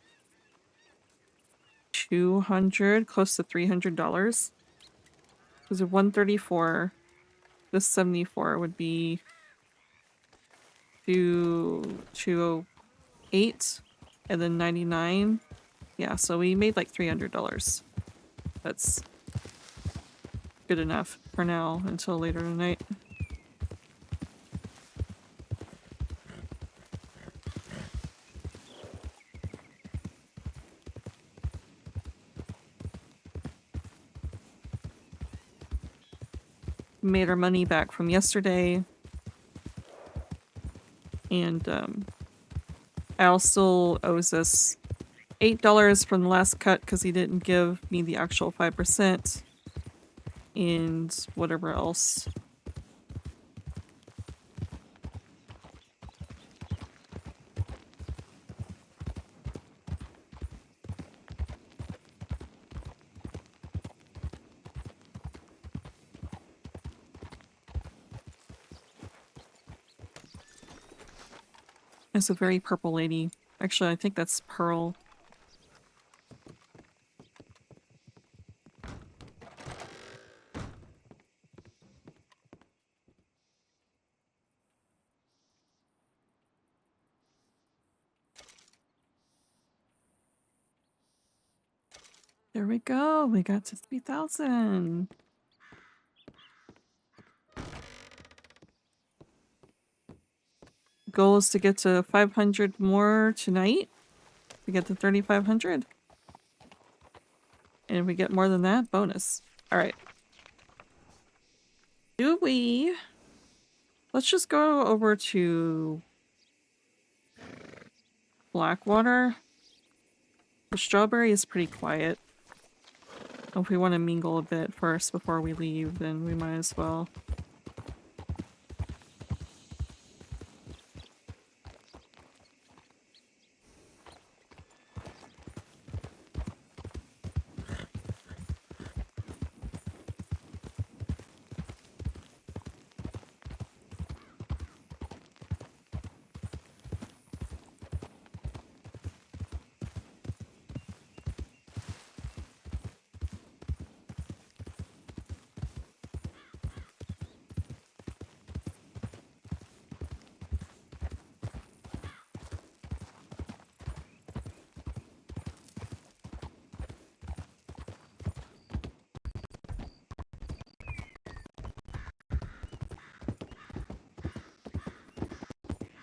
200, close to $300. Because of 134, this 74 would be 208, and then 99. Yeah, so we made like $300. That's good enough for now until later tonight. Made our money back from yesterday. And Al still owes us $8 from the last cut because he didn't give me the actual 5%. And whatever else. It's a very purple lady. Actually, I think that's Pearl. There we go. We got to 3,000. Goal is to get to 500 more tonight. We get to 3,500. And if we get more than that, bonus. Alright. Let's just go over to Blackwater. The strawberry is pretty quiet. If we want to mingle a bit first before we leave, then we might as well.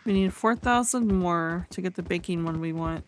We need 4,000 more to get the baking one we want.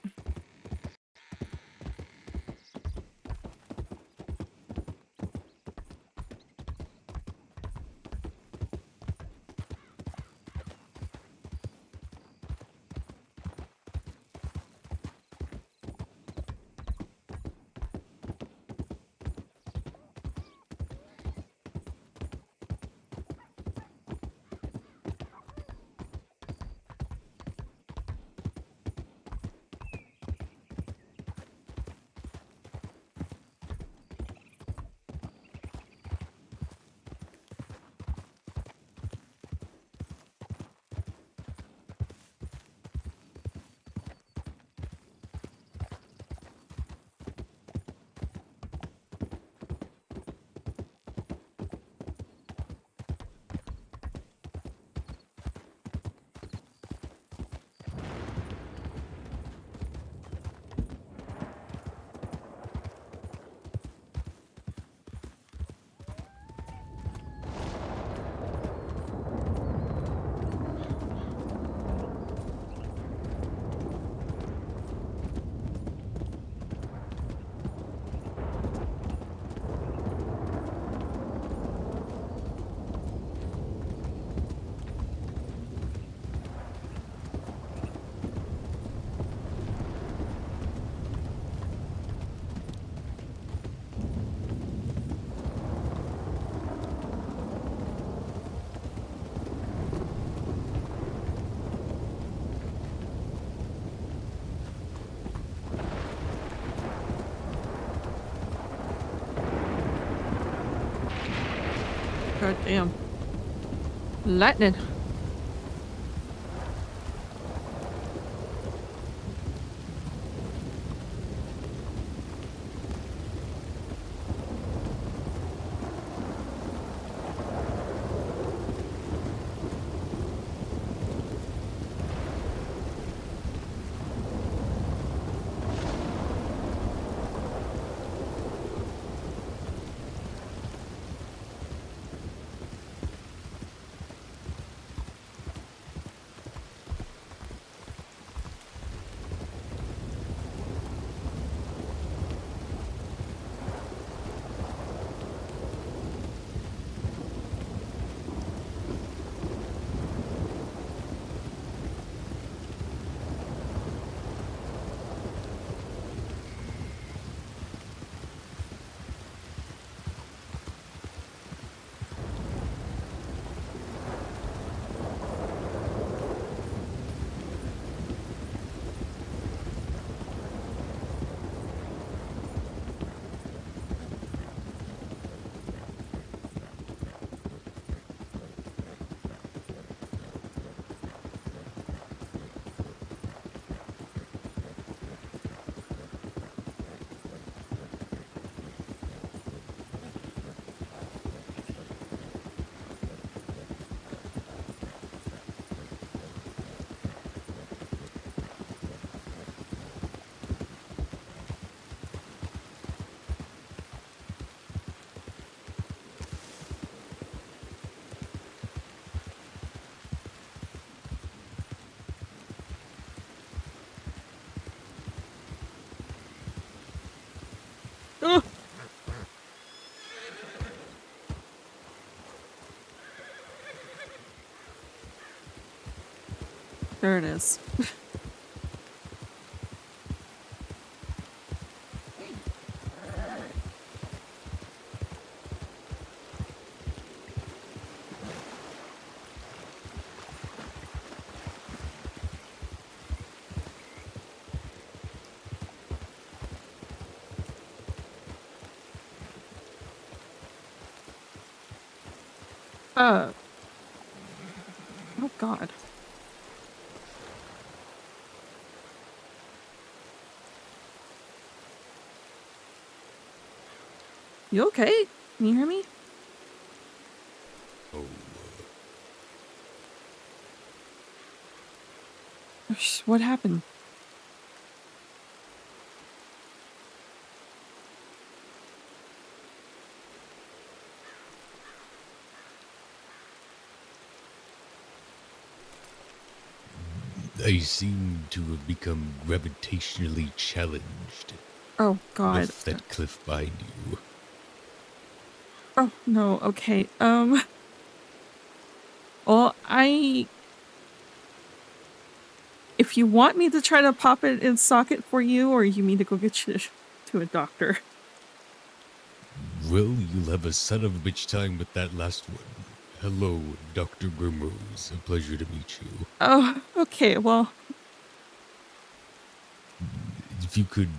God damn. Lightning. Oh! There it is. Oh god. You okay? Can you hear me? What happened? I seem to have become gravitationally challenged. Oh God. With that cliff behind you. Oh no. Okay. Well, if you want me to try to pop it in socket for you, or you need to go get you to a doctor. Well, you'll have a son of a bitch time with that last one. Hello, Dr. Grimrose. A pleasure to meet you. Oh, okay. Well, if you could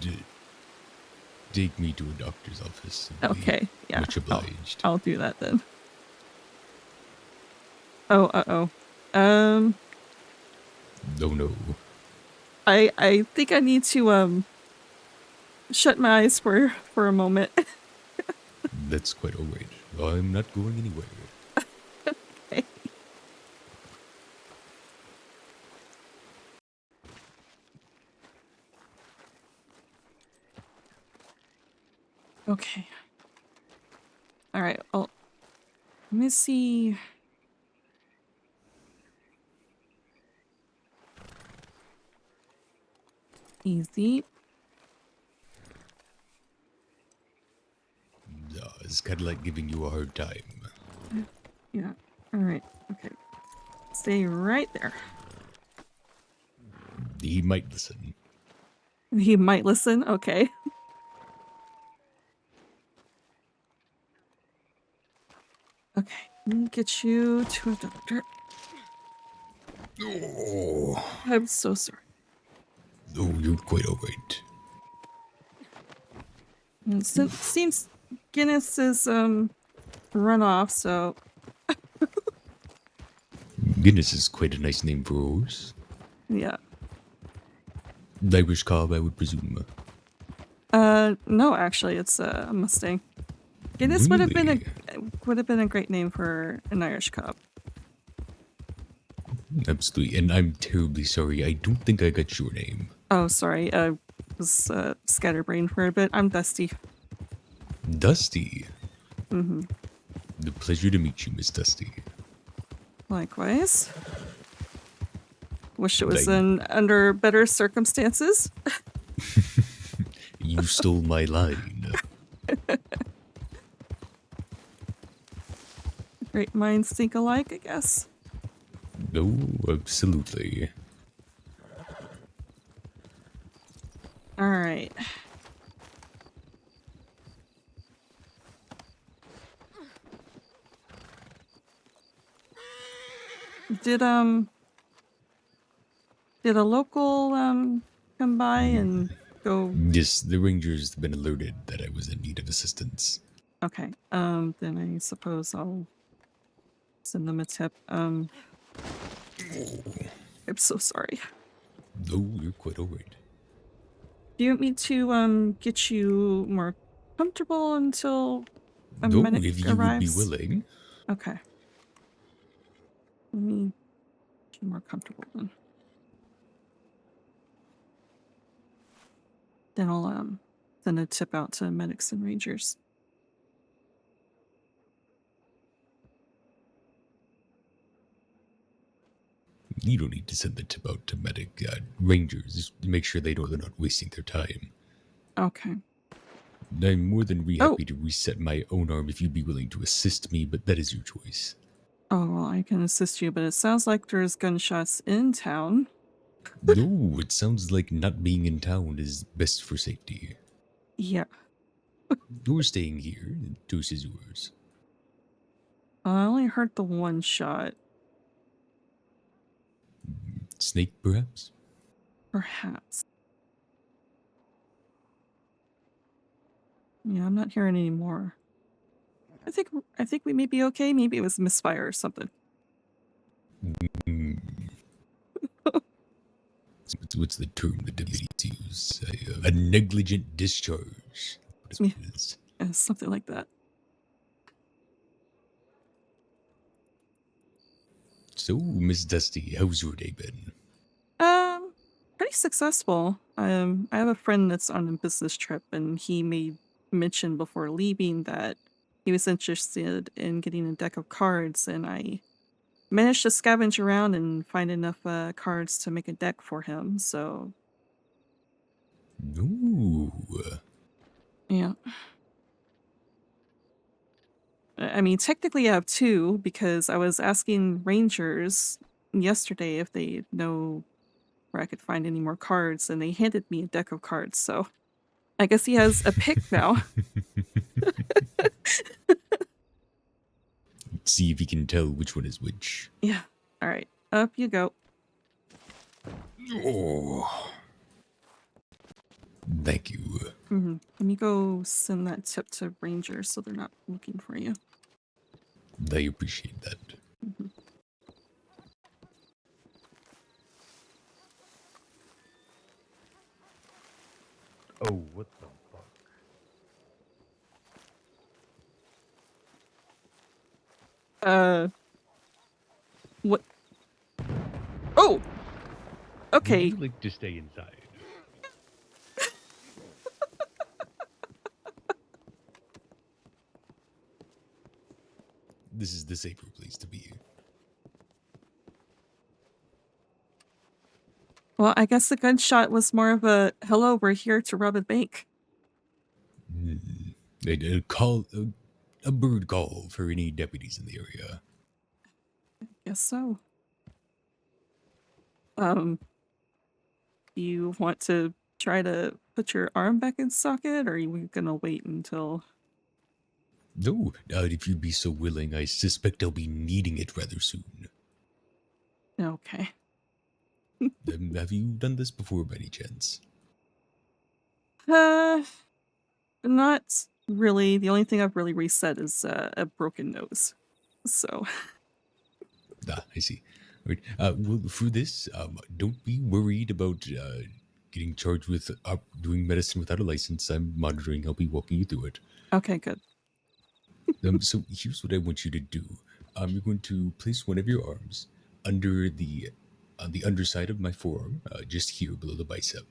take me to a doctor's office, okay. Yeah. Much obliged. I'll do that then. Oh, uh-oh. Oh no. I think I need to shut my eyes for a moment. That's quite alright. I'm not going anywhere. Okay. Okay. All right. Well, let me see. Easy. It's kind of like giving you a hard time. Yeah. All right. Okay. Stay right there. He might listen. He might listen. Okay. Okay. Let me get you to a doctor. Oh. I'm so sorry. Oh, you're quite alright. Seems Guinness is run off, so Guinness is quite a nice name for a horse. yeah. Irish cob, I would presume. No, actually, it's a Mustang. Guinness would have been a great name for an Irish cob. Absolutely, and I'm terribly sorry. I don't think I got your name. Oh, sorry. I was scatterbrained for a bit. I'm Dusty. Dusty. Mm-hmm. The pleasure to meet you, Miss Dusty. Likewise. Wish it was under better circumstances. You stole my line. Great minds think alike, I guess. No, absolutely. All right. Did a local come by and go? Yes, the rangers have been alerted that I was in need of assistance. Okay. Then I suppose I'll send them a tip. I'm so sorry. No, you're quite alright. Do you want me to get you more comfortable until a No, medic if you arrives? would be willing. Okay. Let me get you more comfortable then. Then I'll send a tip out to medics and rangers. You don't need to send the tip out to medic rangers. Just make sure they're not wasting their time. Okay. I'm more than happy to reset my own arm if you'd be willing to assist me, but that is your choice. Oh, well, I can assist you, but it sounds like there's gunshots in town. No, it sounds like not being in town is best for safety. Yeah. You're staying here. The choice is yours. I only heard the one shot. Snake, perhaps? Perhaps. Yeah, I'm not hearing any more. I think we may be okay. Maybe it was misfire or something. What's the term the deputies use? A negligent discharge. What Yeah. it is. Something like that. So, Miss Dusty, how's your day been? Pretty successful. I have a friend that's on a business trip, and he made mention before leaving that he was interested in getting a deck of cards, and I managed to scavenge around and find enough cards to make a deck for him, so... Ooh. Yeah. I mean, technically I have 2, because I was asking rangers yesterday if they know where I could find any more cards, and they handed me a deck of cards, so... I guess he has a pick now. See if he can tell which one is which. Yeah. Alright, up you go. Oh. Thank you. Mm-hmm. Let me go send that tip to rangers so they're not looking for you. I appreciate that. Mm-hmm. Oh, what the fuck? What? Oh! Okay. Would you like to stay inside? This is the safer place to be. Well, I guess the gunshot was more of a, hello, we're here to rob a bank. A call, a bird call for any deputies in the area. Guess so. You want to try to put your arm back in socket, or are you gonna wait until... No, if you'd be so willing, I suspect I'll be needing it rather soon. Okay. Have you done this before by any chance? Not really. The only thing I've really reset is a broken nose. So... I see. All right. Well, for this, don't be worried about getting charged with doing medicine without a license. I'm monitoring. I'll be walking you through it. Okay, good. So here's what I want you to do. You're going to place one of your arms under on the underside of my forearm, just here below the bicep.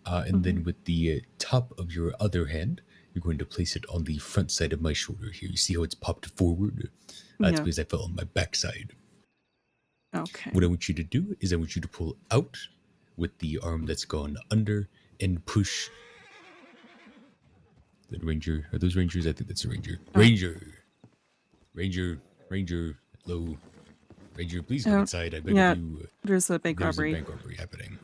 And then with the top of your other hand, you're going to place it on the front side of my shoulder here. You see how it's popped forward? That's Yeah. because I fell on my backside. Okay. What I want you to do is I want you to pull out with the arm that's gone under and push. The ranger, are those rangers? I think that's a ranger. Ranger, hello, ranger, please come inside. I beg of you. There's a bank robbery. There's a bank robbery happening.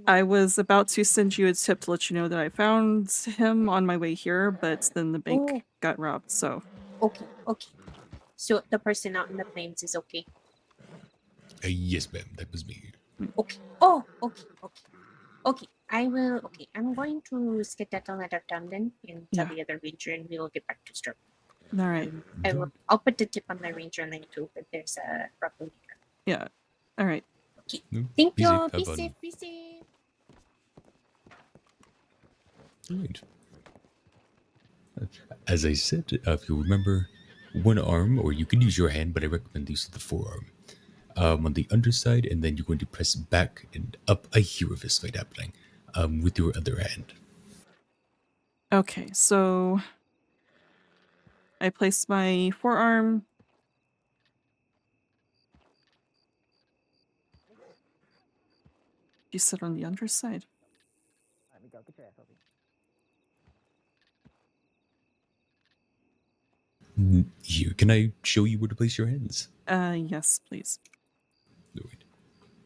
I was about to send you a tip to let you know that I found him on my way here, but then the bank got robbed, so... Okay. So the person out in the flames is okay? Yes, ma'am, that was me. Okay. Oh, okay. I will. Okay, I'm going to skedaddle out of town then and tell the other ranger, and we will get back to start. All right. I'll put the tip on my ranger line too, but there's a problem here. Yeah. All right. Okay. No, Thank be you. safe, Be have fun. safe. Be safe. Right. As I said, if you remember, one arm, or you can use your hand, but I recommend use of the forearm. On the underside, and then you're going to press back and up. I hear a fist fight happening with your other hand. Okay, so... I place my forearm... You sit on the underside. Let me go get your ass over here. Here, can I show you where to place your hands? Yes, please.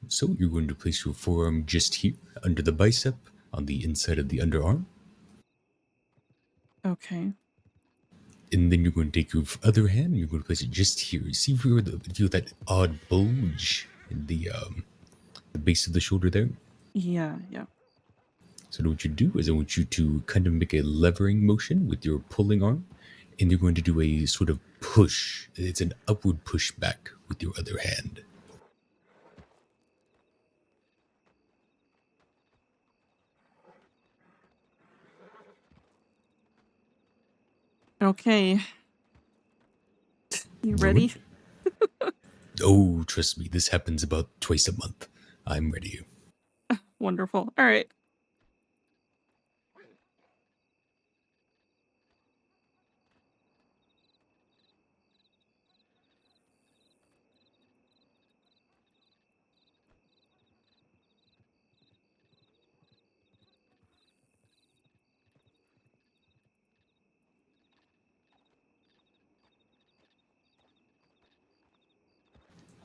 So you're going to place your forearm just here, under the bicep, on the inside of the underarm. Okay. And then you're going to take your other hand and you're going to place it just here. See where feel that odd bulge in the base of the shoulder there? Yeah. So what you do is I want you to kind of make a levering motion with your pulling arm, and you're going to do a sort of push. It's an upward push back with your other hand. Okay. You ready? Oh, trust me, this happens about twice a month. I'm ready. Wonderful. All right.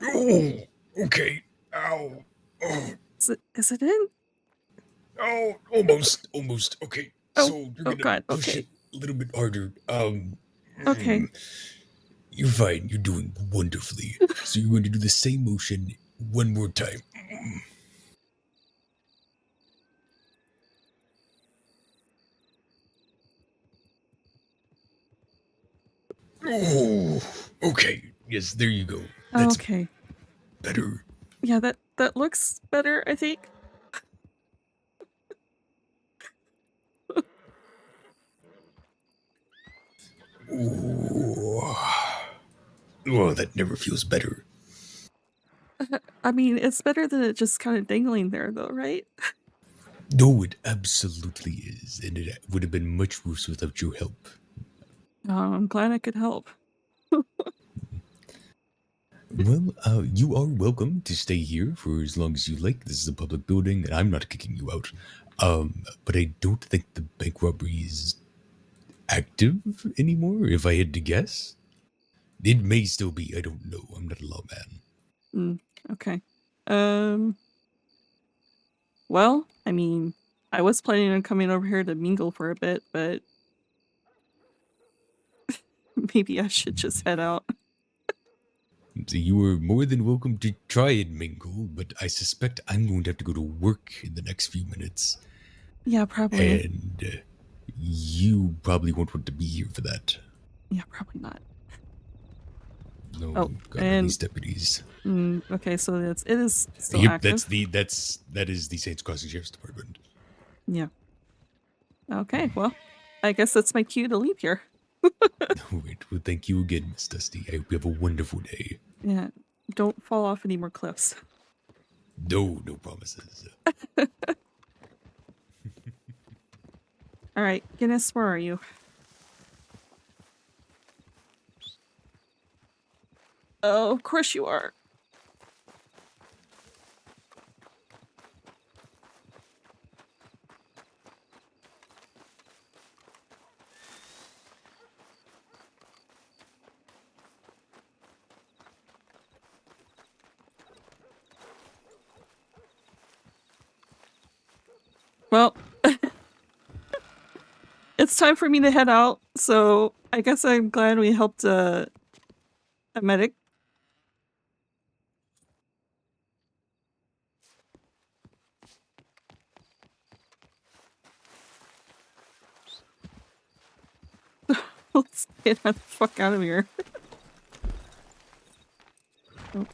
Oh, okay. Ow. Oh, Is it in? oh, almost. Okay. Oh, So you're oh gonna God. push Okay. it a little bit harder. Okay. You're fine. You're doing wonderfully. So you're going to do the same motion one more time. Oh, okay. Yes, there you go. That's Okay. better. Yeah, that looks better, I think. Oh, that never feels better. I mean, it's better than it just kind of dangling there, though, right? No, it absolutely is, and it would have been much worse without your help. I'm glad I could help. Well, you are welcome to stay here for as long as you like. This is a public building, and I'm not kicking you out. But I don't think the bank robbery is active anymore, if I had to guess. It may still be, I don't know. I'm not a lawman. Okay. Well, I mean, I was planning on coming over here to mingle for a bit, but maybe I should just head out. So you are more than welcome to try and mingle, but I suspect I'm going to have to go to work in the next few minutes. Yeah, probably. And you probably won't want to be here for that. Yeah, probably not. No, Oh, got and these deputies. Okay, so it is still Yep, active. that is the Saints Crossing Sheriff's Department. Yeah. Okay, well, I guess that's my cue to leave here. Wait, well, thank you again, Miss Dusty. I hope you have a wonderful day. Yeah, don't fall off any more cliffs. No promises. All right, Guinness, where are you? Oh, of course you are. Well, it's time for me to head out, so I guess I'm glad we helped a medic. Let's get the fuck out of here. Oh.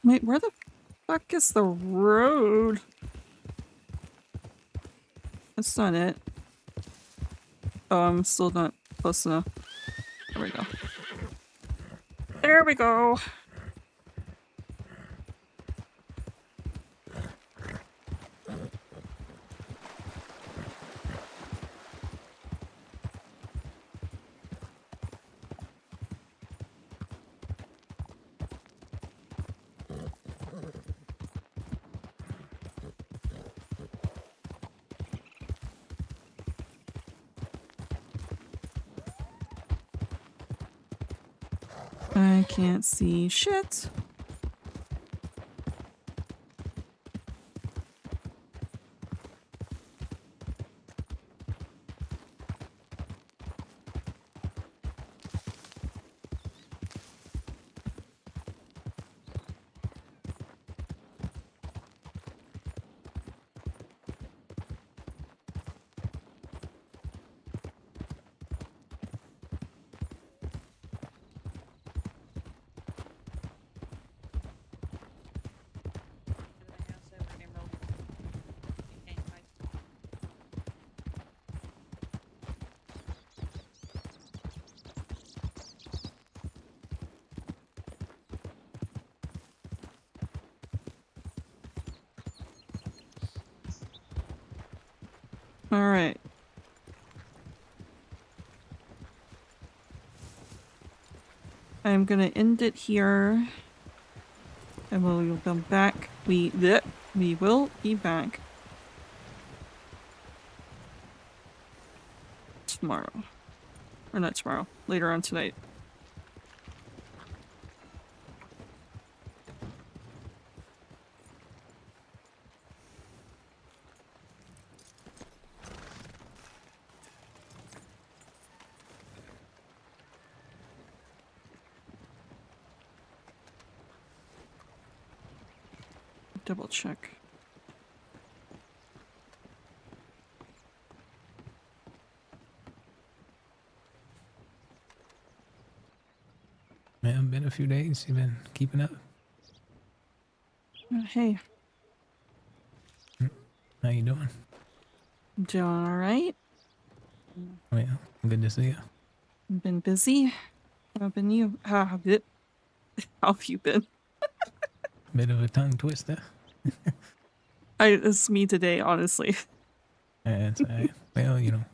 Wait, where the fuck is the road? That's not it. Oh, I'm still not close enough. There we go. There we go. I can't see shit. All right. I'm gonna end it here, and we'll come back. We will be back tomorrow, or not tomorrow. Later on tonight. Double check. Man, been a few days. You been keeping up? Hey, How you doing? I'm doing all right. Well, good to see you. Been busy. How been you? How have you been? Bit of a tongue twister. It's me today, honestly. That's alright. Well, you know,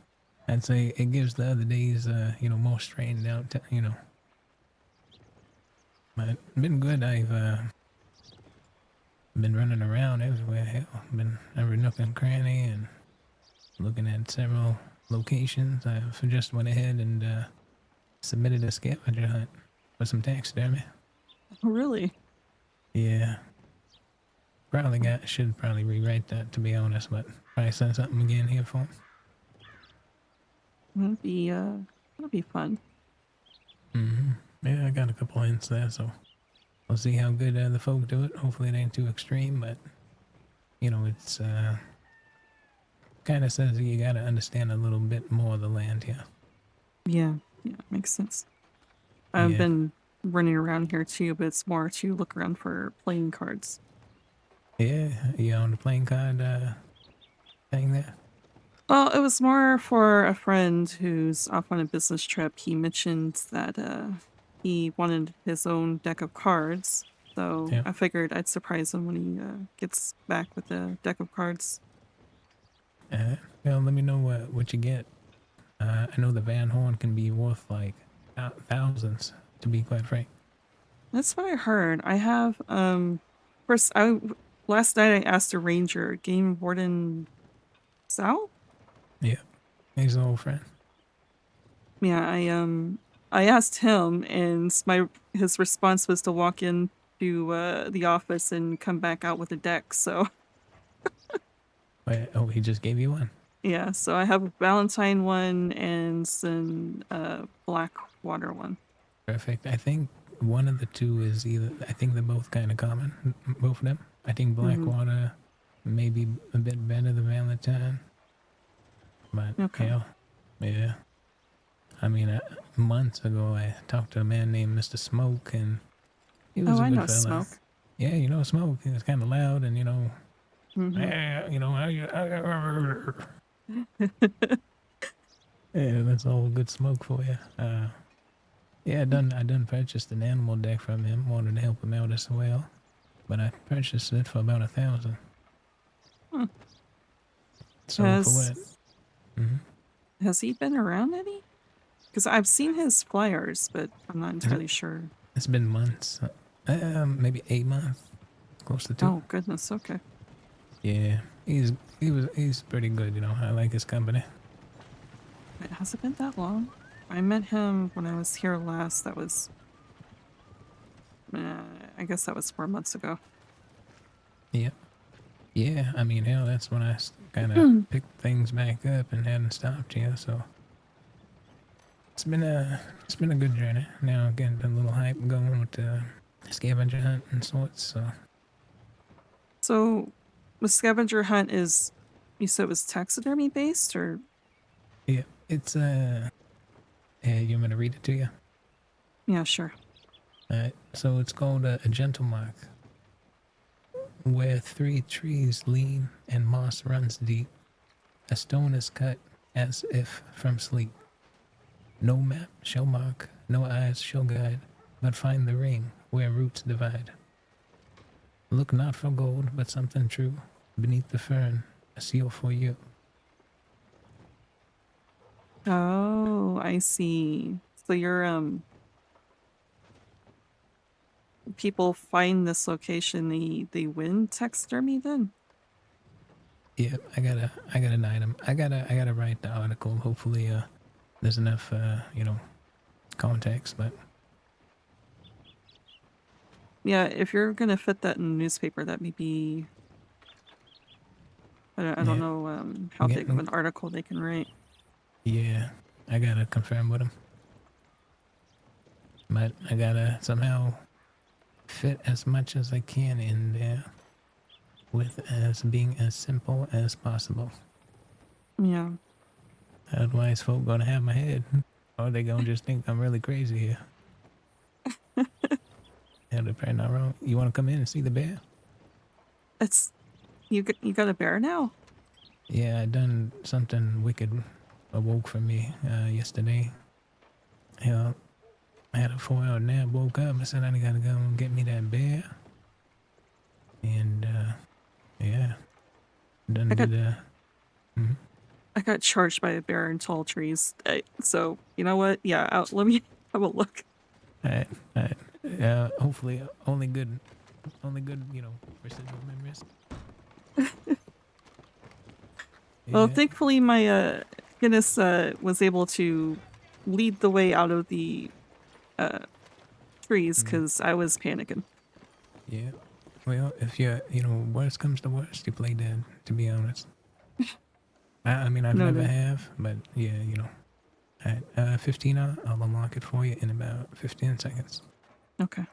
I'd say it gives the other days, you know, more strained out, you know. But been good. I've been running around everywhere. Hell, been every nook and cranny and looking at several locations. I've just went ahead and submitted a scavenger hunt for some taxidermy. Really? Yeah. Should probably rewrite that, to be honest, but probably send something again here for him. That'll be fun. Yeah, I got a couple hints there, so we'll see how good the folk do it. Hopefully it ain't too extreme, but you know, it's kind of says you gotta understand a little bit more of the land here. Yeah, makes sense. I've been running around here too, but it's more to look around for playing cards. Yeah, you on the playing card thing there? Well, it was more for a friend who's off on a business trip. He mentioned that he wanted his own deck of cards, so Yeah. I figured I'd surprise him when he gets back with a deck of cards. Well, let me know what you get. I know the Van Horn can be worth like thousands, to be quite frank. That's what I heard. I have first last night I asked a ranger, Game Warden Sal? Yeah, he's an old friend. Yeah, I asked him, and his response was to walk in to the office and come back out with a deck. So Wait, oh, he just gave you one? yeah, so I have a Valentine one and some black water one. Perfect. I think one of the two is I think they're both kind of common, both of them. I think Blackwater may be a bit better than Valentine. But, hell, yeah. I mean, months ago, I talked to a man named Mr. Smoke, and he was a good I know fella. Smoke. Yeah, you know Smoke. He was kind of loud, and, you know, you know, yeah, that's all good smoke for you. Yeah, I done purchased an animal deck from him. Wanted to help him out as well, but I purchased it for about 1,000. So for what? Has he been around any? Because I've seen his flyers, but I'm not entirely sure. It's been months. Maybe 8 months. Close to 2. Oh goodness, okay. Yeah, he's pretty good, you know. I like his company. Has it been that long? I met him when I was here last. That was, I guess that was 4 months ago. Yep. Yeah, I mean, hell, that's when I kind of picked things back up and hadn't stopped yet. So it's been a good journey. Now getting a little hype going with the scavenger hunt and sorts. So the scavenger hunt is, you said it was taxidermy based, or? Yeah, it's you want me to read it to you? Yeah, sure. Alright, so it's called a gentle mark, where 3 trees lean and moss runs deep. A stone is cut as if from sleep. No map shall mark, no eyes shall guide, but find the ring where roots divide. Look not for gold, but something true. Beneath the fern, a seal for you. Oh, I see. So you're people find this location, they win taxidermy then? Yeah, I got an item. I gotta write the article. Hopefully, there's enough, context. But Yeah, if you're gonna fit that in the newspaper, that may be. I don't Yeah. know how Yeah, big of an article they can write. yeah, I gotta confirm with him. But I gotta somehow fit as much as I can in there, with as being as simple as possible. Yeah. Otherwise, folk gonna have my head, or they gonna just think I'm really crazy here. And they're probably not wrong. You want to come in and see the bear? It's you got a bear now? Yeah, I done something wicked awoke for me yesterday. I had a 4-hour nap, woke up, I said I gotta go and get me that bear. And yeah, done did I got charged by a bear in tall trees. So you know what? Yeah, let me have a look. Alright. Hopefully only good, residual memories. Well, Yeah. thankfully my Guinness was able to lead the way out of the trees because I was panicking. Yeah. Well, if worst comes to worst, you play dead, to be honest. I mean, I've never have, but yeah, Alright, 15 I'll unlock it for you in about 15 seconds. Okay.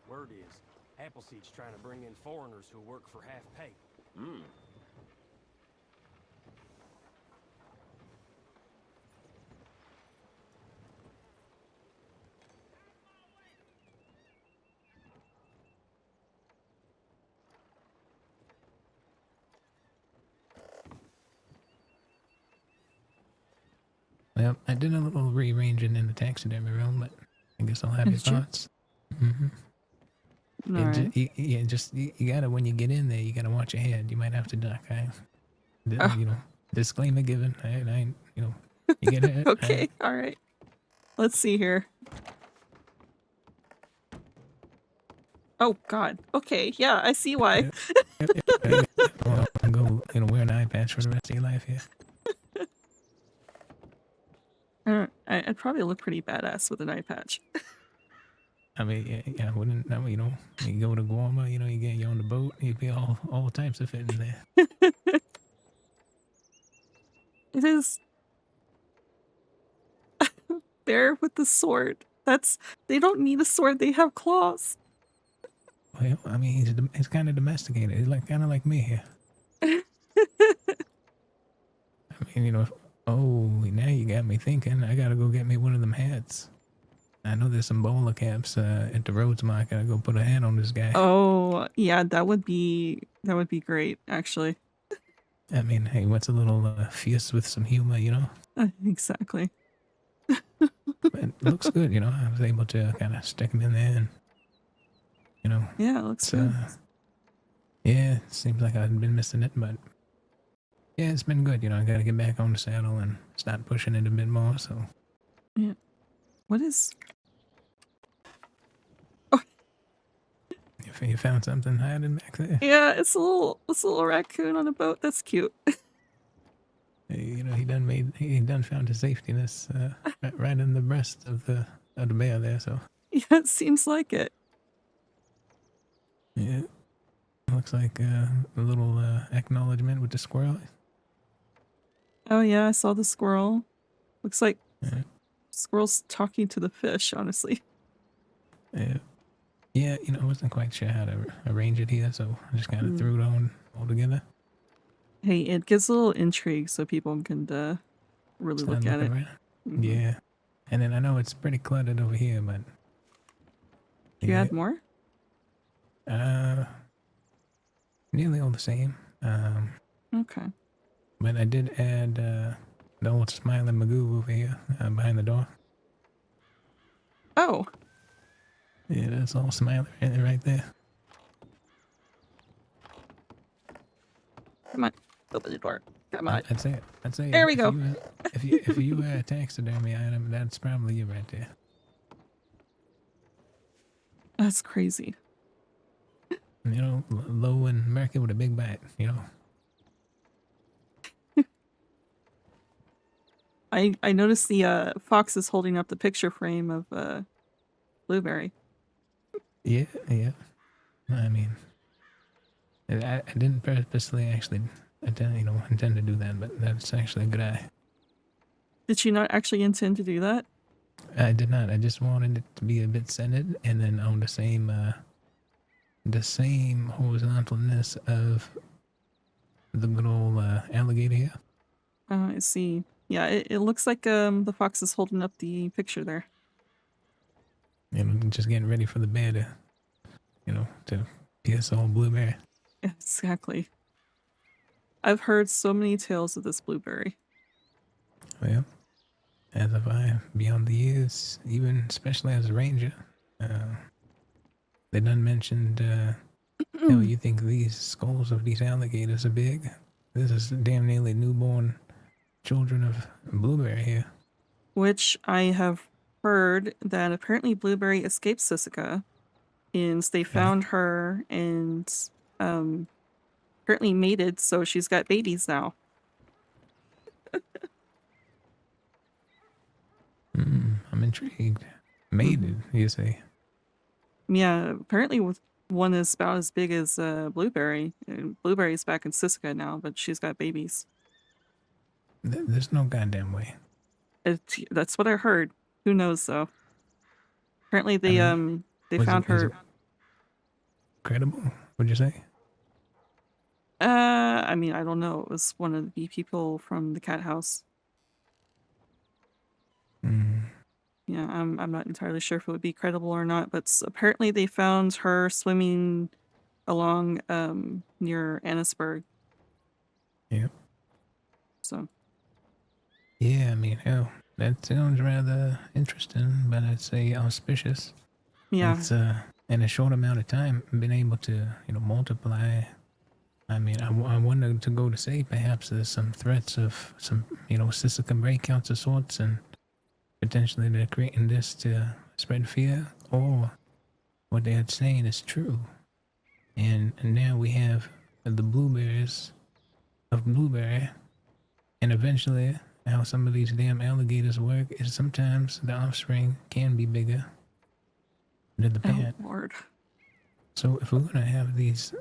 Word is, Appleseed's trying to bring in foreigners who work for half pay. Well, I did a little rearranging in the taxidermy room, but I guess I'll have your Did you? thoughts. Mm-hmm. Alright. You gotta, when you get in there, you gotta watch your head. You might have to duck. Disclaimer given. I ain't, you get it. Okay, alright. Let's see here. Oh god. Okay, yeah, I see why. I'll go, wear an eye patch for the rest of your life here. I'd probably look pretty badass with an eye patch. I mean, yeah, I wouldn't, you go to Guam, you on the boat, you'd be all types of fitting there. It is bear with the sword. They don't need a sword, they have claws. Well, I mean, he's kind of domesticated. He's kind of like me here. I mean, now you got me thinking. I gotta go get me one of them hats. I know there's some bowler caps at the Rhodes Market. I gotta go put a hat on this guy. Oh, yeah, that would be great, actually. I mean, hey, what's a little fierce with some humor, Exactly. But it looks good, I was able to kind of stick him in there and, Yeah, it looks good. Yeah, it seems like I've been missing it, but yeah, it's been good. I gotta get back on the saddle and start pushing it a bit more, so. Yeah. What is... You found something hiding back there? Yeah, it's a little raccoon on a boat. That's cute. He done found his safety nest right in the breast of the bear there, so. Yeah, it seems like it. Yeah. Looks like a little acknowledgement with the squirrel. Oh yeah, I saw the squirrel. Looks like squirrel's talking to the fish, honestly. Yeah, I wasn't quite sure how to arrange it here, so I just kind of threw it on all together. Hey, it gives a little intrigue so people can really look at it. Mm-hmm. Yeah. And then I know it's pretty cluttered over here, but... Do you add more? Nearly all the same. Okay. But I did add the old smiling Magoo over here behind the door. Oh. Yeah, that's all smiley right there. Come on. Open the door. Come on. I'd say There we go. If you were a taxidermy item, that's probably you right there. That's crazy. You know, low and murky with a big bite, you know. I noticed the fox is holding up the picture frame of Blueberry. Yeah. I mean, I didn't purposely actually intend to do that, but that's actually a good eye. Did you not actually intend to do that? I did not. I just wanted it to be a bit scented, and then on the same horizontalness of the good old alligator here. Oh, I see. Yeah, it looks like the fox is holding up the picture there. And just getting ready for the bear to pierce old Blueberry. Exactly. I've heard so many tales of this Blueberry. Well, as have I, beyond the years, even especially as a ranger. They done mentioned, hell, you think these skulls of these alligators are big? This is damn nearly newborn children of Blueberry here. Which I have heard that apparently Blueberry escaped Sisika, and they found her and apparently mated, so she's got babies now. I'm intrigued. Mated, you say? Yeah, apparently one is about as big as Blueberry. Blueberry's back in Sisika now, but she's got babies. There's no goddamn way. That's what I heard. Who knows though? Apparently they found her. Is it credible? What'd you say? I mean, I don't know. It was one of the people from the cat house. Yeah, I'm not entirely sure if it would be credible or not, but apparently they found her swimming along near Annisburg. Yep. So. Yeah, I mean, hell, that sounds rather interesting, but I'd say auspicious. Yeah. It's in a short amount of time been able to multiply. I mean, I wanted to go to say perhaps there's some threats of some Sisika breakouts of sorts, and potentially they're creating this to spread fear, or what they're saying is true. And now we have the blueberries of Blueberry, and eventually how some of these damn alligators work is sometimes the offspring can be bigger than the parent. Oh, Lord. So if we're gonna have these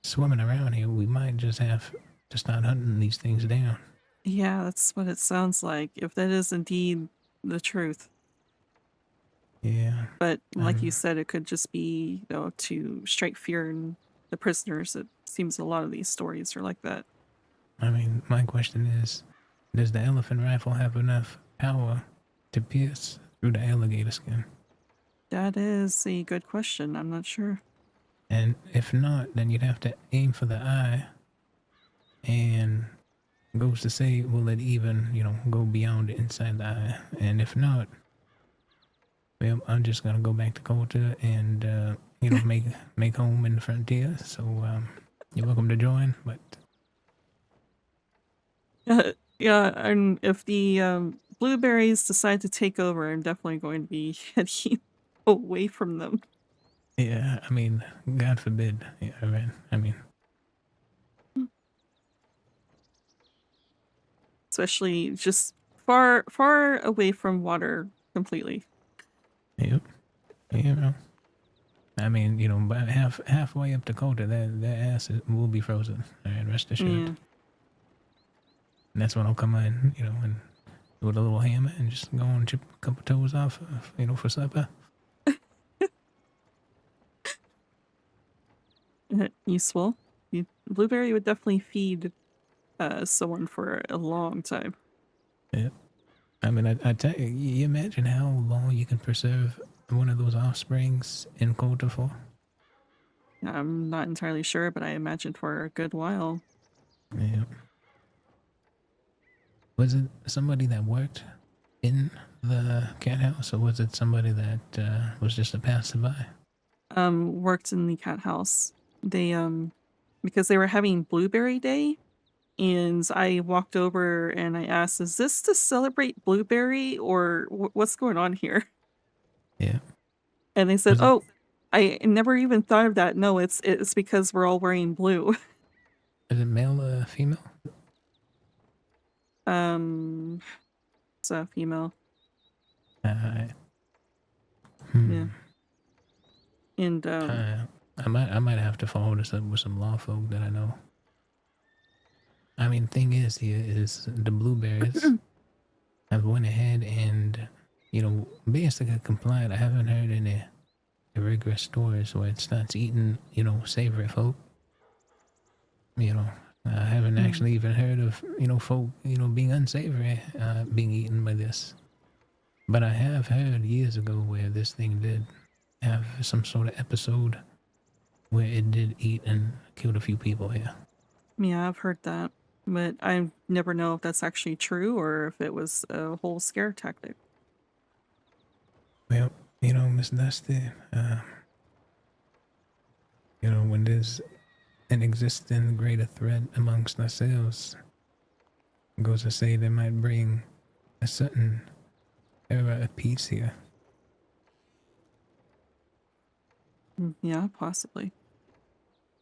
swimming around here, we might just have to start hunting these things down. Yeah, that's what it sounds like, if that is indeed the truth. Yeah. But like you said, it could just be, to strike fear in the prisoners. It seems a lot of these stories are like that. I mean, my question is, does the elephant rifle have enough power to pierce through the alligator skin? That is a good question. I'm not sure. And if not, then you'd have to aim for the eye. And goes to say, will it even, go beyond inside the eye? And if not, well, I'm just gonna go back to Colta and make home in the frontier. So you're welcome to join. But yeah, and if the blueberries decide to take over, I'm definitely going to be heading away from them. yeah, I mean, God forbid. Yeah, right. I mean, especially just far away from water completely. Yep. I mean, about halfway up Dakota, their ass will be frozen. All right, rest assured. Yeah. And that's when I'll come in, and with a little hammer and just go and chip a couple toes off, for supper. Useful. Blueberry would definitely feed someone for a long time. Yeah. I mean, I tell you, you imagine how long you can preserve one of those offsprings in Colta for? I'm not entirely sure, but I imagine for a good while. Yeah. Was it somebody that worked in the cat house, or was it somebody that was just a passerby? Worked in the cat house. They because they were having Blueberry Day, and I walked over and I asked, "Is this to celebrate Blueberry or what's going on here?" Yeah. And they said, Was it- "Oh, I never even thought of that. No, it's because we're all wearing blue." Is it male or female? It's a female. Uh, Yeah. And I might have to follow this up with some law folk that I know. I mean, thing is here is the blueberries. I've went ahead and, basically complied. I haven't heard any rigorous stories where it starts eating, savory folk. I haven't actually even heard of, folk, being unsavory, being eaten by this. But I have heard years ago where this thing did have some sort of episode where it did eat and killed a few people here. yeah, I've heard that, but I never know if that's actually true or if it was a whole scare tactic. Well, Miss Dusty, when there's an existing greater threat amongst ourselves, it goes to say they might bring a certain era of peace here. Yeah, possibly.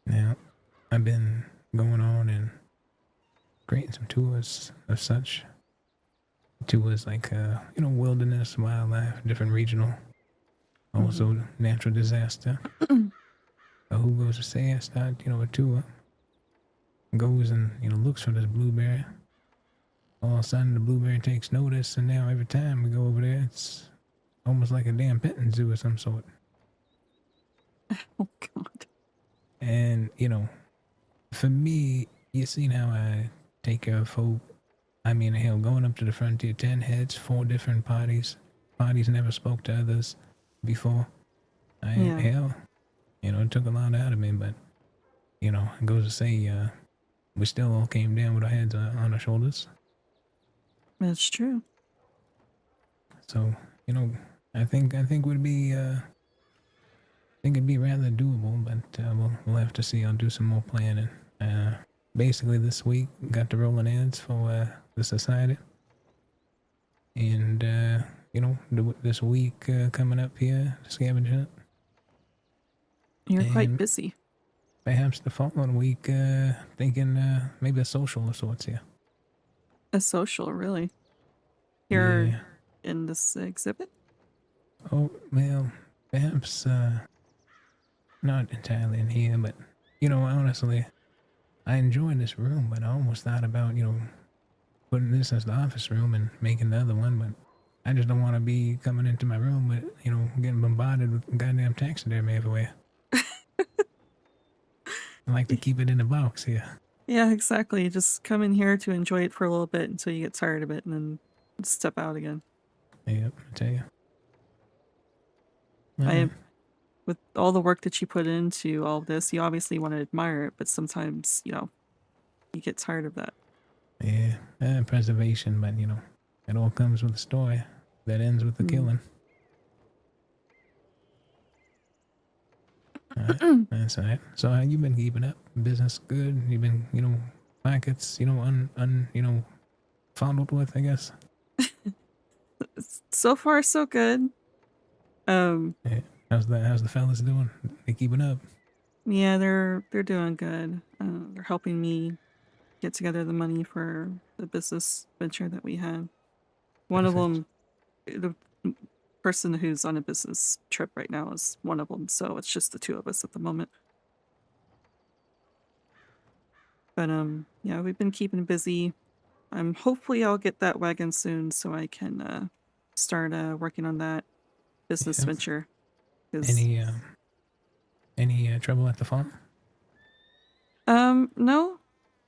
Now, I've been going on and creating some tours of such. Tours like, wilderness, wildlife, different regional, also natural disaster. Who goes to say I start, a tour, goes and, looks for this blueberry. All of a sudden, the blueberry takes notice, and now every time we go over there, it's almost like a damn petting zoo of some sort. Oh, God. And, for me, you seen how I take care of folk. I mean, hell, going up to the frontier, 10 heads, 4 different parties. Parties never spoke to others before. Hell, it took a lot out of me, but, it goes to say, we still all came down with our heads on our shoulders. That's true. So, I think would be, I think it'd be rather doable, but we'll have to see. I'll do some more planning. Basically, this week got to rolling ads for the society, and this week coming up here, scavenger hunt. You're quite And busy. perhaps the following week, thinking maybe a social of sorts here. A social, really? Here Yeah. in this exhibit? Oh, well, perhaps not entirely in here, but, honestly, I enjoy this room, but I almost thought about, putting this as the office room and making the other one, but I just don't want to be coming into my room with, getting bombarded with goddamn taxidermy everywhere. I like to keep it in a box here. Yeah, exactly. Just come in here to enjoy it for a little bit until you get tired of it and then step out again. Yep, I tell you. With all the work that you put into all this, you obviously want to admire it, but sometimes, you get tired of that. Yeah, preservation, but, it all comes with a story that ends with the killing. That's all right. So how you been keeping up? Business good? You been, markets, fondled with, I guess? So far, so good. Yeah. How's the fellas doing? They keeping up? Yeah, they're doing good. They're helping me get together the money for the business venture that we had. One of them, the person who's on a business trip right now is one of them, so it's just the two of us at the moment. But yeah, we've been keeping busy. Hopefully I'll get that wagon soon so I can start working on that business venture. Any trouble at the farm? No.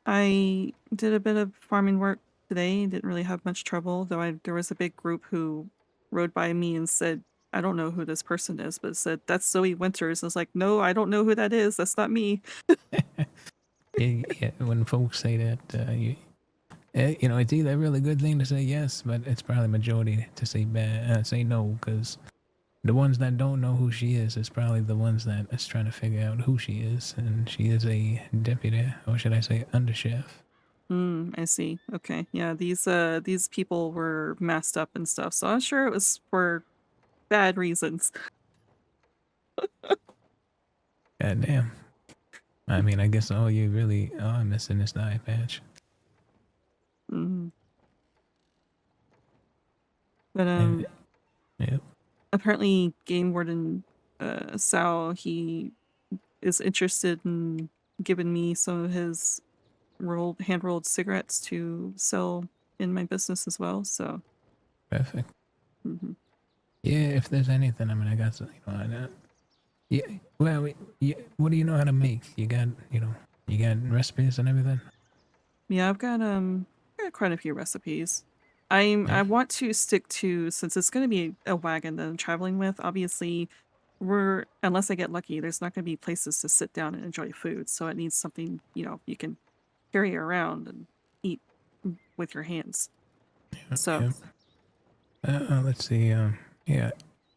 I did a bit of farming work today. Didn't really have much trouble, though there was a big group who rode by me and said, I don't know who this person is, but said, that's Zoe Winters. I was like, no, I don't know who that is. That's not me. Yeah, when folks say that, You know, it's either a really good thing to say yes, but it's probably majority to say say no, because the ones that don't know who she is probably the ones that is trying to figure out who she is, and she is a deputy, or should I say, underchef. I see. Okay. Yeah, these people were masked up and stuff, so I'm sure it was for bad reasons. God damn. I mean, I guess all you really are missing is the eye patch. Mm. But Yep. apparently Game Warden Sal, he is interested in giving me some of his hand-rolled cigarettes to sell in my business as well, so Perfect. mhm. Yeah, if there's anything, I mean, I got some, you know, yeah, well, what do you know how to make? You got, you know, you got recipes and everything? Yeah, I've got quite a few recipes. I want to stick to, since it's going to be a wagon that I'm traveling with, obviously unless I get lucky, there's not going to be places to sit down and enjoy food, so it needs something, you know, you can carry around and eat with your hands. So Yeah. Let's see. Yeah.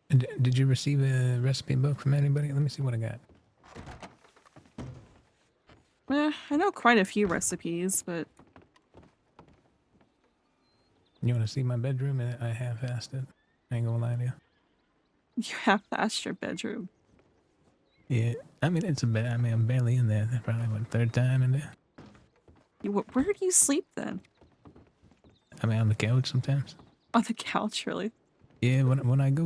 Did you receive a recipe book from anybody? Let me see what I got. I know quite a few recipes, but You want to see my bedroom? I half-assed it. I ain't gonna lie to you. you half-assed your bedroom. Yeah, I mean, it's a bed. I mean, I'm barely in there. Probably, what, third time in there? Where do you sleep then? I mean, on the couch sometimes. On the couch, really? Yeah, when I go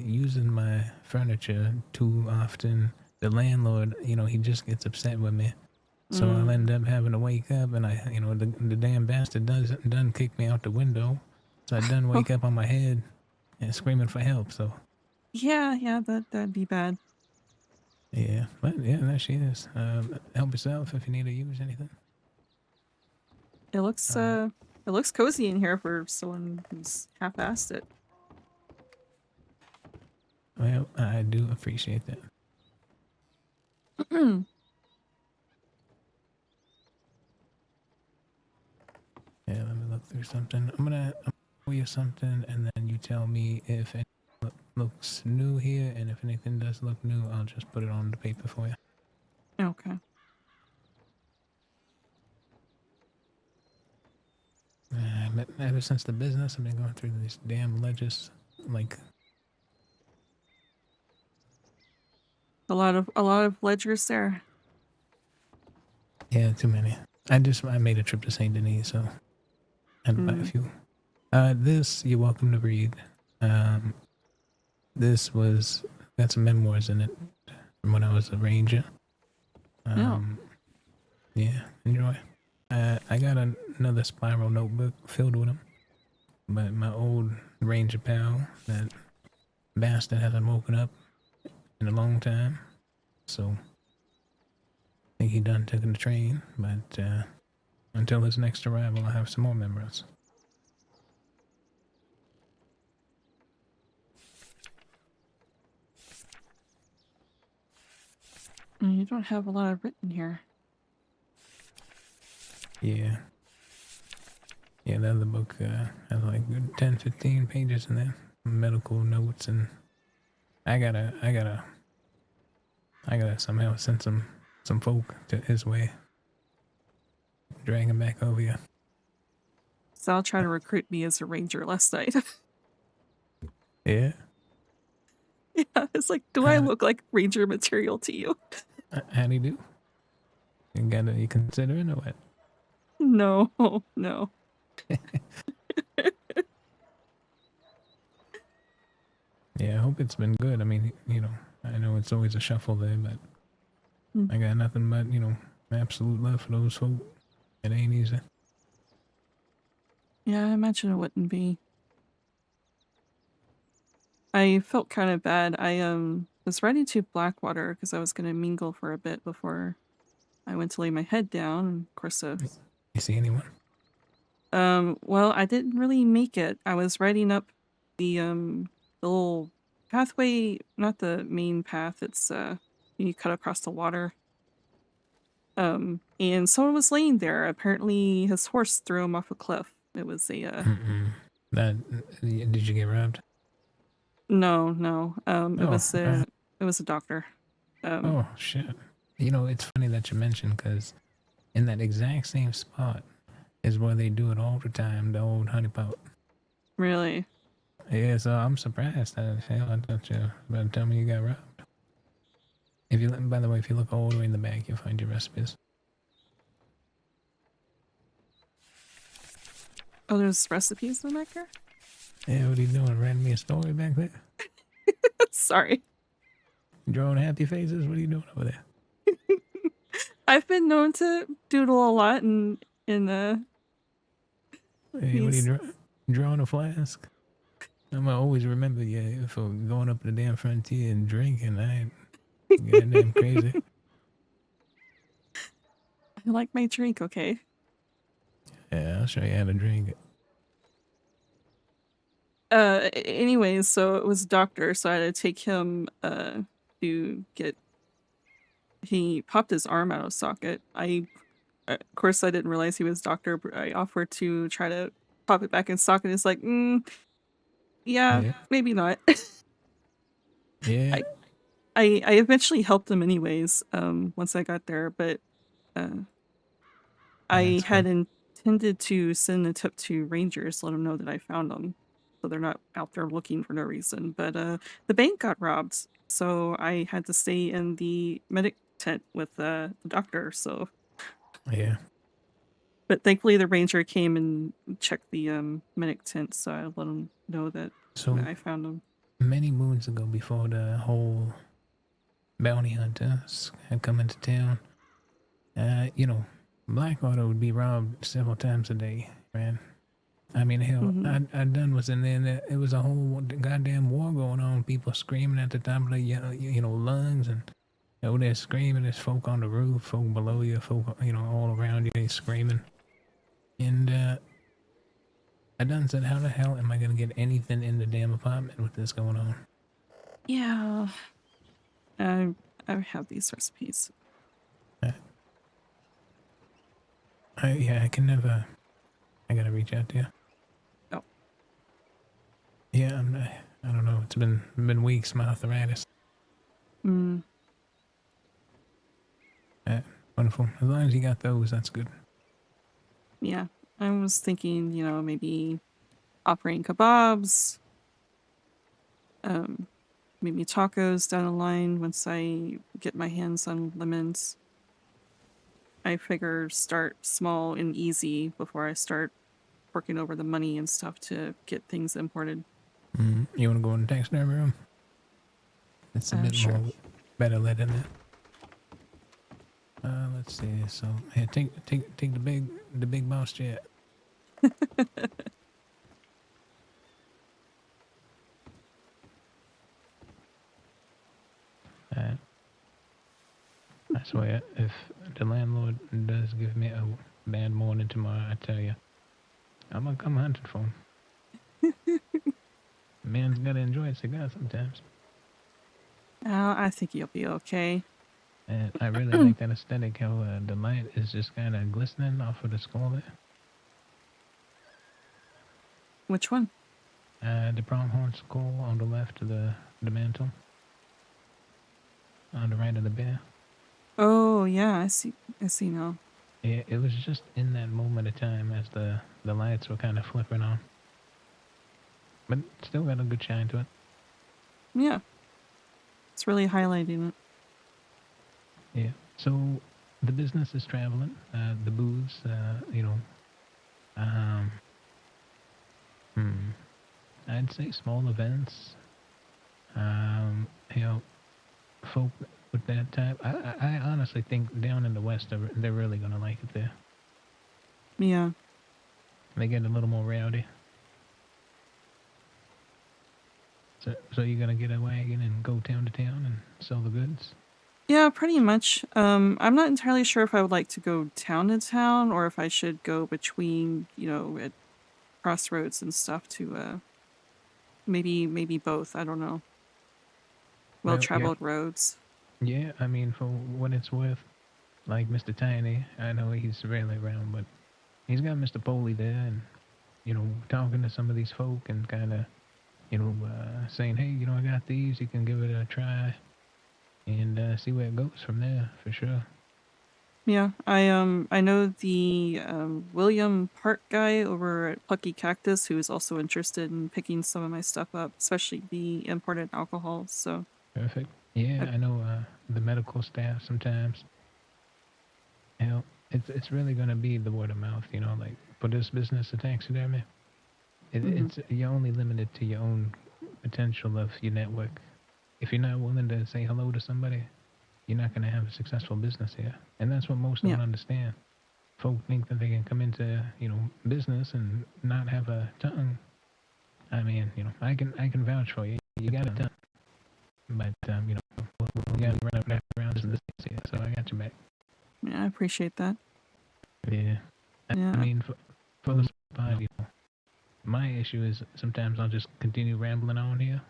using my furniture too often, the landlord, you know, he just gets upset with me. So I'll end up having to wake up, and the damn bastard done kick me out the window. So I done wake up on my head and screaming for help. So Yeah, that'd be bad. yeah, but yeah, there she is. Help yourself if you need to use anything. It looks cozy in here for someone who's half-assed it. Well, I do appreciate that. Yeah, let me look through something. I'm gonna show you something, and then you tell me if anything looks new here, and if anything does look new, I'll just put it on the paper for you. Okay. But ever since the business, I've been going through these damn ledges, like a lot of ledgers there. Yeah, too many. I made a trip to Saint Denis, so I had to buy a few. This you're welcome to read. This got some memoirs in it from when I was a ranger. Yeah, enjoy. I got another spiral notebook filled with them, but my old ranger pal, that bastard, hasn't woken up in a long time, so I think he done taking the train. But until his next arrival, I'll have some more memories. You don't have a lot of written here. Yeah. Yeah, the other book has like 10, 15 pages in there. Medical notes, and I gotta somehow send some folk to his way. Drag him back over here. Sal tried to recruit me as a ranger last night. Yeah? Yeah, it's like, do I look like ranger material to you? How do you do? You considering or what? No. Yeah, I hope it's been good. I mean, I know it's always a shuffle there, but I got nothing but, absolute love for those folk. It ain't easy. Yeah, I imagine it wouldn't be. I felt kind of bad. I was riding to Blackwater because I was going to mingle for a bit before I went to lay my head down. And of course, You see anyone? well, I didn't really make it. I was riding up the little pathway, not the main path. It's you cut across the water. And someone was laying there. Apparently, his horse threw him off a cliff. It was a Did you get robbed? no. Oh, It was a doctor. Oh shit! You know, it's funny that you mentioned because in that exact same spot is where they do it all the time. The old honeypot. Really? Yeah, so I'm surprised. I thought you about to tell me you got robbed. If you, by the way, if you look all the way in the back, you'll find your recipes. Oh, there's recipes in back here? Yeah, what are you doing? Writing me a story back there? Sorry. Drawing happy faces? What are you doing over there? I've been known to doodle a lot in Hey, what are you drawing a flask? I'm gonna always remember you for going up the damn frontier and drinking. I ain't goddamn crazy. I like my drink, okay? Yeah, I'll show you how to drink it. Anyways, so it was a doctor, so I had to take him to get. He popped his arm out of socket. Of course, I didn't realize he was a doctor, but I offered to try to pop it back in socket. It's like, yeah, maybe not. Yeah. I eventually helped him anyways, once I got there, but I had intended to send a tip to rangers, let them know that I found them, so they're not out there looking for no reason. But the bank got robbed, so I had to stay in the medic tent with the doctor. So yeah. But thankfully, the ranger came and checked the medic tent, so I let him know that I found him. Many moons ago, before the whole bounty hunters had come into town, you know, Blackwater would be robbed several times a day, man. I mean, hell, I done was in there, and it was a whole goddamn war going on. People screaming at the top of their, lungs, and over there screaming. There's folk on the roof, folk below you, folk, all around you, they screaming. And I done said, how the hell am I gonna get anything in the damn apartment with this going on? Yeah. I have these recipes. I can never. I gotta reach out to you. Oh. Yeah, I don't know. It's been weeks. My arthritis. Wonderful. As long as you got those, that's good. Yeah, I was thinking, maybe offering kebabs, maybe tacos down the line once I get my hands on lemons. I figure start small and easy before I start working over the money and stuff to get things imported. You want to go in the taxidermy room? It's a bit more better lit in there. Let's see. So, here, take the big boss jet. I swear, if the landlord does give me a bad morning tomorrow, I tell you, I'm gonna come hunting for him. Man's gotta enjoy a cigar sometimes. I think you'll be okay. And I really like that aesthetic, how the light is just kind of glistening off of the skull there. Which one? The pronghorn skull on the left of the mantle. On the right of the bear. Oh, yeah, I see now. Yeah, it was just in that moment of time as the lights were kind of flickering on. But still got a good shine to it. Yeah. It's really highlighting it. Yeah. So the business is traveling. The booths, I'd say small events. Folk with that type. I honestly think down in the West, they're really gonna like it there. Yeah. They get a little more rowdy. So you're gonna get a wagon and go town to town and sell the goods? Yeah, pretty much. I'm not entirely sure if I would like to go town to town or if I should go between, at crossroads and stuff to, maybe both. I don't know. Well-traveled roads. Yeah, I mean, for what it's worth, like Mr. Tiny. I know he's rarely around, but he's got Mr. Poley there, and talking to some of these folk and kind of saying, hey, I got these. You can give it a try and see where it goes from there for sure. Yeah, I know the William Park guy over at Plucky Cactus who is also interested in picking some of my stuff up, especially the imported alcohol. So Perfect. Yeah, I know the medical staff sometimes. It's really gonna be the word of mouth, like for this business of taxidermy. It's you're only limited to your own potential of your network. If you're not willing to say hello to somebody, you're not gonna have a successful business here, and that's what most don't understand. Folk think that they can come into business and not have a tongue. I mean, I can vouch for you. You got it done, but we got to run up around this here, so I got your back. yeah, I appreciate that. Yeah. Yeah. I mean, for the spot, my issue is sometimes I'll just continue rambling on here,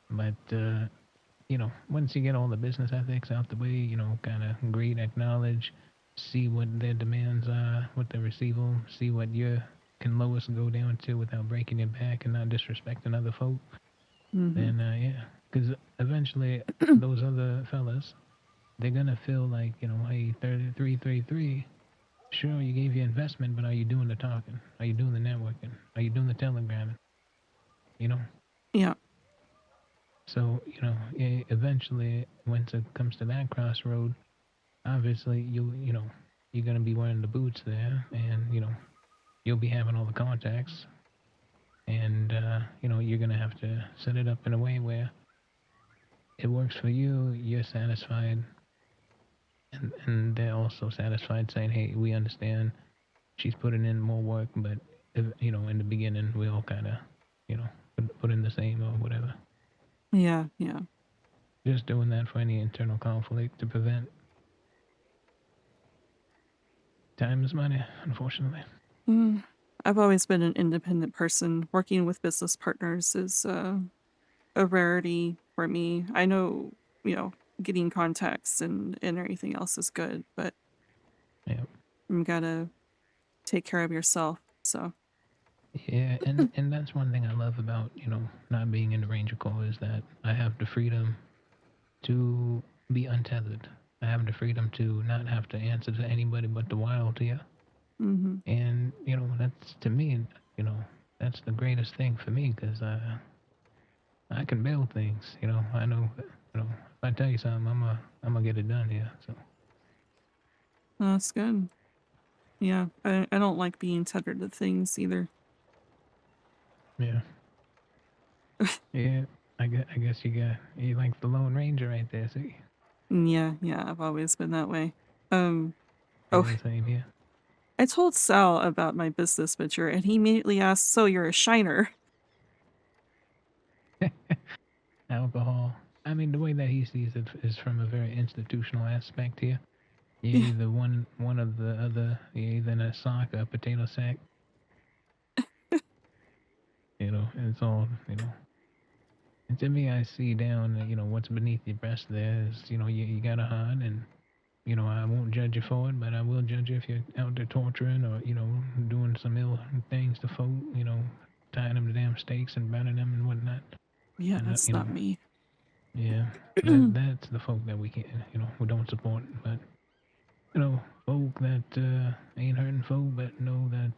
but once you get all the business ethics out the way, kind of greet, acknowledge, see what their demands are, what they receive them, see what you can lowest go down to without breaking your back and not disrespecting other folk. Then yeah, because eventually those other fellas, they're gonna feel like hey, 3333. Sure, you gave your investment, but are you doing the talking? Are you doing the networking? Are you doing the telegramming? Yeah. So eventually, once it comes to that crossroad, obviously you're gonna be wearing the boots there, and you'll be having all the contacts, and you're gonna have to set it up in a way where it works for you. You're satisfied, and they're also satisfied, saying, "Hey, we understand. She's putting in more work, but in the beginning, we all kind of, put in the same or whatever." Yeah, yeah. Just doing that for any internal conflict to prevent. Time is money, unfortunately. I've always been an independent person. Working with business partners is a rarity for me. I know, getting contacts and everything else is good, but you gotta take care of yourself. So Yeah, and that's one thing I love about not being in the Ranger Corps is that I have the freedom to be untethered. I have the freedom to not have to answer to anybody but the wild here. And that's, to me, that's the greatest thing for me, because I can build things. I know if I tell you something, I'm gonna get it done here. So that's good. Yeah, I don't like being tethered to things either. yeah. Yeah, I guess you like the Lone Ranger right there, see? Yeah, I've always been that way. Yeah, same here. I told Sal about my business venture, and he immediately asked, "So you're a shiner?" Alcohol. I mean, the way that he sees it is from a very institutional aspect here. You're either one of the other. You're either in a sock or a potato sack. It's all, And to me, I see down, what's beneath your breast there is, you got a heart, and, I won't judge you for it, but I will judge you if you're out there torturing or, doing some ill things to folk, tying them to damn stakes and burning them and whatnot. Yeah, And, that's not me. Yeah, that's the folk that we can't, we don't support. But, folk that ain't hurting folk, but know that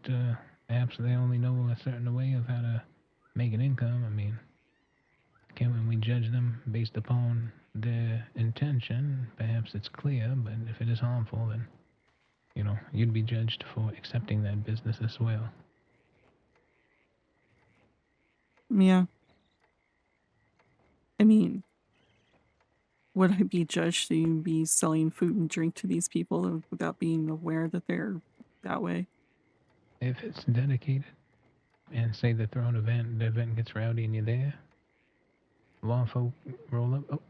perhaps they only know a certain way of how to make an income. I mean, can we judge them based upon their intention? Perhaps it's clear, but if it is harmful, then, you'd be judged for accepting that business as well. Yeah. I mean, would I be judged to be selling food and drink to these people without being aware that they're that way? If it's dedicated, and say the the event gets rowdy and you're there, law folk roll up,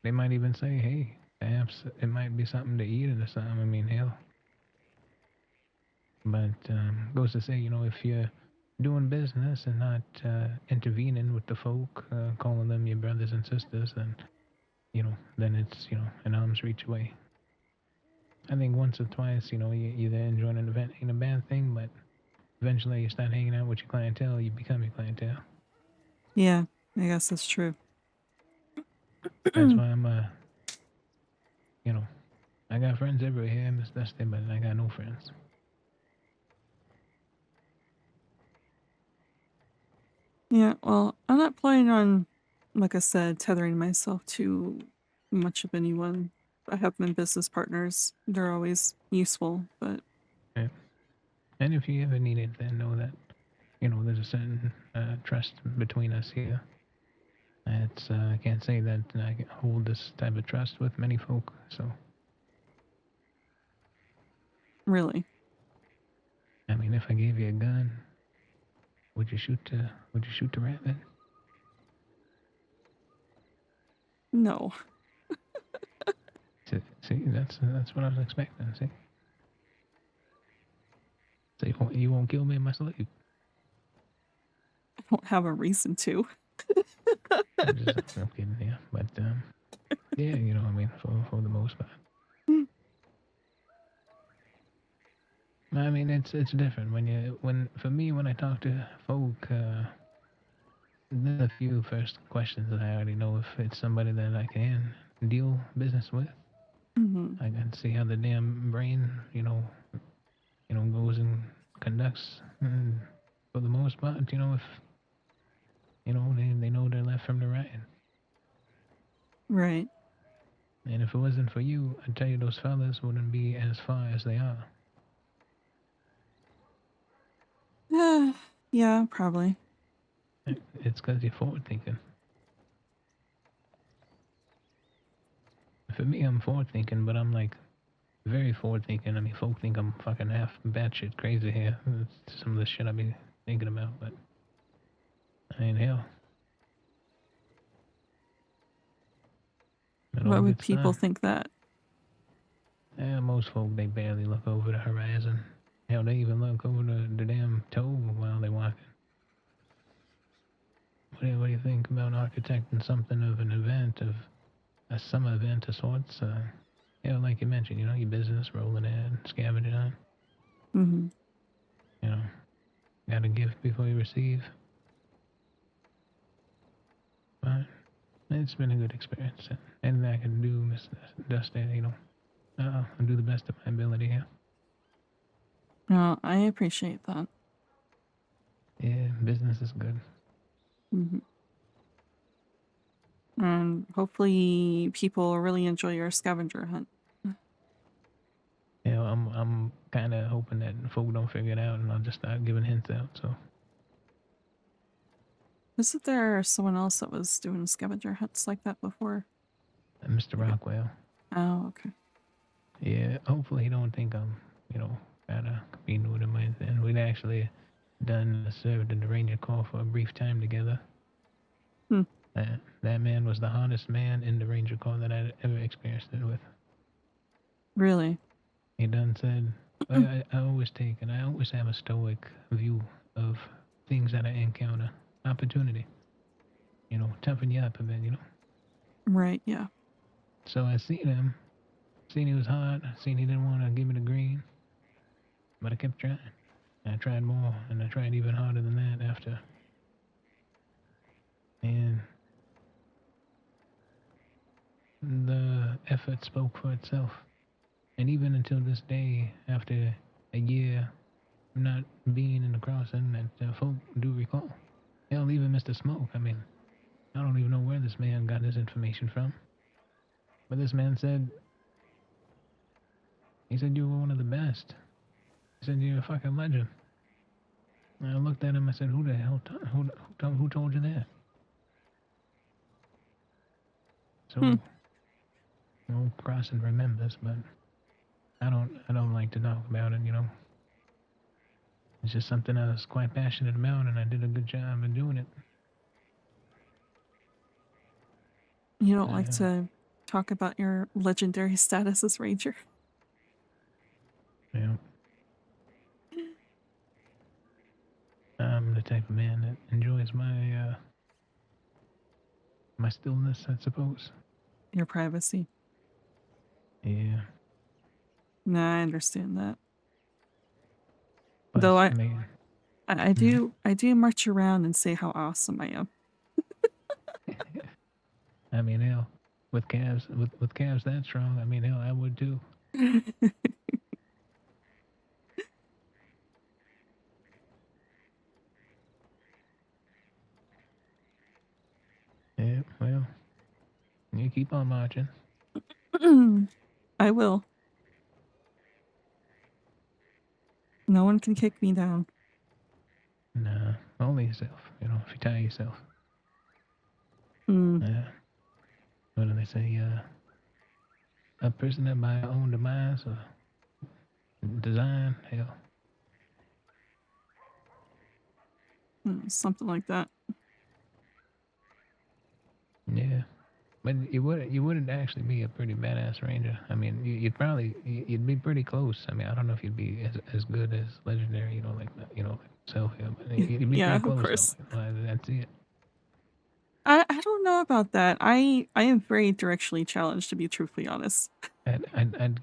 they might even say, hey, perhaps it might be something to eat or something. I mean, hell. But goes to say, if you're doing business and not intervening with the folk, calling them your brothers and sisters, then, then it's, an arm's reach away. I think once or twice, you there enjoying an event ain't a bad thing, but eventually you start hanging out with your clientele, you become your clientele. Yeah, I guess that's true. That's why I'm I got friends everywhere here, Miss Dusty, but I got no friends. Yeah, well, I'm not planning on, like I said, tethering myself to much of anyone. I have my business partners. They're always useful, but Yeah. And if you ever need it, then know that, there's a certain trust between us here. It's I can't say that I can hold this type of trust with many folk, so. Really. I mean, if I gave you a gun, would you shoot the rabbit? No. See, that's what I was expecting. See, so you won't kill me in my sleep. I don't have a reason to. I'm kidding, yeah, but yeah, I mean, for the most part. I mean, it's different when for me when I talk to folk. There's a few first questions that I already know if it's somebody that I can deal business with. Mm-hmm. I can see how the damn brain, goes and conducts. And for the most part, if they know their left from the right. Right. And if it wasn't for you, I'd tell you those fellas wouldn't be as far as they are. Yeah, probably. It's because you're forward thinking. For me, I'm forward thinking, but I'm like very forward thinking. I mean, folk think I'm fucking half batshit crazy here. It's some of the shit I be thinking about, but I ain't hell. What would people think that? Yeah, most folk, they barely look over the horizon. Hell, they even look over the damn toe while they walking. What do you think about architecting something of an event, of a summer event of sorts? Like you mentioned, your business rolling in, scavenging on. Mm-hmm. Gotta give before you receive. But it's been a good experience. Anything I can do, Miss Dusty, I'll do the best of my ability here. No, I appreciate that. Yeah, business is good. Mm-hmm. And hopefully people really enjoy your scavenger hunt. I'm kind of hoping that folk don't figure it out and I'll just start giving hints out, so. Isn't there someone else that was doing scavenger hunts like that before? Mr. Rockwell. Oh, okay. Yeah, hopefully he don't think I'm, kinda competing with him or anything. We'd actually served in the Ranger Corps for a brief time together. That man was the hardest man in the Ranger Corps that I'd ever experienced it with. Really? He done said, I always have a stoic view of things that I encounter. Opportunity. Toughen you up a bit, Right, yeah. So I seen him. Seen he was hard. Seen he didn't want to give me the green. But I kept trying. I tried more, and I tried even harder than that after. And the effort spoke for itself. And even until this day, after a year not being in the crossing, that folk do recall. Hell, even Mr. Smoke. I mean, I don't even know where this man got his information from. But this man said, you were one of the best. He said, you're a fucking legend. And I looked at him, I said, who the hell, who told you that? So, no crossing remembers, but I don't like to talk about it, It's just something I was quite passionate about, and I did a good job in doing it. You don't like to talk about your legendary status as Ranger? Yeah. I'm the type of man that enjoys my my stillness, I suppose. Your privacy. Yeah. Nah, I understand that. But, Though I mean, I do march around and say how awesome I am. I mean, hell, with calves that strong, I mean, hell, I would too. Yeah, well, you keep on marching. I will. No one can kick me down. Nah, only yourself. You know, if you tie yourself. Hmm. Yeah. What do they say? A prisoner by her own demise or design? Hell. Something like that. Yeah. But you wouldn't actually be a pretty badass ranger. I mean, you'd be pretty close. I mean, I don't know if you'd be as good as legendary, like self here, but you'd be Yeah, pretty of close course. though. That's it. I don't know about that. I am very directionally challenged, to be truthfully honest. I'd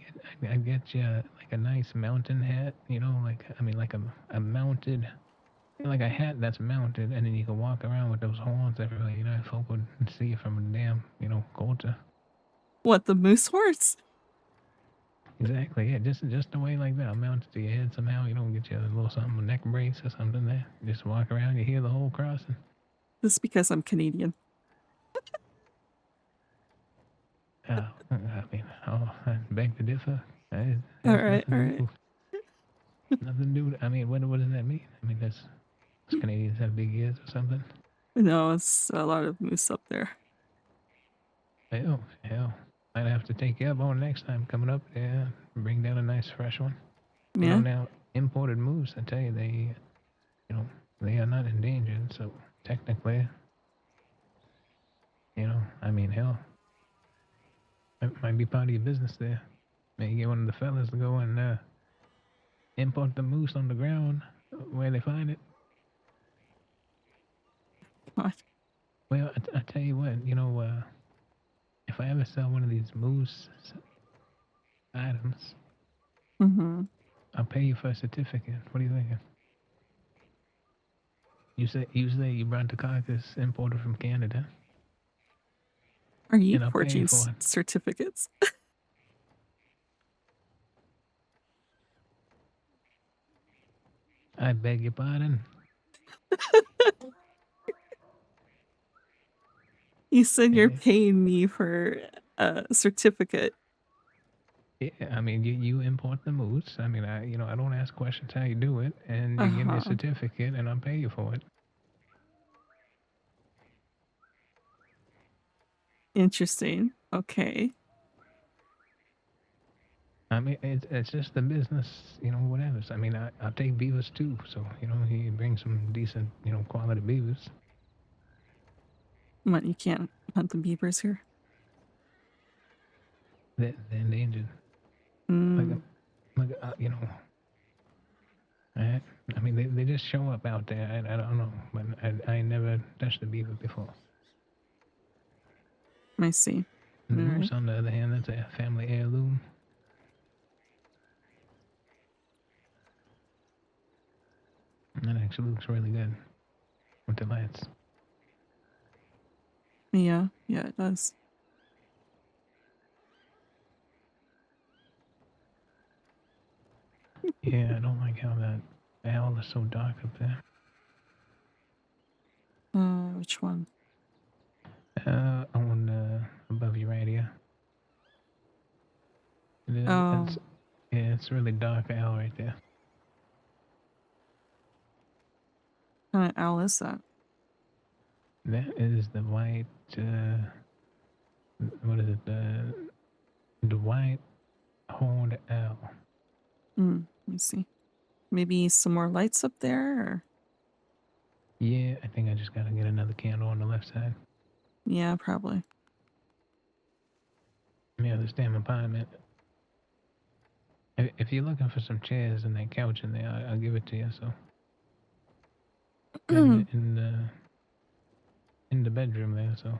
get you like a nice mountain hat, like a mounted, like a hat that's mounted, and then you can walk around with those horns everywhere. Folk would see you from a damn, culture. What, the moose horse? Exactly. Yeah, just a way like that. I'll mount it to your head somehow. Get you a little something, a neck brace or something there. Just walk around. You hear the whole crossing. Just because I'm Canadian. I mean, I beg to differ. All right. Nothing to do. I mean, what does that mean? I mean, does Canadians have big ears or something? No, it's a lot of moose up there. Hell. I'd have to take you up on next time coming up. Yeah, bring down a nice fresh one. Yeah. Now imported moose, I tell you, they are not endangered. So technically, I mean, hell, it might be part of your business there. Maybe get one of the fellas to go and import the moose on the ground where they find it. What? Well, I tell you what, if I ever sell one of these moose items, I'll pay you for a certificate. What are you thinking? You say you brought the carcass imported from Canada. Are you and I'll pay forging you for it. certificates? I beg your pardon. You said you're paying me for a certificate. Yeah, I mean, you import the moose. I mean, I don't ask questions how you do it, and you give me a certificate, and I'll pay you for it. Interesting. Okay. I mean, it's just the business, whatever. So, I mean, I'll take beavers too. So, you bring some decent, quality beavers. What, you can't hunt the beavers here? They're endangered. I mean, they just show up out there. I don't know, but I never touched a beaver before. I see. The moose, on the other hand, that's a family heirloom. That actually looks really good with the lights. Yeah, it does. Yeah, I don't like how that owl is so dark up there. Which one? On above you right here. It's really dark owl right there. What kind of owl is that? That is the white. What is it? The white horned owl. Let me see. Maybe some more lights up there, or? Yeah, I think I just gotta get another candle on the left side. Yeah, probably. Yeah, this damn apartment. If you're looking for some chairs and that couch in there, I'll give it to you. So. in the bedroom there. So.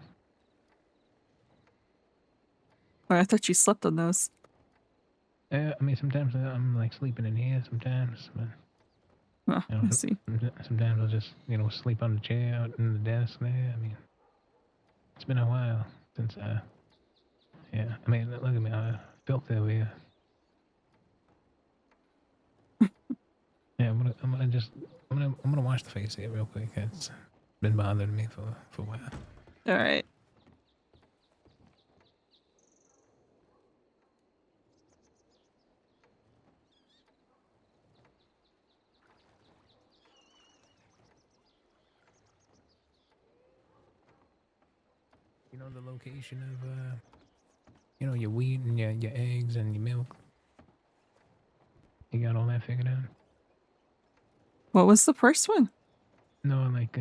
Oh, I thought you slept on those. I mean, sometimes I'm like sleeping in here. Sometimes, but Oh, you know, I see. sometimes I'll just sleep on the chair out in the desk there. I mean, it's been a while since I. Yeah, I mean, look at me. I felt that way. Yeah, I'm gonna wash the face here real quick. It's been bothering me for a while. All right. You know the location of your wheat and your eggs and your milk. You got all that figured out? What was the first one? No, like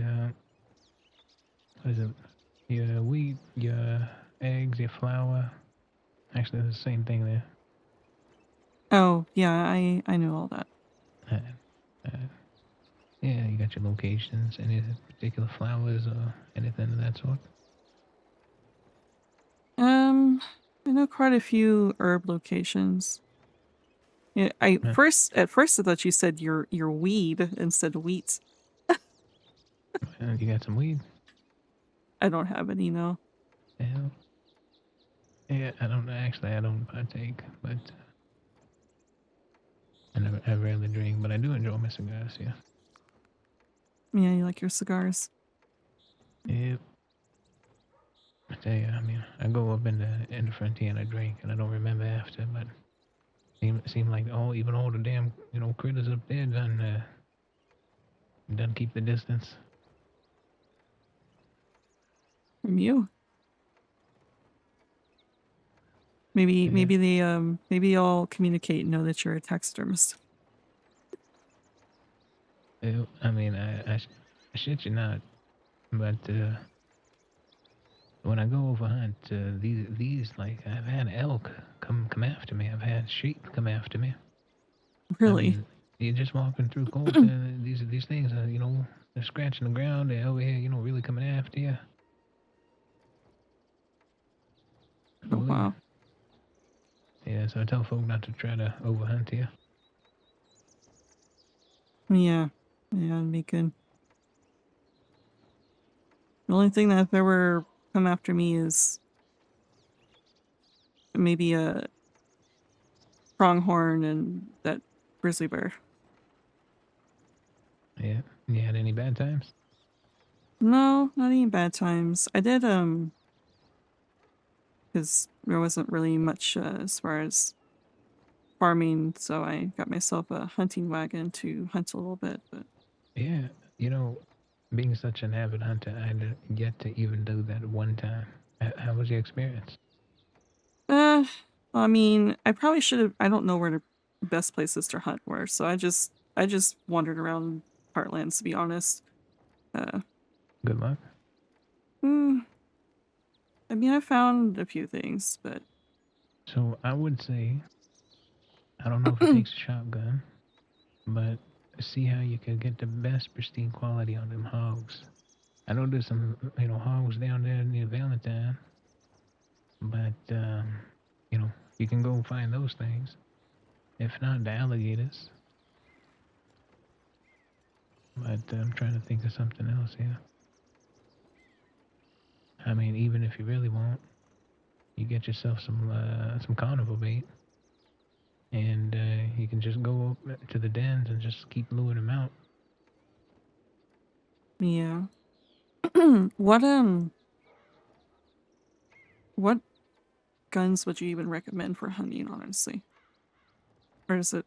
what is it? Your wheat, your eggs, your flour. Actually, it's the same thing there. Oh, yeah, I knew all that. Yeah, you got your locations, any particular flowers or anything of that sort? I know quite a few herb locations. Yeah, at first I thought you said your weed instead of wheat. You got some weed? I don't have any, no. Yeah, I don't partake, but I rarely drink, but I do enjoy my cigars, yeah. Yeah, you like your cigars. Yep. I tell you, I mean, I go up in the frontier and I drink, and I don't remember after, but seem like even all the damn critters up there done keep the distance. From you. Maybe they all communicate and know that you're a taxidermist. I mean, I shit you not, but when I go over hunt, these like I've had elk come after me. I've had sheep come after me. Really? I mean, you're just walking through cold. These things are they're scratching the ground. They're over here really coming after you. Oh, wow. Yeah, so I tell folk not to try to overhunt here. Yeah, it'd be good. The only thing that ever come after me is maybe a pronghorn and that grizzly bear. Yeah, you had any bad times? No, not any bad times. I did because there wasn't really much as far as farming, so I got myself a hunting wagon to hunt a little bit. But Yeah, being such an avid hunter, I had yet to even do that one time. How was your experience? I mean, I probably should have. I don't know where the best places to hunt were, so I just wandered around Heartlands, to be honest. Good luck. I mean, I found a few things, but So I would say, I don't know if it takes a shotgun, but see how you can get the best pristine quality on them hogs. I know there's some hogs down there near Valentine, but you can go find those things. If not, the alligators. But I'm trying to think of something else here. I mean, even if you really want, you get yourself some carnival bait, and you can just go up to the dens and just keep luring them out. yeah. What guns would you even recommend for hunting, honestly? Or does it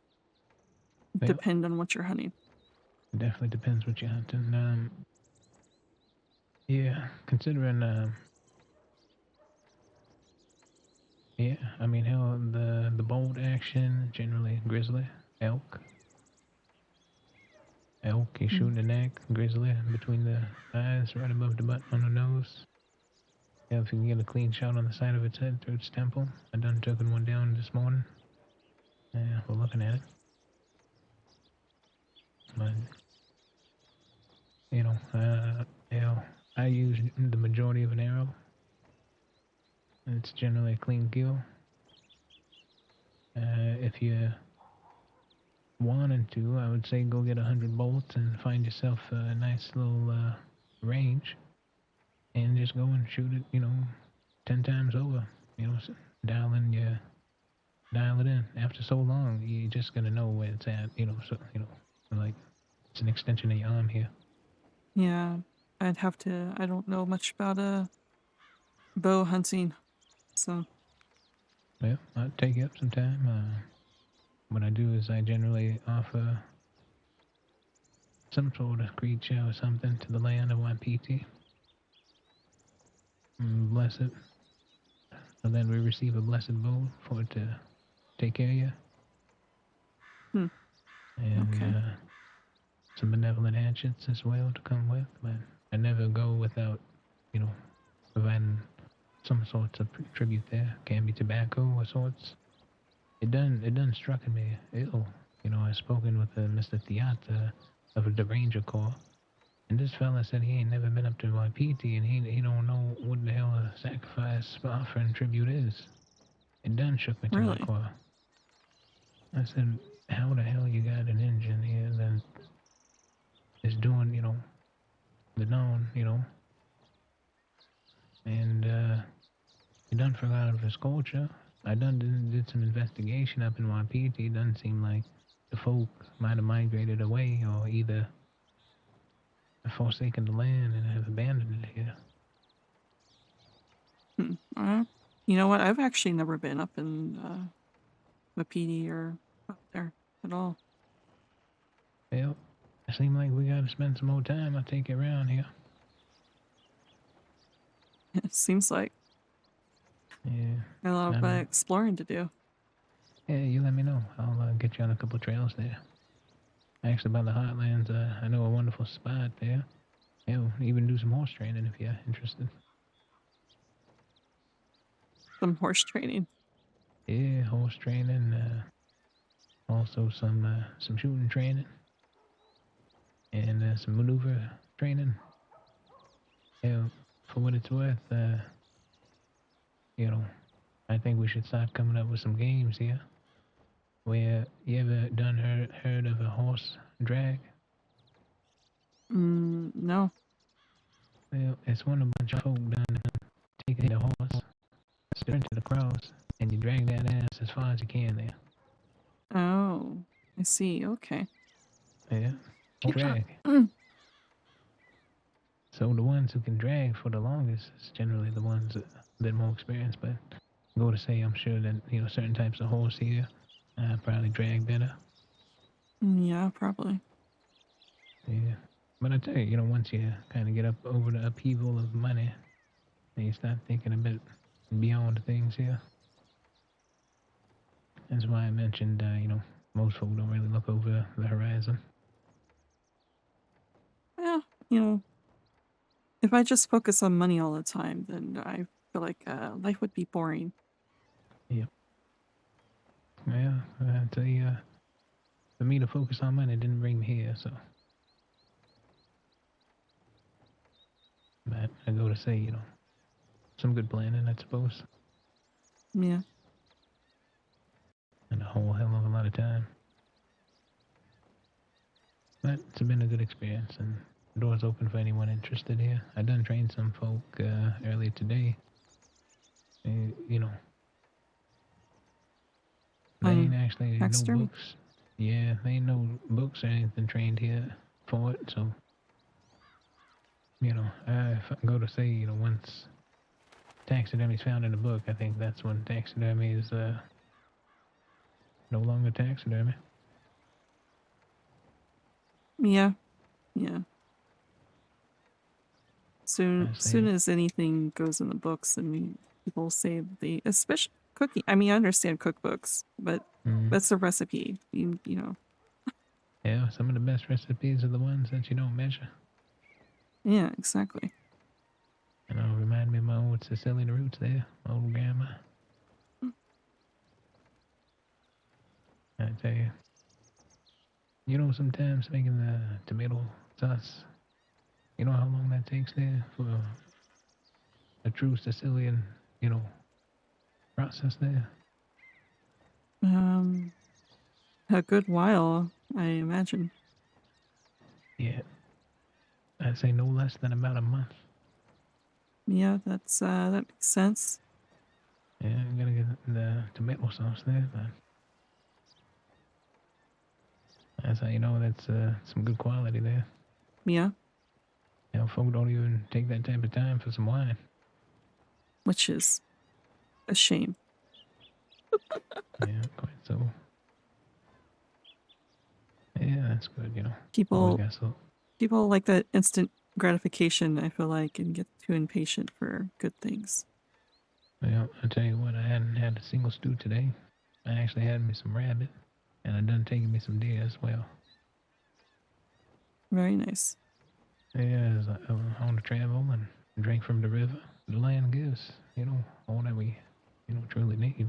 depend on what you're hunting? It definitely depends what you're hunting. Yeah, considering yeah, I mean, hell, the bolt action, generally grizzly, elk. Elk, you shoot in the neck, grizzly between the eyes, right above the button on the nose. Yeah, if you can get a clean shot on the side of its head through its temple. I done taking one down this morning. Yeah, we're looking at it. But, I use the majority of an arrow. It's generally a clean kill. if you wanted to, I would say go get 100 bolts and find yourself a nice little range, and just go and shoot it. 10 times over. Dial it in. After so long, you're just gonna know where it's at. So like it's an extension of your arm here. Yeah, I'd have to. I don't know much about bow hunting, so. Well, I'll take you up sometime. What I do is I generally offer some sort of creature or something to the land of Wapiti. Bless it. And then we receive a blessed bow for it to take care of you. And Okay. some benevolent hatchets as well to come with. But I never go without, providing some sorts of tribute there. Can be tobacco or sorts. It done struck me ill. I've spoken with Mr. Theata of the Ranger Corps, and this fella said he ain't never been up to Waipiti, and he don't know what the hell a sacrifice offering tribute is. It done shook me to my Really? core. I said, how the hell you got an engine here that is doing, the known, and he done forgot of his culture. I did some investigation up in Wapiti. It doesn't seem like the folk might have migrated away or either forsaken the land and have abandoned it here. You know what? I've actually never been up in Wapiti or up there at all. Well, it seems like we gotta spend some more time. I'll take you around here. It seems like. Yeah. Got a lot of exploring to do. Yeah, you let me know. I'll get you on a couple trails there. Actually, by the Heartlands, I know a wonderful spot there. Yeah, we'll even do some horse training if you're interested. Some horse training. Yeah, horse training. Also some shooting training. And some maneuver training. Yeah, for what it's worth, I think we should start coming up with some games here. Where you ever heard of a horse drag? No. Well, it's when a bunch of folk done take the horse, steer into the cross, and you drag that ass as far as you can there. Oh, I see. Okay. Yeah, drag. So the ones who can drag for the longest is generally the ones that more experienced. But go to say, I'm sure that certain types of horse here probably drag better. Yeah, probably. Yeah, but I tell you, once you kind of get up over the upheaval of money, then you start thinking a bit beyond things here. That's why I mentioned, most folk don't really look over the horizon. Yeah, if I just focus on money all the time, then I feel like life would be boring. Yep. Yeah, I tell you, for me to focus on money didn't bring me here, so. But I go to say, some good planning, I suppose. Yeah. And a whole hell of a lot of time. But it's been a good experience, and the door's open for anyone interested here. I done trained some folk earlier today. They ain't actually no books. Yeah, they ain't no books or anything trained here for it, so. If I go to say, once taxidermy's found in a book, I think that's when taxidermy is no longer taxidermy. Yeah. Soon as anything goes in the books, people say especially cooking. I mean, I understand cookbooks, but that's a recipe. You know. Yeah, some of the best recipes are the ones that you don't measure. Yeah, exactly. And it'll remind me of my old Cecilia roots there, my old grandma. I tell you, sometimes making the tomato sauce, you know how long that takes there for a true Sicilian, process there? A good while, I imagine. Yeah. I'd say no less than about a month. Yeah, that's that makes sense. Yeah, I'm gonna get the tomato sauce there, but that's how you know that's some good quality there. Yeah, You know, folk don't even take that type of time for some wine. which is a shame. Yeah, quite so. Yeah, that's good, you know. People Always got so. people like that instant gratification, I feel like, and get too impatient for good things. Well, I tell you what, I hadn't had a single stew today. I actually had me some rabbit, and I done taken me some deer as well. Very nice. Yeah, as I want to travel and drink from the river. The land gives, you know, all that we, you know, truly need.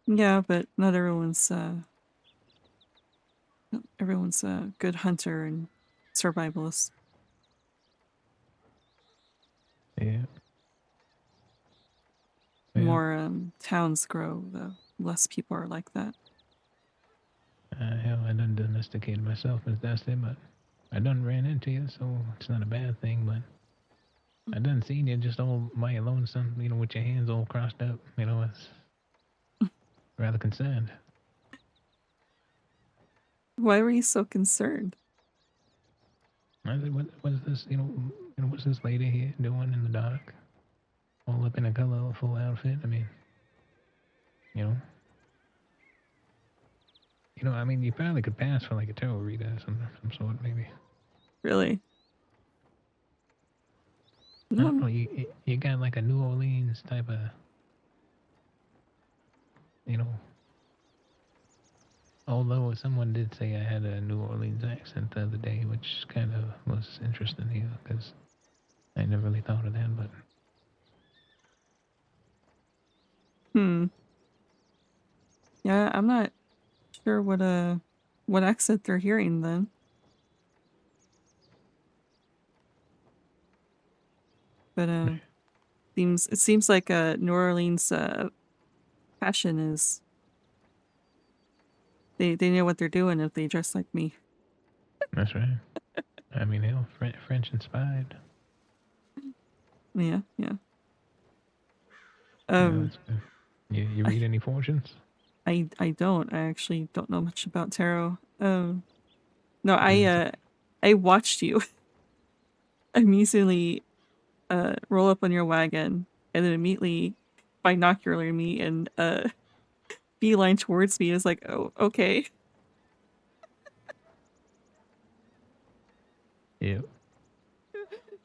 Yeah, but not everyone's a good hunter and survivalist. Yeah. The Yeah. more towns grow, the less people are like that. Hell, I done domesticated myself, Miss Dusty, but I done ran into you, so it's not a bad thing, but I done seen you just all by your lonesome, you know, with your hands all crossed up, you know, it's rather concerned. Why were you so concerned? I said, what's this, you know, what's this lady here doing in the dark? All up in a colorful outfit, I mean, you know. You know, I mean, you probably could pass for like a tarot reader of some sort, maybe. Really? I don't know, you got like a New Orleans type of, you know. Although someone did say I had a New Orleans accent the other day, which kind of was interesting here, because I never really thought of that, but... Yeah, I'm not sure what accent they're hearing then. But it seems like New Orleans fashion is they know what they're doing if they dress like me. That's right. I mean, hell, French inspired. Yeah. Yeah, that's good. You read any fortunes? I don't. I actually don't know much about tarot. No, I watched you immediately roll up on your wagon and then immediately binocular me and beeline towards me. Is like, oh, okay. Yep.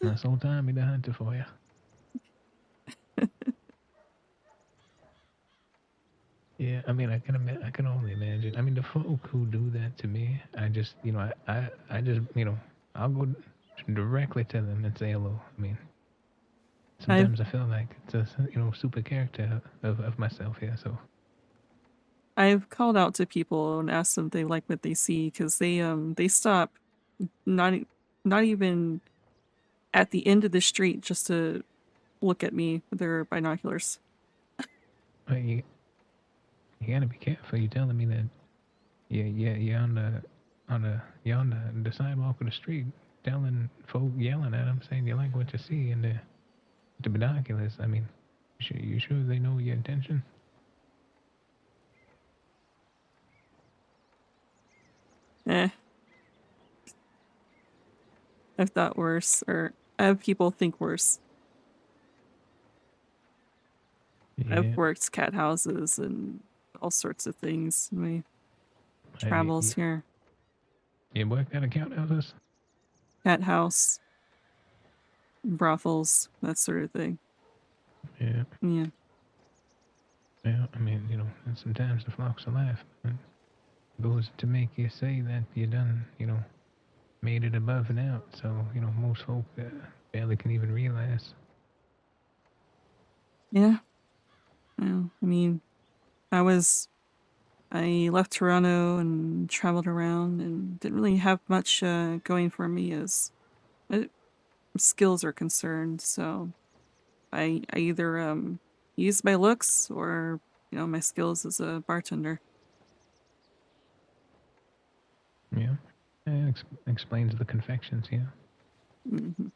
That's all time be the hunter for you. Yeah, I mean, I can only imagine. I mean, the folk who do that to me, I just, you know, I just, you know, I'll go directly to them and say hello. I mean, sometimes I feel like it's a, you know, super character of myself here, so. I've called out to people and asked them if they like what they see because they stop not even at the end of the street just to look at me with their binoculars. Well, you gotta be careful. You're telling me that you're on the sidewalk of the street, telling folk, yelling at them, saying you like what you see in the binoculars. I mean, you sure they know your intention? I've thought worse, or I have people think worse. Yeah. I've worked cat houses and all sorts of things in my travels here. You worked at a cat houses? Cat house, brothels, that sort of thing. Yeah. Yeah. Yeah, I mean, you know, and sometimes the flocks of life goes to make you say that you done, you know, made it above and out. So, you know, most folk barely can even realize. Yeah. Well, I mean, I left Toronto and traveled around and didn't really have much going for me as skills are concerned. So I either used my looks or my skills as a bartender. Yeah. It explains the confections, yeah. Mm-hmm.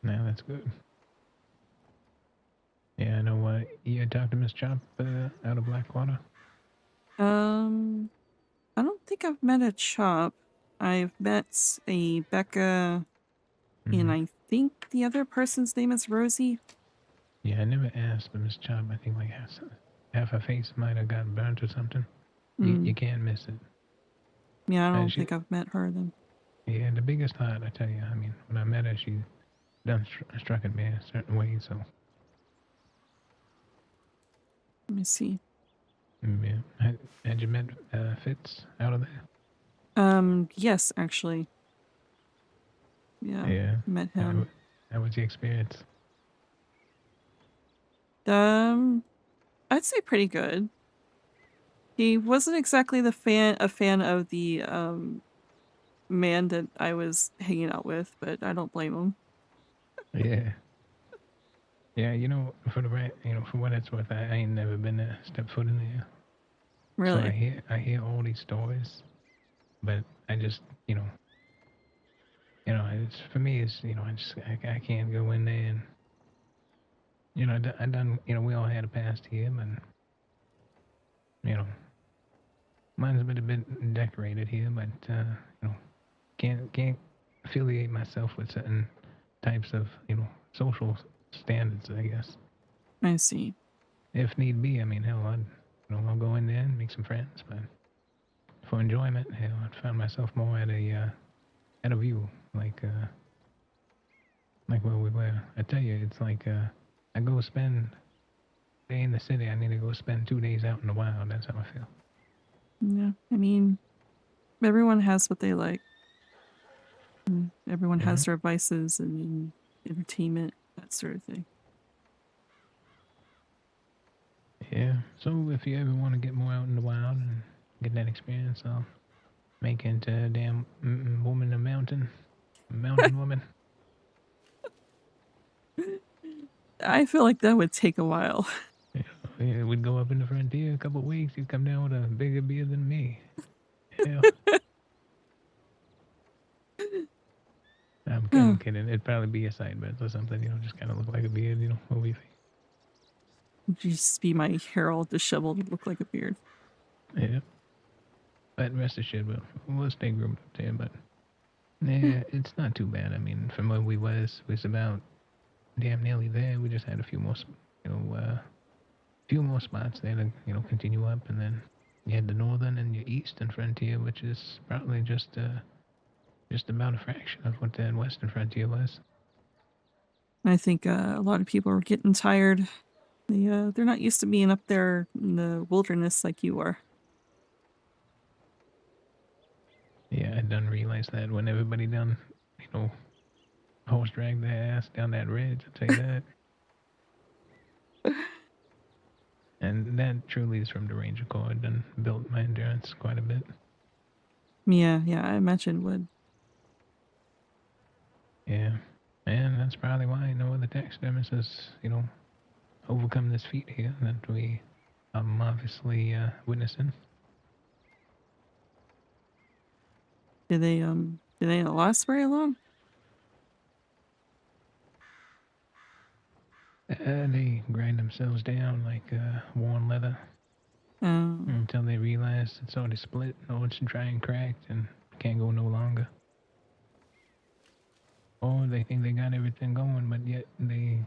No, that's good. Yeah, I know what. You had talked to Miss Chop out of Blackwater? I don't think I've met a Chop. I've met a Becca, and I think the other person's name is Rosie. Yeah, I never asked, but Miss Chop, I think like half her face might have got burnt or something. You can't miss it. Yeah, I don't think I've met her then. Yeah, the biggest heart, I tell you. I mean, when I met her, she done struck at me a certain way, so. Let me see. Yeah. Had you met Fitz out of there? Yes, actually. Yeah. Met him. How was the experience? I'd say pretty good. He wasn't exactly a fan of the man that I was hanging out with, but I don't blame him. Yeah. Yeah, for what it's worth, I ain't never been there, step foot in there. Really? So I hear all these stories, but I just, it's for me, it's I can't go in there and I done, we all had a past here, but mine's been a bit decorated here, but can't affiliate myself with certain types of social standards, I guess. I see. If need be, I mean, hell, I'll go in there and make some friends, but for enjoyment, hell, I found myself more at a view, like where we were. I tell you, it's like I go spend a day in the city, I need to go spend 2 days out in the wild. That's how I feel. Yeah, I mean, everyone has what they like. Everyone has their vices and entertainment, that sort of thing. Yeah, so if you ever want to get more out in the wild and get that experience, I'll make into a damn woman a mountain woman. I feel like that would take a while. Yeah, we'd go up in the frontier a couple of weeks. You'd come down with a bigger beard than me. Hell. I'm kidding. It'd probably be a sideburns or something, just kind of look like a beard, what do you think? Just be my hair all disheveled and look like a beard. Yeah. But rest assured, we'll stay groomed up there, but yeah, it's not too bad. I mean, from where we was about damn nearly there. We just had a few more, few more spots there to, continue up, and then you had the northern and your eastern frontier, which is probably just about a fraction of what that western frontier was. I think a lot of people are getting tired. They're not used to being up there in the wilderness like you are. Yeah, I done realize that when everybody done, horse drag their ass down that ridge, I'll tell you that. And that truly is from the Ranger Corps. Done built my endurance quite a bit. Yeah, I imagine it would. Yeah, and that's probably why no other taxidermist has, overcome this feat here that we are obviously witnessing. Did they not last very long? They grind themselves down like worn leather until they realize it's already split, or it's dry and cracked and can't go no longer. Or they think they got everything going, but yet they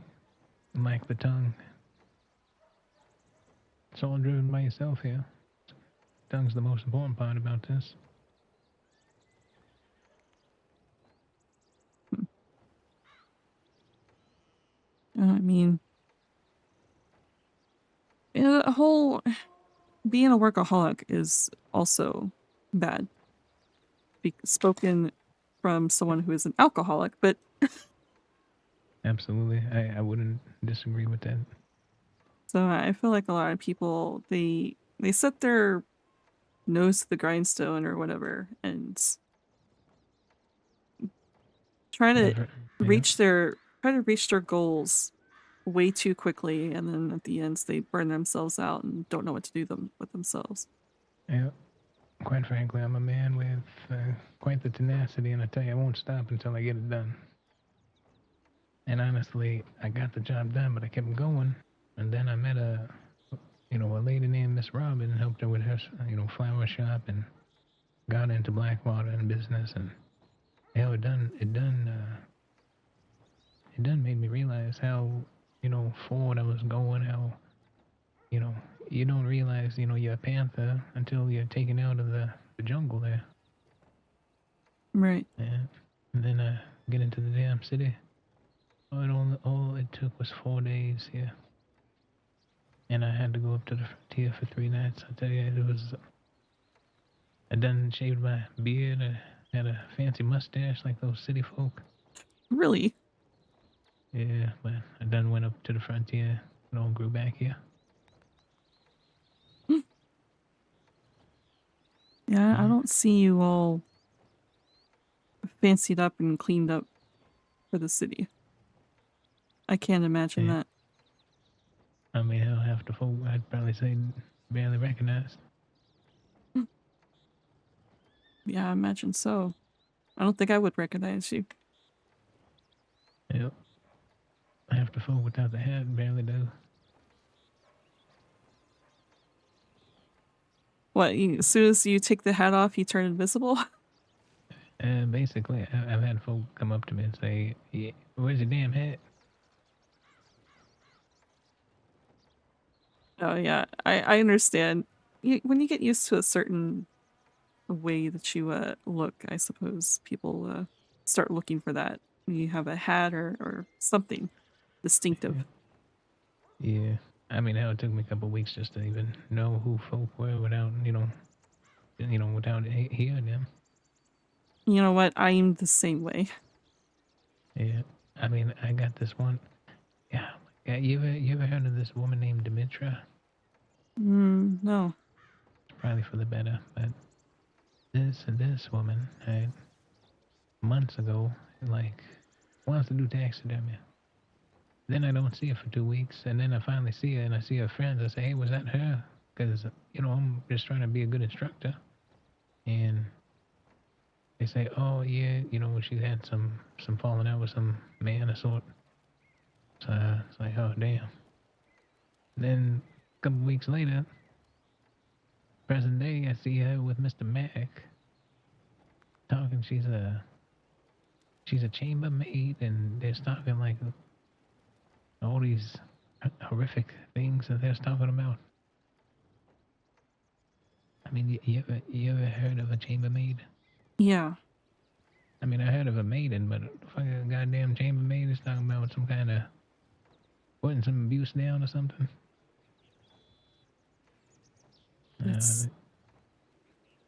lack the tongue. It's all driven by yourself here. Tongue's the most important part about this. I mean, a whole being a workaholic is also bad. Spoken from someone who is an alcoholic, but Absolutely, I wouldn't disagree with that. So I feel like a lot of people they set their nose to the grindstone or whatever and try to reach their goals way too quickly, and then at the end they burn themselves out and don't know what to do with themselves. Yeah. Quite frankly, I'm a man with quite the tenacity, and I tell you, I won't stop until I get it done. And honestly, I got the job done, but I kept going. And then I met a lady named Miss Robin, and helped her with her, flower shop, and got into Blackwater and business. And hell, it done made me realize how, forward I was going. How, you don't realize, you're a panther until you're taken out of the jungle there. Right. Yeah. And then I get into the damn city. All it took was 4 days here. And I had to go up to the frontier for 3 nights. I tell you, it was... I done shaved my beard. I had a fancy mustache like those city folk. Really? Yeah, but I done went up to the frontier and all grew back here. Yeah, I don't see you all fancied up and cleaned up for the city. I can't imagine that. I mean, hell, half the folk I'd probably say barely recognized. Yeah, I imagine so. I don't think I would recognize you. Yep. Half the folk without the hat barely do. What, as soon as you take the hat off, you turn invisible? Basically, I've had folk come up to me and say, yeah, where's your damn hat? Oh, yeah, I understand. When you get used to a certain way that you look, I suppose people start looking for that. You have a hat or something distinctive. Yeah. I mean, hell, it took me a couple of weeks just to even know who folk were without, without hearing them. You know what? I'm the same way. Yeah. I mean, I got this one. Yeah. You ever heard of this woman named Dimitra? No. It's probably for the better, but this woman had months ago, like, wants to do taxidermy. Then I don't see her for 2 weeks, and then I finally see her, and I see her friends. I say, hey, was that her? Because, I'm just trying to be a good instructor. And they say, oh, yeah, she had some falling out with some man of sort. So it's like, oh, damn. Then a couple weeks later, present day, I see her with Mr. Mac talking. She's a chambermaid, and they're talking like all these horrific things that they're talking about. I mean, you ever heard of a chambermaid? Yeah. I mean, I heard of a maiden, but a fucking goddamn chambermaid is talking about some kind of putting some abuse down or something.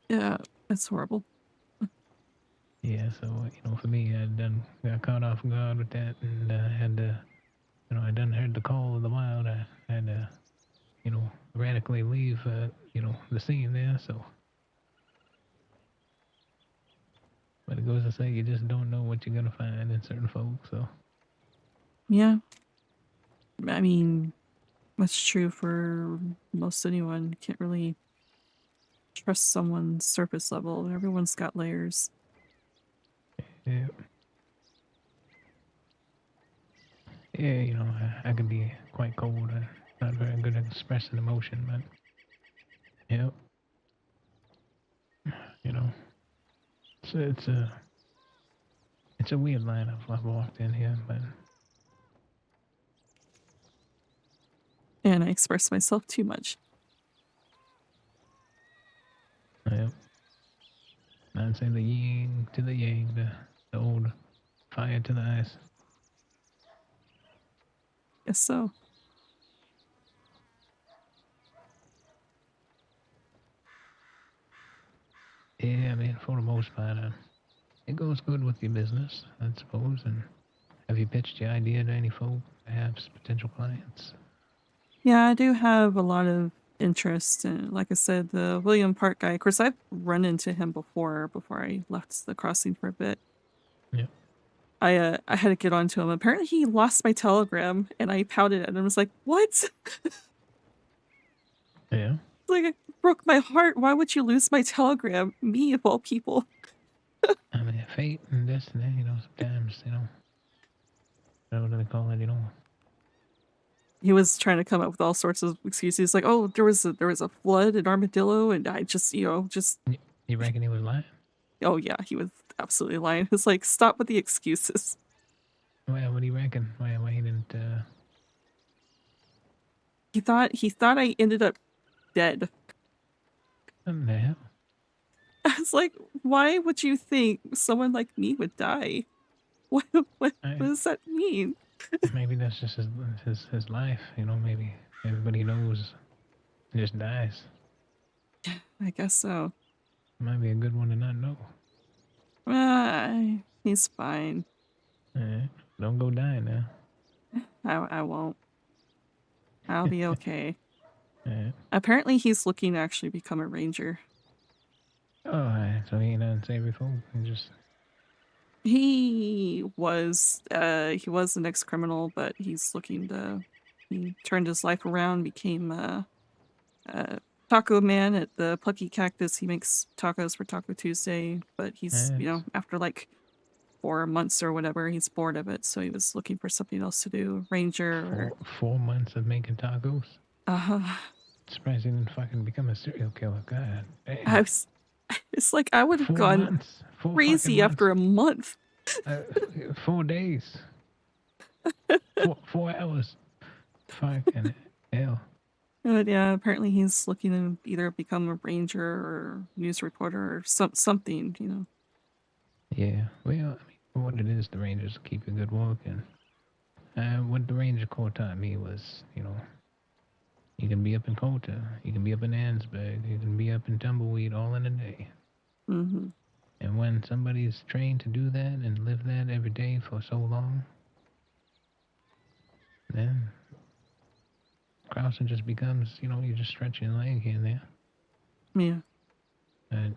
Yeah, it's horrible. Yeah, so, for me, I got caught off guard with that, and had to, I done heard the call of the wild. I had to, radically leave, the scene there, so. But it goes to say, you just don't know what you're gonna find in certain folks, so. Yeah. I mean, that's true for most anyone. You can't really trust someone's surface level. Everyone's got layers. Yeah. Yeah, I can be quite cold. Not very good at expressing emotion, but yep. It's a weird line I've walked in here, but And I express myself too much. yep. I'd say the yin to the yang, the old fire to the ice. Guess so. Yeah, I mean, for the most part, it goes good with your business, I suppose. And have you pitched your idea to any folk, perhaps potential clients? Yeah, I do have a lot of interest in, like I said, the William Park guy. Of course, I've run into him before I left the crossing for a bit. Yeah. I had to get onto him. Apparently he lost my telegram, and I pouted at him. I was like, "What?" Yeah. Like, it broke my heart. Why would you lose my telegram? Me of all people. I mean, fate and destiny, you know, sometimes, you know, what do they call it, you know? He was trying to come up with all sorts of excuses, like, "Oh, there was a flood in Armadillo, and I just, just." You reckon he was lying? Oh yeah, he was absolutely lying. It's like, stop with the excuses. Well, what do you reckon? Why he didn't, He thought I ended up dead. What the hell? I was like, why would you think someone like me would die? What does that mean? Maybe that's just his life, you know, maybe everybody knows just dies. I guess so. Might be a good one to not know. He's fine. Don't go dying now. I won't. I'll be okay. Yeah. Apparently he's looking to actually become a ranger. Oh, so he ain't unsavory folk. He was an ex-criminal, but he turned his life around, became a taco man at the Plucky Cactus. He makes tacos for Taco Tuesday, but he's, after like 4 months or whatever, he's bored of it, so he was looking for something else to do. Ranger. 4 months of making tacos? Uh-huh. Surprised he didn't fucking become a serial killer. God damn. It's like I would have gone crazy after a month. 4 days. 4 hours. Fucking hell. But yeah, apparently he's looking to either become a ranger or news reporter or something, you know. Yeah, well, I mean, what it is, the Rangers keep a good walk, and what the Ranger Corps taught me was, you know, you can be up in Colta, you can be up in Ansburg, you can be up in Tumbleweed all in a day. Mm-hmm. And when somebody's trained to do that and live that every day for so long, then crossing just becomes, you know, you just stretch your leg here and there. Yeah. And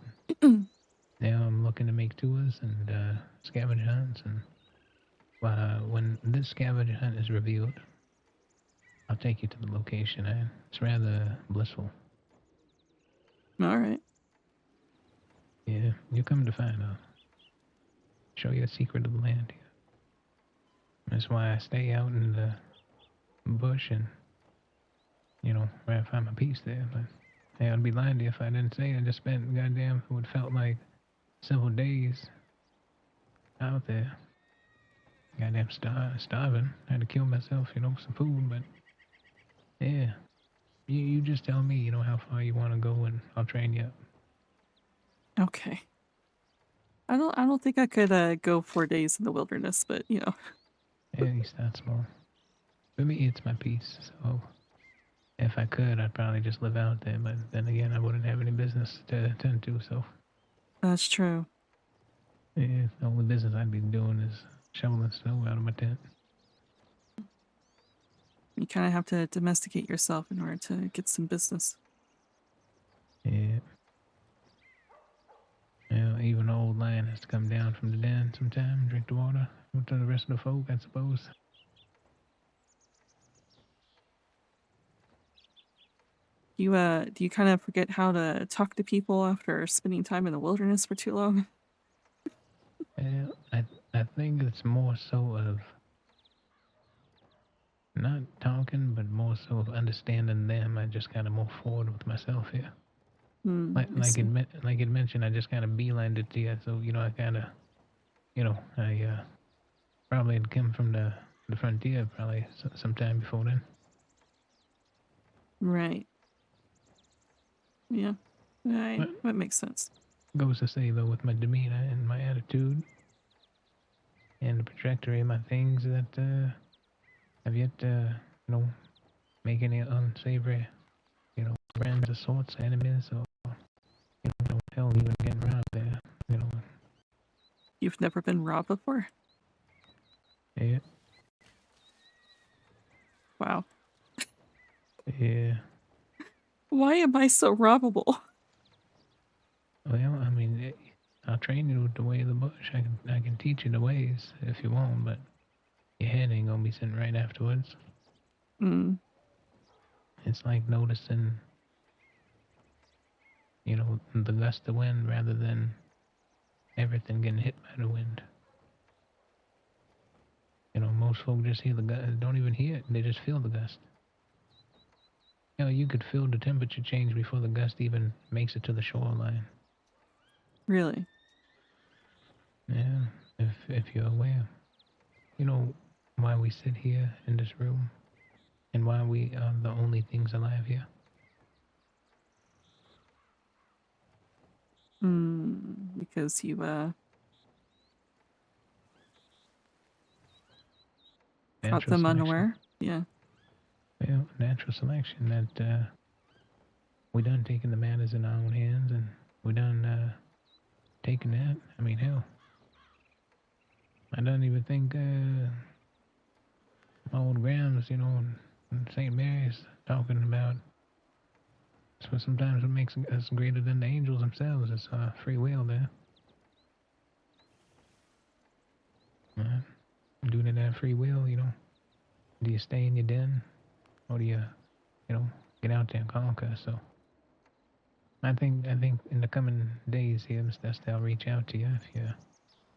now I'm looking to make tours and scavenger hunts, and when this scavenger hunt is revealed, I'll take you to the location. It's rather blissful. All right. Yeah, you're coming to find out. Show you a secret of the land here. That's why I stay out in the bush and, you know, where I find my peace there. But hey, I'd be lying to you if I didn't say I just spent goddamn what felt like several days out there. Goddamn starving. I had to kill myself, you know, some food, but yeah. You just tell me, you know, how far you want to go and I'll train you up. Okay. I don't think I could go 4 days in the wilderness, but you know. Yeah, you start small. For me, it's my peace. So if I could, I'd probably just live out there. But then again, I wouldn't have any business to attend to. So That's true. yeah, the only business I'd be doing is shoveling snow out of my tent. You kind of have to domesticate yourself in order to get some business. Yeah. Yeah, even an old lion has to come down from the den sometime and drink the water. With the rest of the folk, I suppose. Do you kind of forget how to talk to people after spending time in the wilderness for too long? Yeah, I think it's more so of not talking, but more so of understanding them. I just kind of move forward with myself here. Like it mentioned, I just kind of beelined it to you. So, you know, I kind of, you know, I probably had come from the frontier probably sometime before then. Right. Yeah. That makes sense. Goes to say, though, with my demeanor and my attitude and the trajectory of my things that have yet to, you know, make any unsavory, you know, friends of sorts, enemies, or, you know, hell, even getting robbed there, you know. You've never been robbed before? Yeah. Wow. Yeah. Why am I so robbable? Well, I mean, I'll train you with the way of the bush. I can teach you the ways if you want, but your head ain't gonna be sitting right afterwards. Mm. It's like noticing, you know, the gust of wind rather than everything getting hit by the wind. You know, most folk just hear the gust, don't even hear it, they just feel the gust. You know, you could feel the temperature change before the gust even makes it to the shoreline. Really? Yeah, if you're aware. You know why we sit here in this room and why we are the only things alive here? Because you caught them unaware. Yeah. Well, natural selection that we done taking the matters in our own hands, and we done taking that. I mean, hell, I don't even think my old Grams, you know, in St. Mary's talking about. So sometimes what makes us greater than the angels themselves is free will there. Doing it at free will, you know. Do you stay in your den, or do you know, get out there and conquer? So I think in the coming days here, Mr. Dusty, I'll reach out to you if you're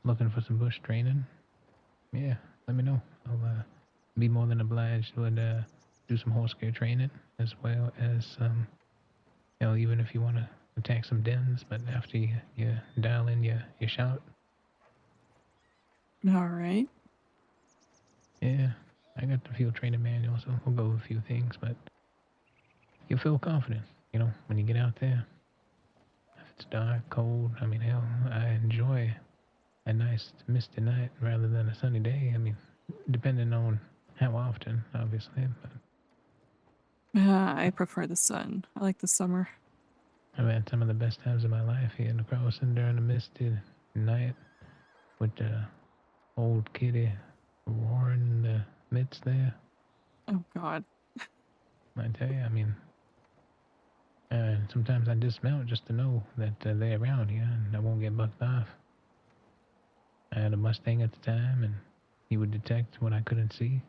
looking for some bush training. Yeah, let me know. I'll be more than obliged to do some horse gear training, as well as you know, even if you want to attack some dens, but after you dial in your shout. All right. Yeah, I got the field training manual, so we'll go over a few things, but you'll feel confident, you know, when you get out there. If it's dark, cold, I mean, hell, I enjoy a nice misty night rather than a sunny day. I mean, depending on how often, obviously, but I prefer the sun. I like the summer. I've had some of the best times of my life here in the crossing during the misty night with the old kitty roaring in the midst there. Oh, God. I tell you, I mean, sometimes I dismount just to know that they're around here and I won't get bucked off. I had a Mustang at the time, and he would detect what I couldn't see.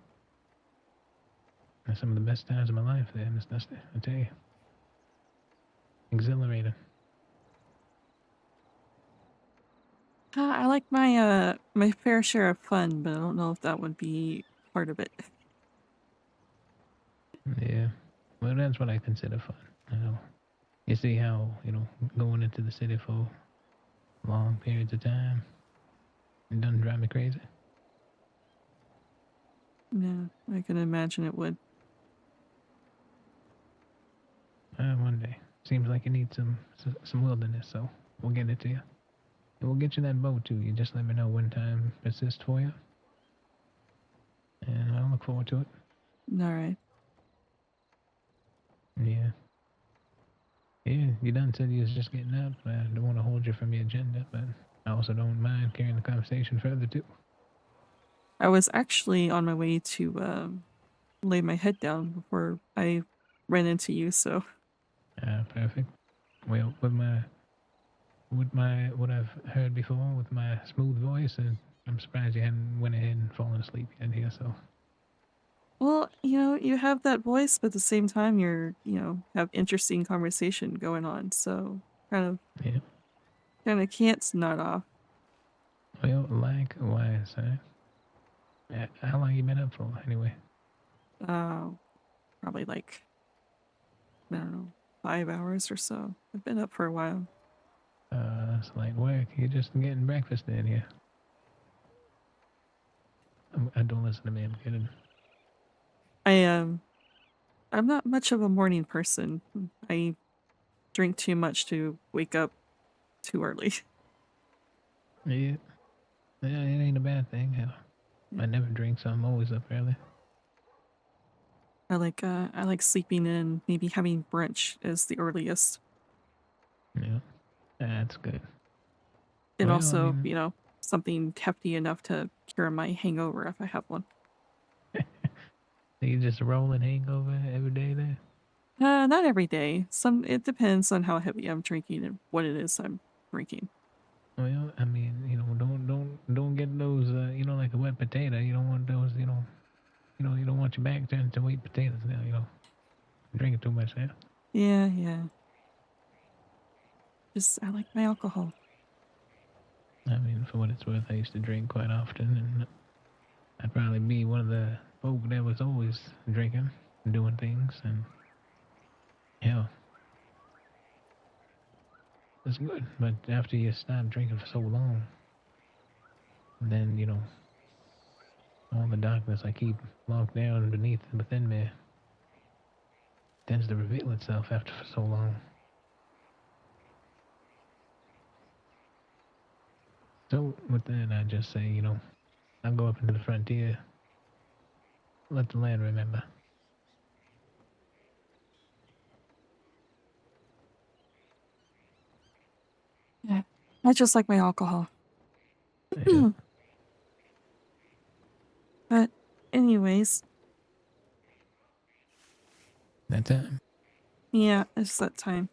And some of the best times of my life there, Miss Dusty, I tell you. Exhilarating. I like my fair share of fun, but I don't know if that would be part of it. Yeah. Well, that's what I consider fun. You know, you see how, you know, going into the city for long periods of time, it doesn't drive me crazy. Yeah, I can imagine it would. One day. Seems like you need some wilderness, so we'll get it to you. And we'll get you that boat too. You just let me know when time persists for you. And I'll look forward to it. All right. Yeah. Yeah, you done said you was just getting up. I don't want to hold you from your agenda, but I also don't mind carrying the conversation further too. I was actually on my way to lay my head down before I ran into you, so. Perfect. Well, what I've heard before with my smooth voice, and I'm surprised you hadn't went ahead and fallen asleep yet here. So. Well, you know, you have that voice, but at the same time, you're, you know, have interesting conversation going on, so kind of can't nod off. Well, likewise, huh? How long you been up for, anyway? Probably like, I don't know, 5 hours or so. I've been up for a while. It's light work. You're just getting breakfast in here. I don't listen to me. I'm kidding. I'm not much of a morning person. I drink too much to wake up too early. Yeah, it ain't a bad thing. Hell, I never drink, so I'm always up early. I like sleeping in, maybe having brunch as the earliest. Yeah, that's good. And Well, also, I mean, you know, something hefty enough to cure my hangover if I have one. you just rolling hangover every day there? Not every day. It depends on how heavy I'm drinking and what it is I'm drinking. Well, I mean, don't get those. Like a wet potato. You don't want those. You don't want your back turned to wet potatoes now. Drinking too much now. Yeah. Just I like my alcohol. I mean, for what it's worth, I used to drink quite often, and I'd probably be one of the folk that was always drinking, and doing things, and hell, it's good. But after you stop drinking for so long, then all the darkness I keep locked down beneath and within me tends to reveal itself after for so long. So with that, I just say, I'll go up into the frontier, let the land remember. Yeah, I just like my alcohol. But anyways, That time. yeah, it's that time.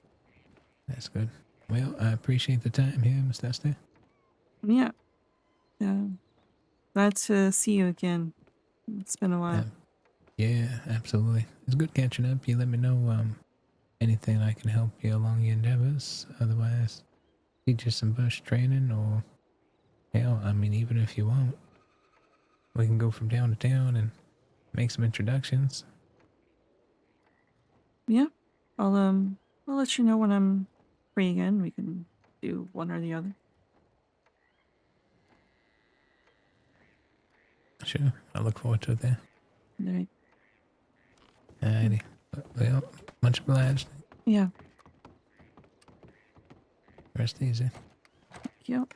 That's good. Well, I appreciate the time here, Miss Dusty. Yeah. Glad to see you again. It's been a while. Yeah, absolutely. It's good catching up. You let me know anything I can help you along your endeavors. Otherwise, teach you some bush training, or hell, I mean, even if you won't, we can go from town to town and make some introductions. Yeah. I'll let you know when I'm free again. We can do one or the other. Sure, I look forward to it then. Alright. Alrighty. Well, much obliged. Yeah. Rest easy. Yep.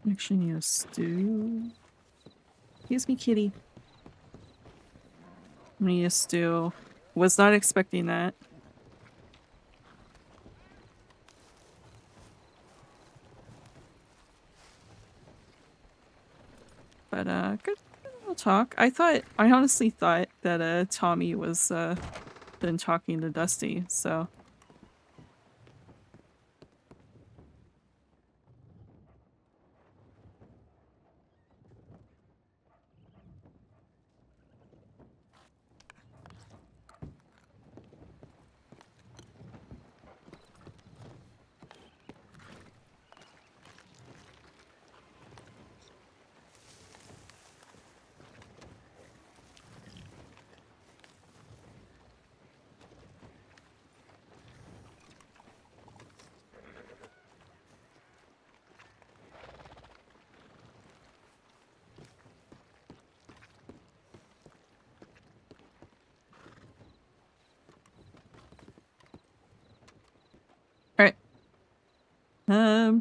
Actually need a stew. Excuse me, kitty. Need a stew. Was not expecting that. But good we'll talk. I honestly thought that Tommy was been talking to Dusty, so alright.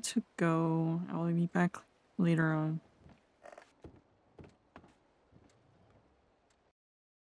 To go. I will be back later on.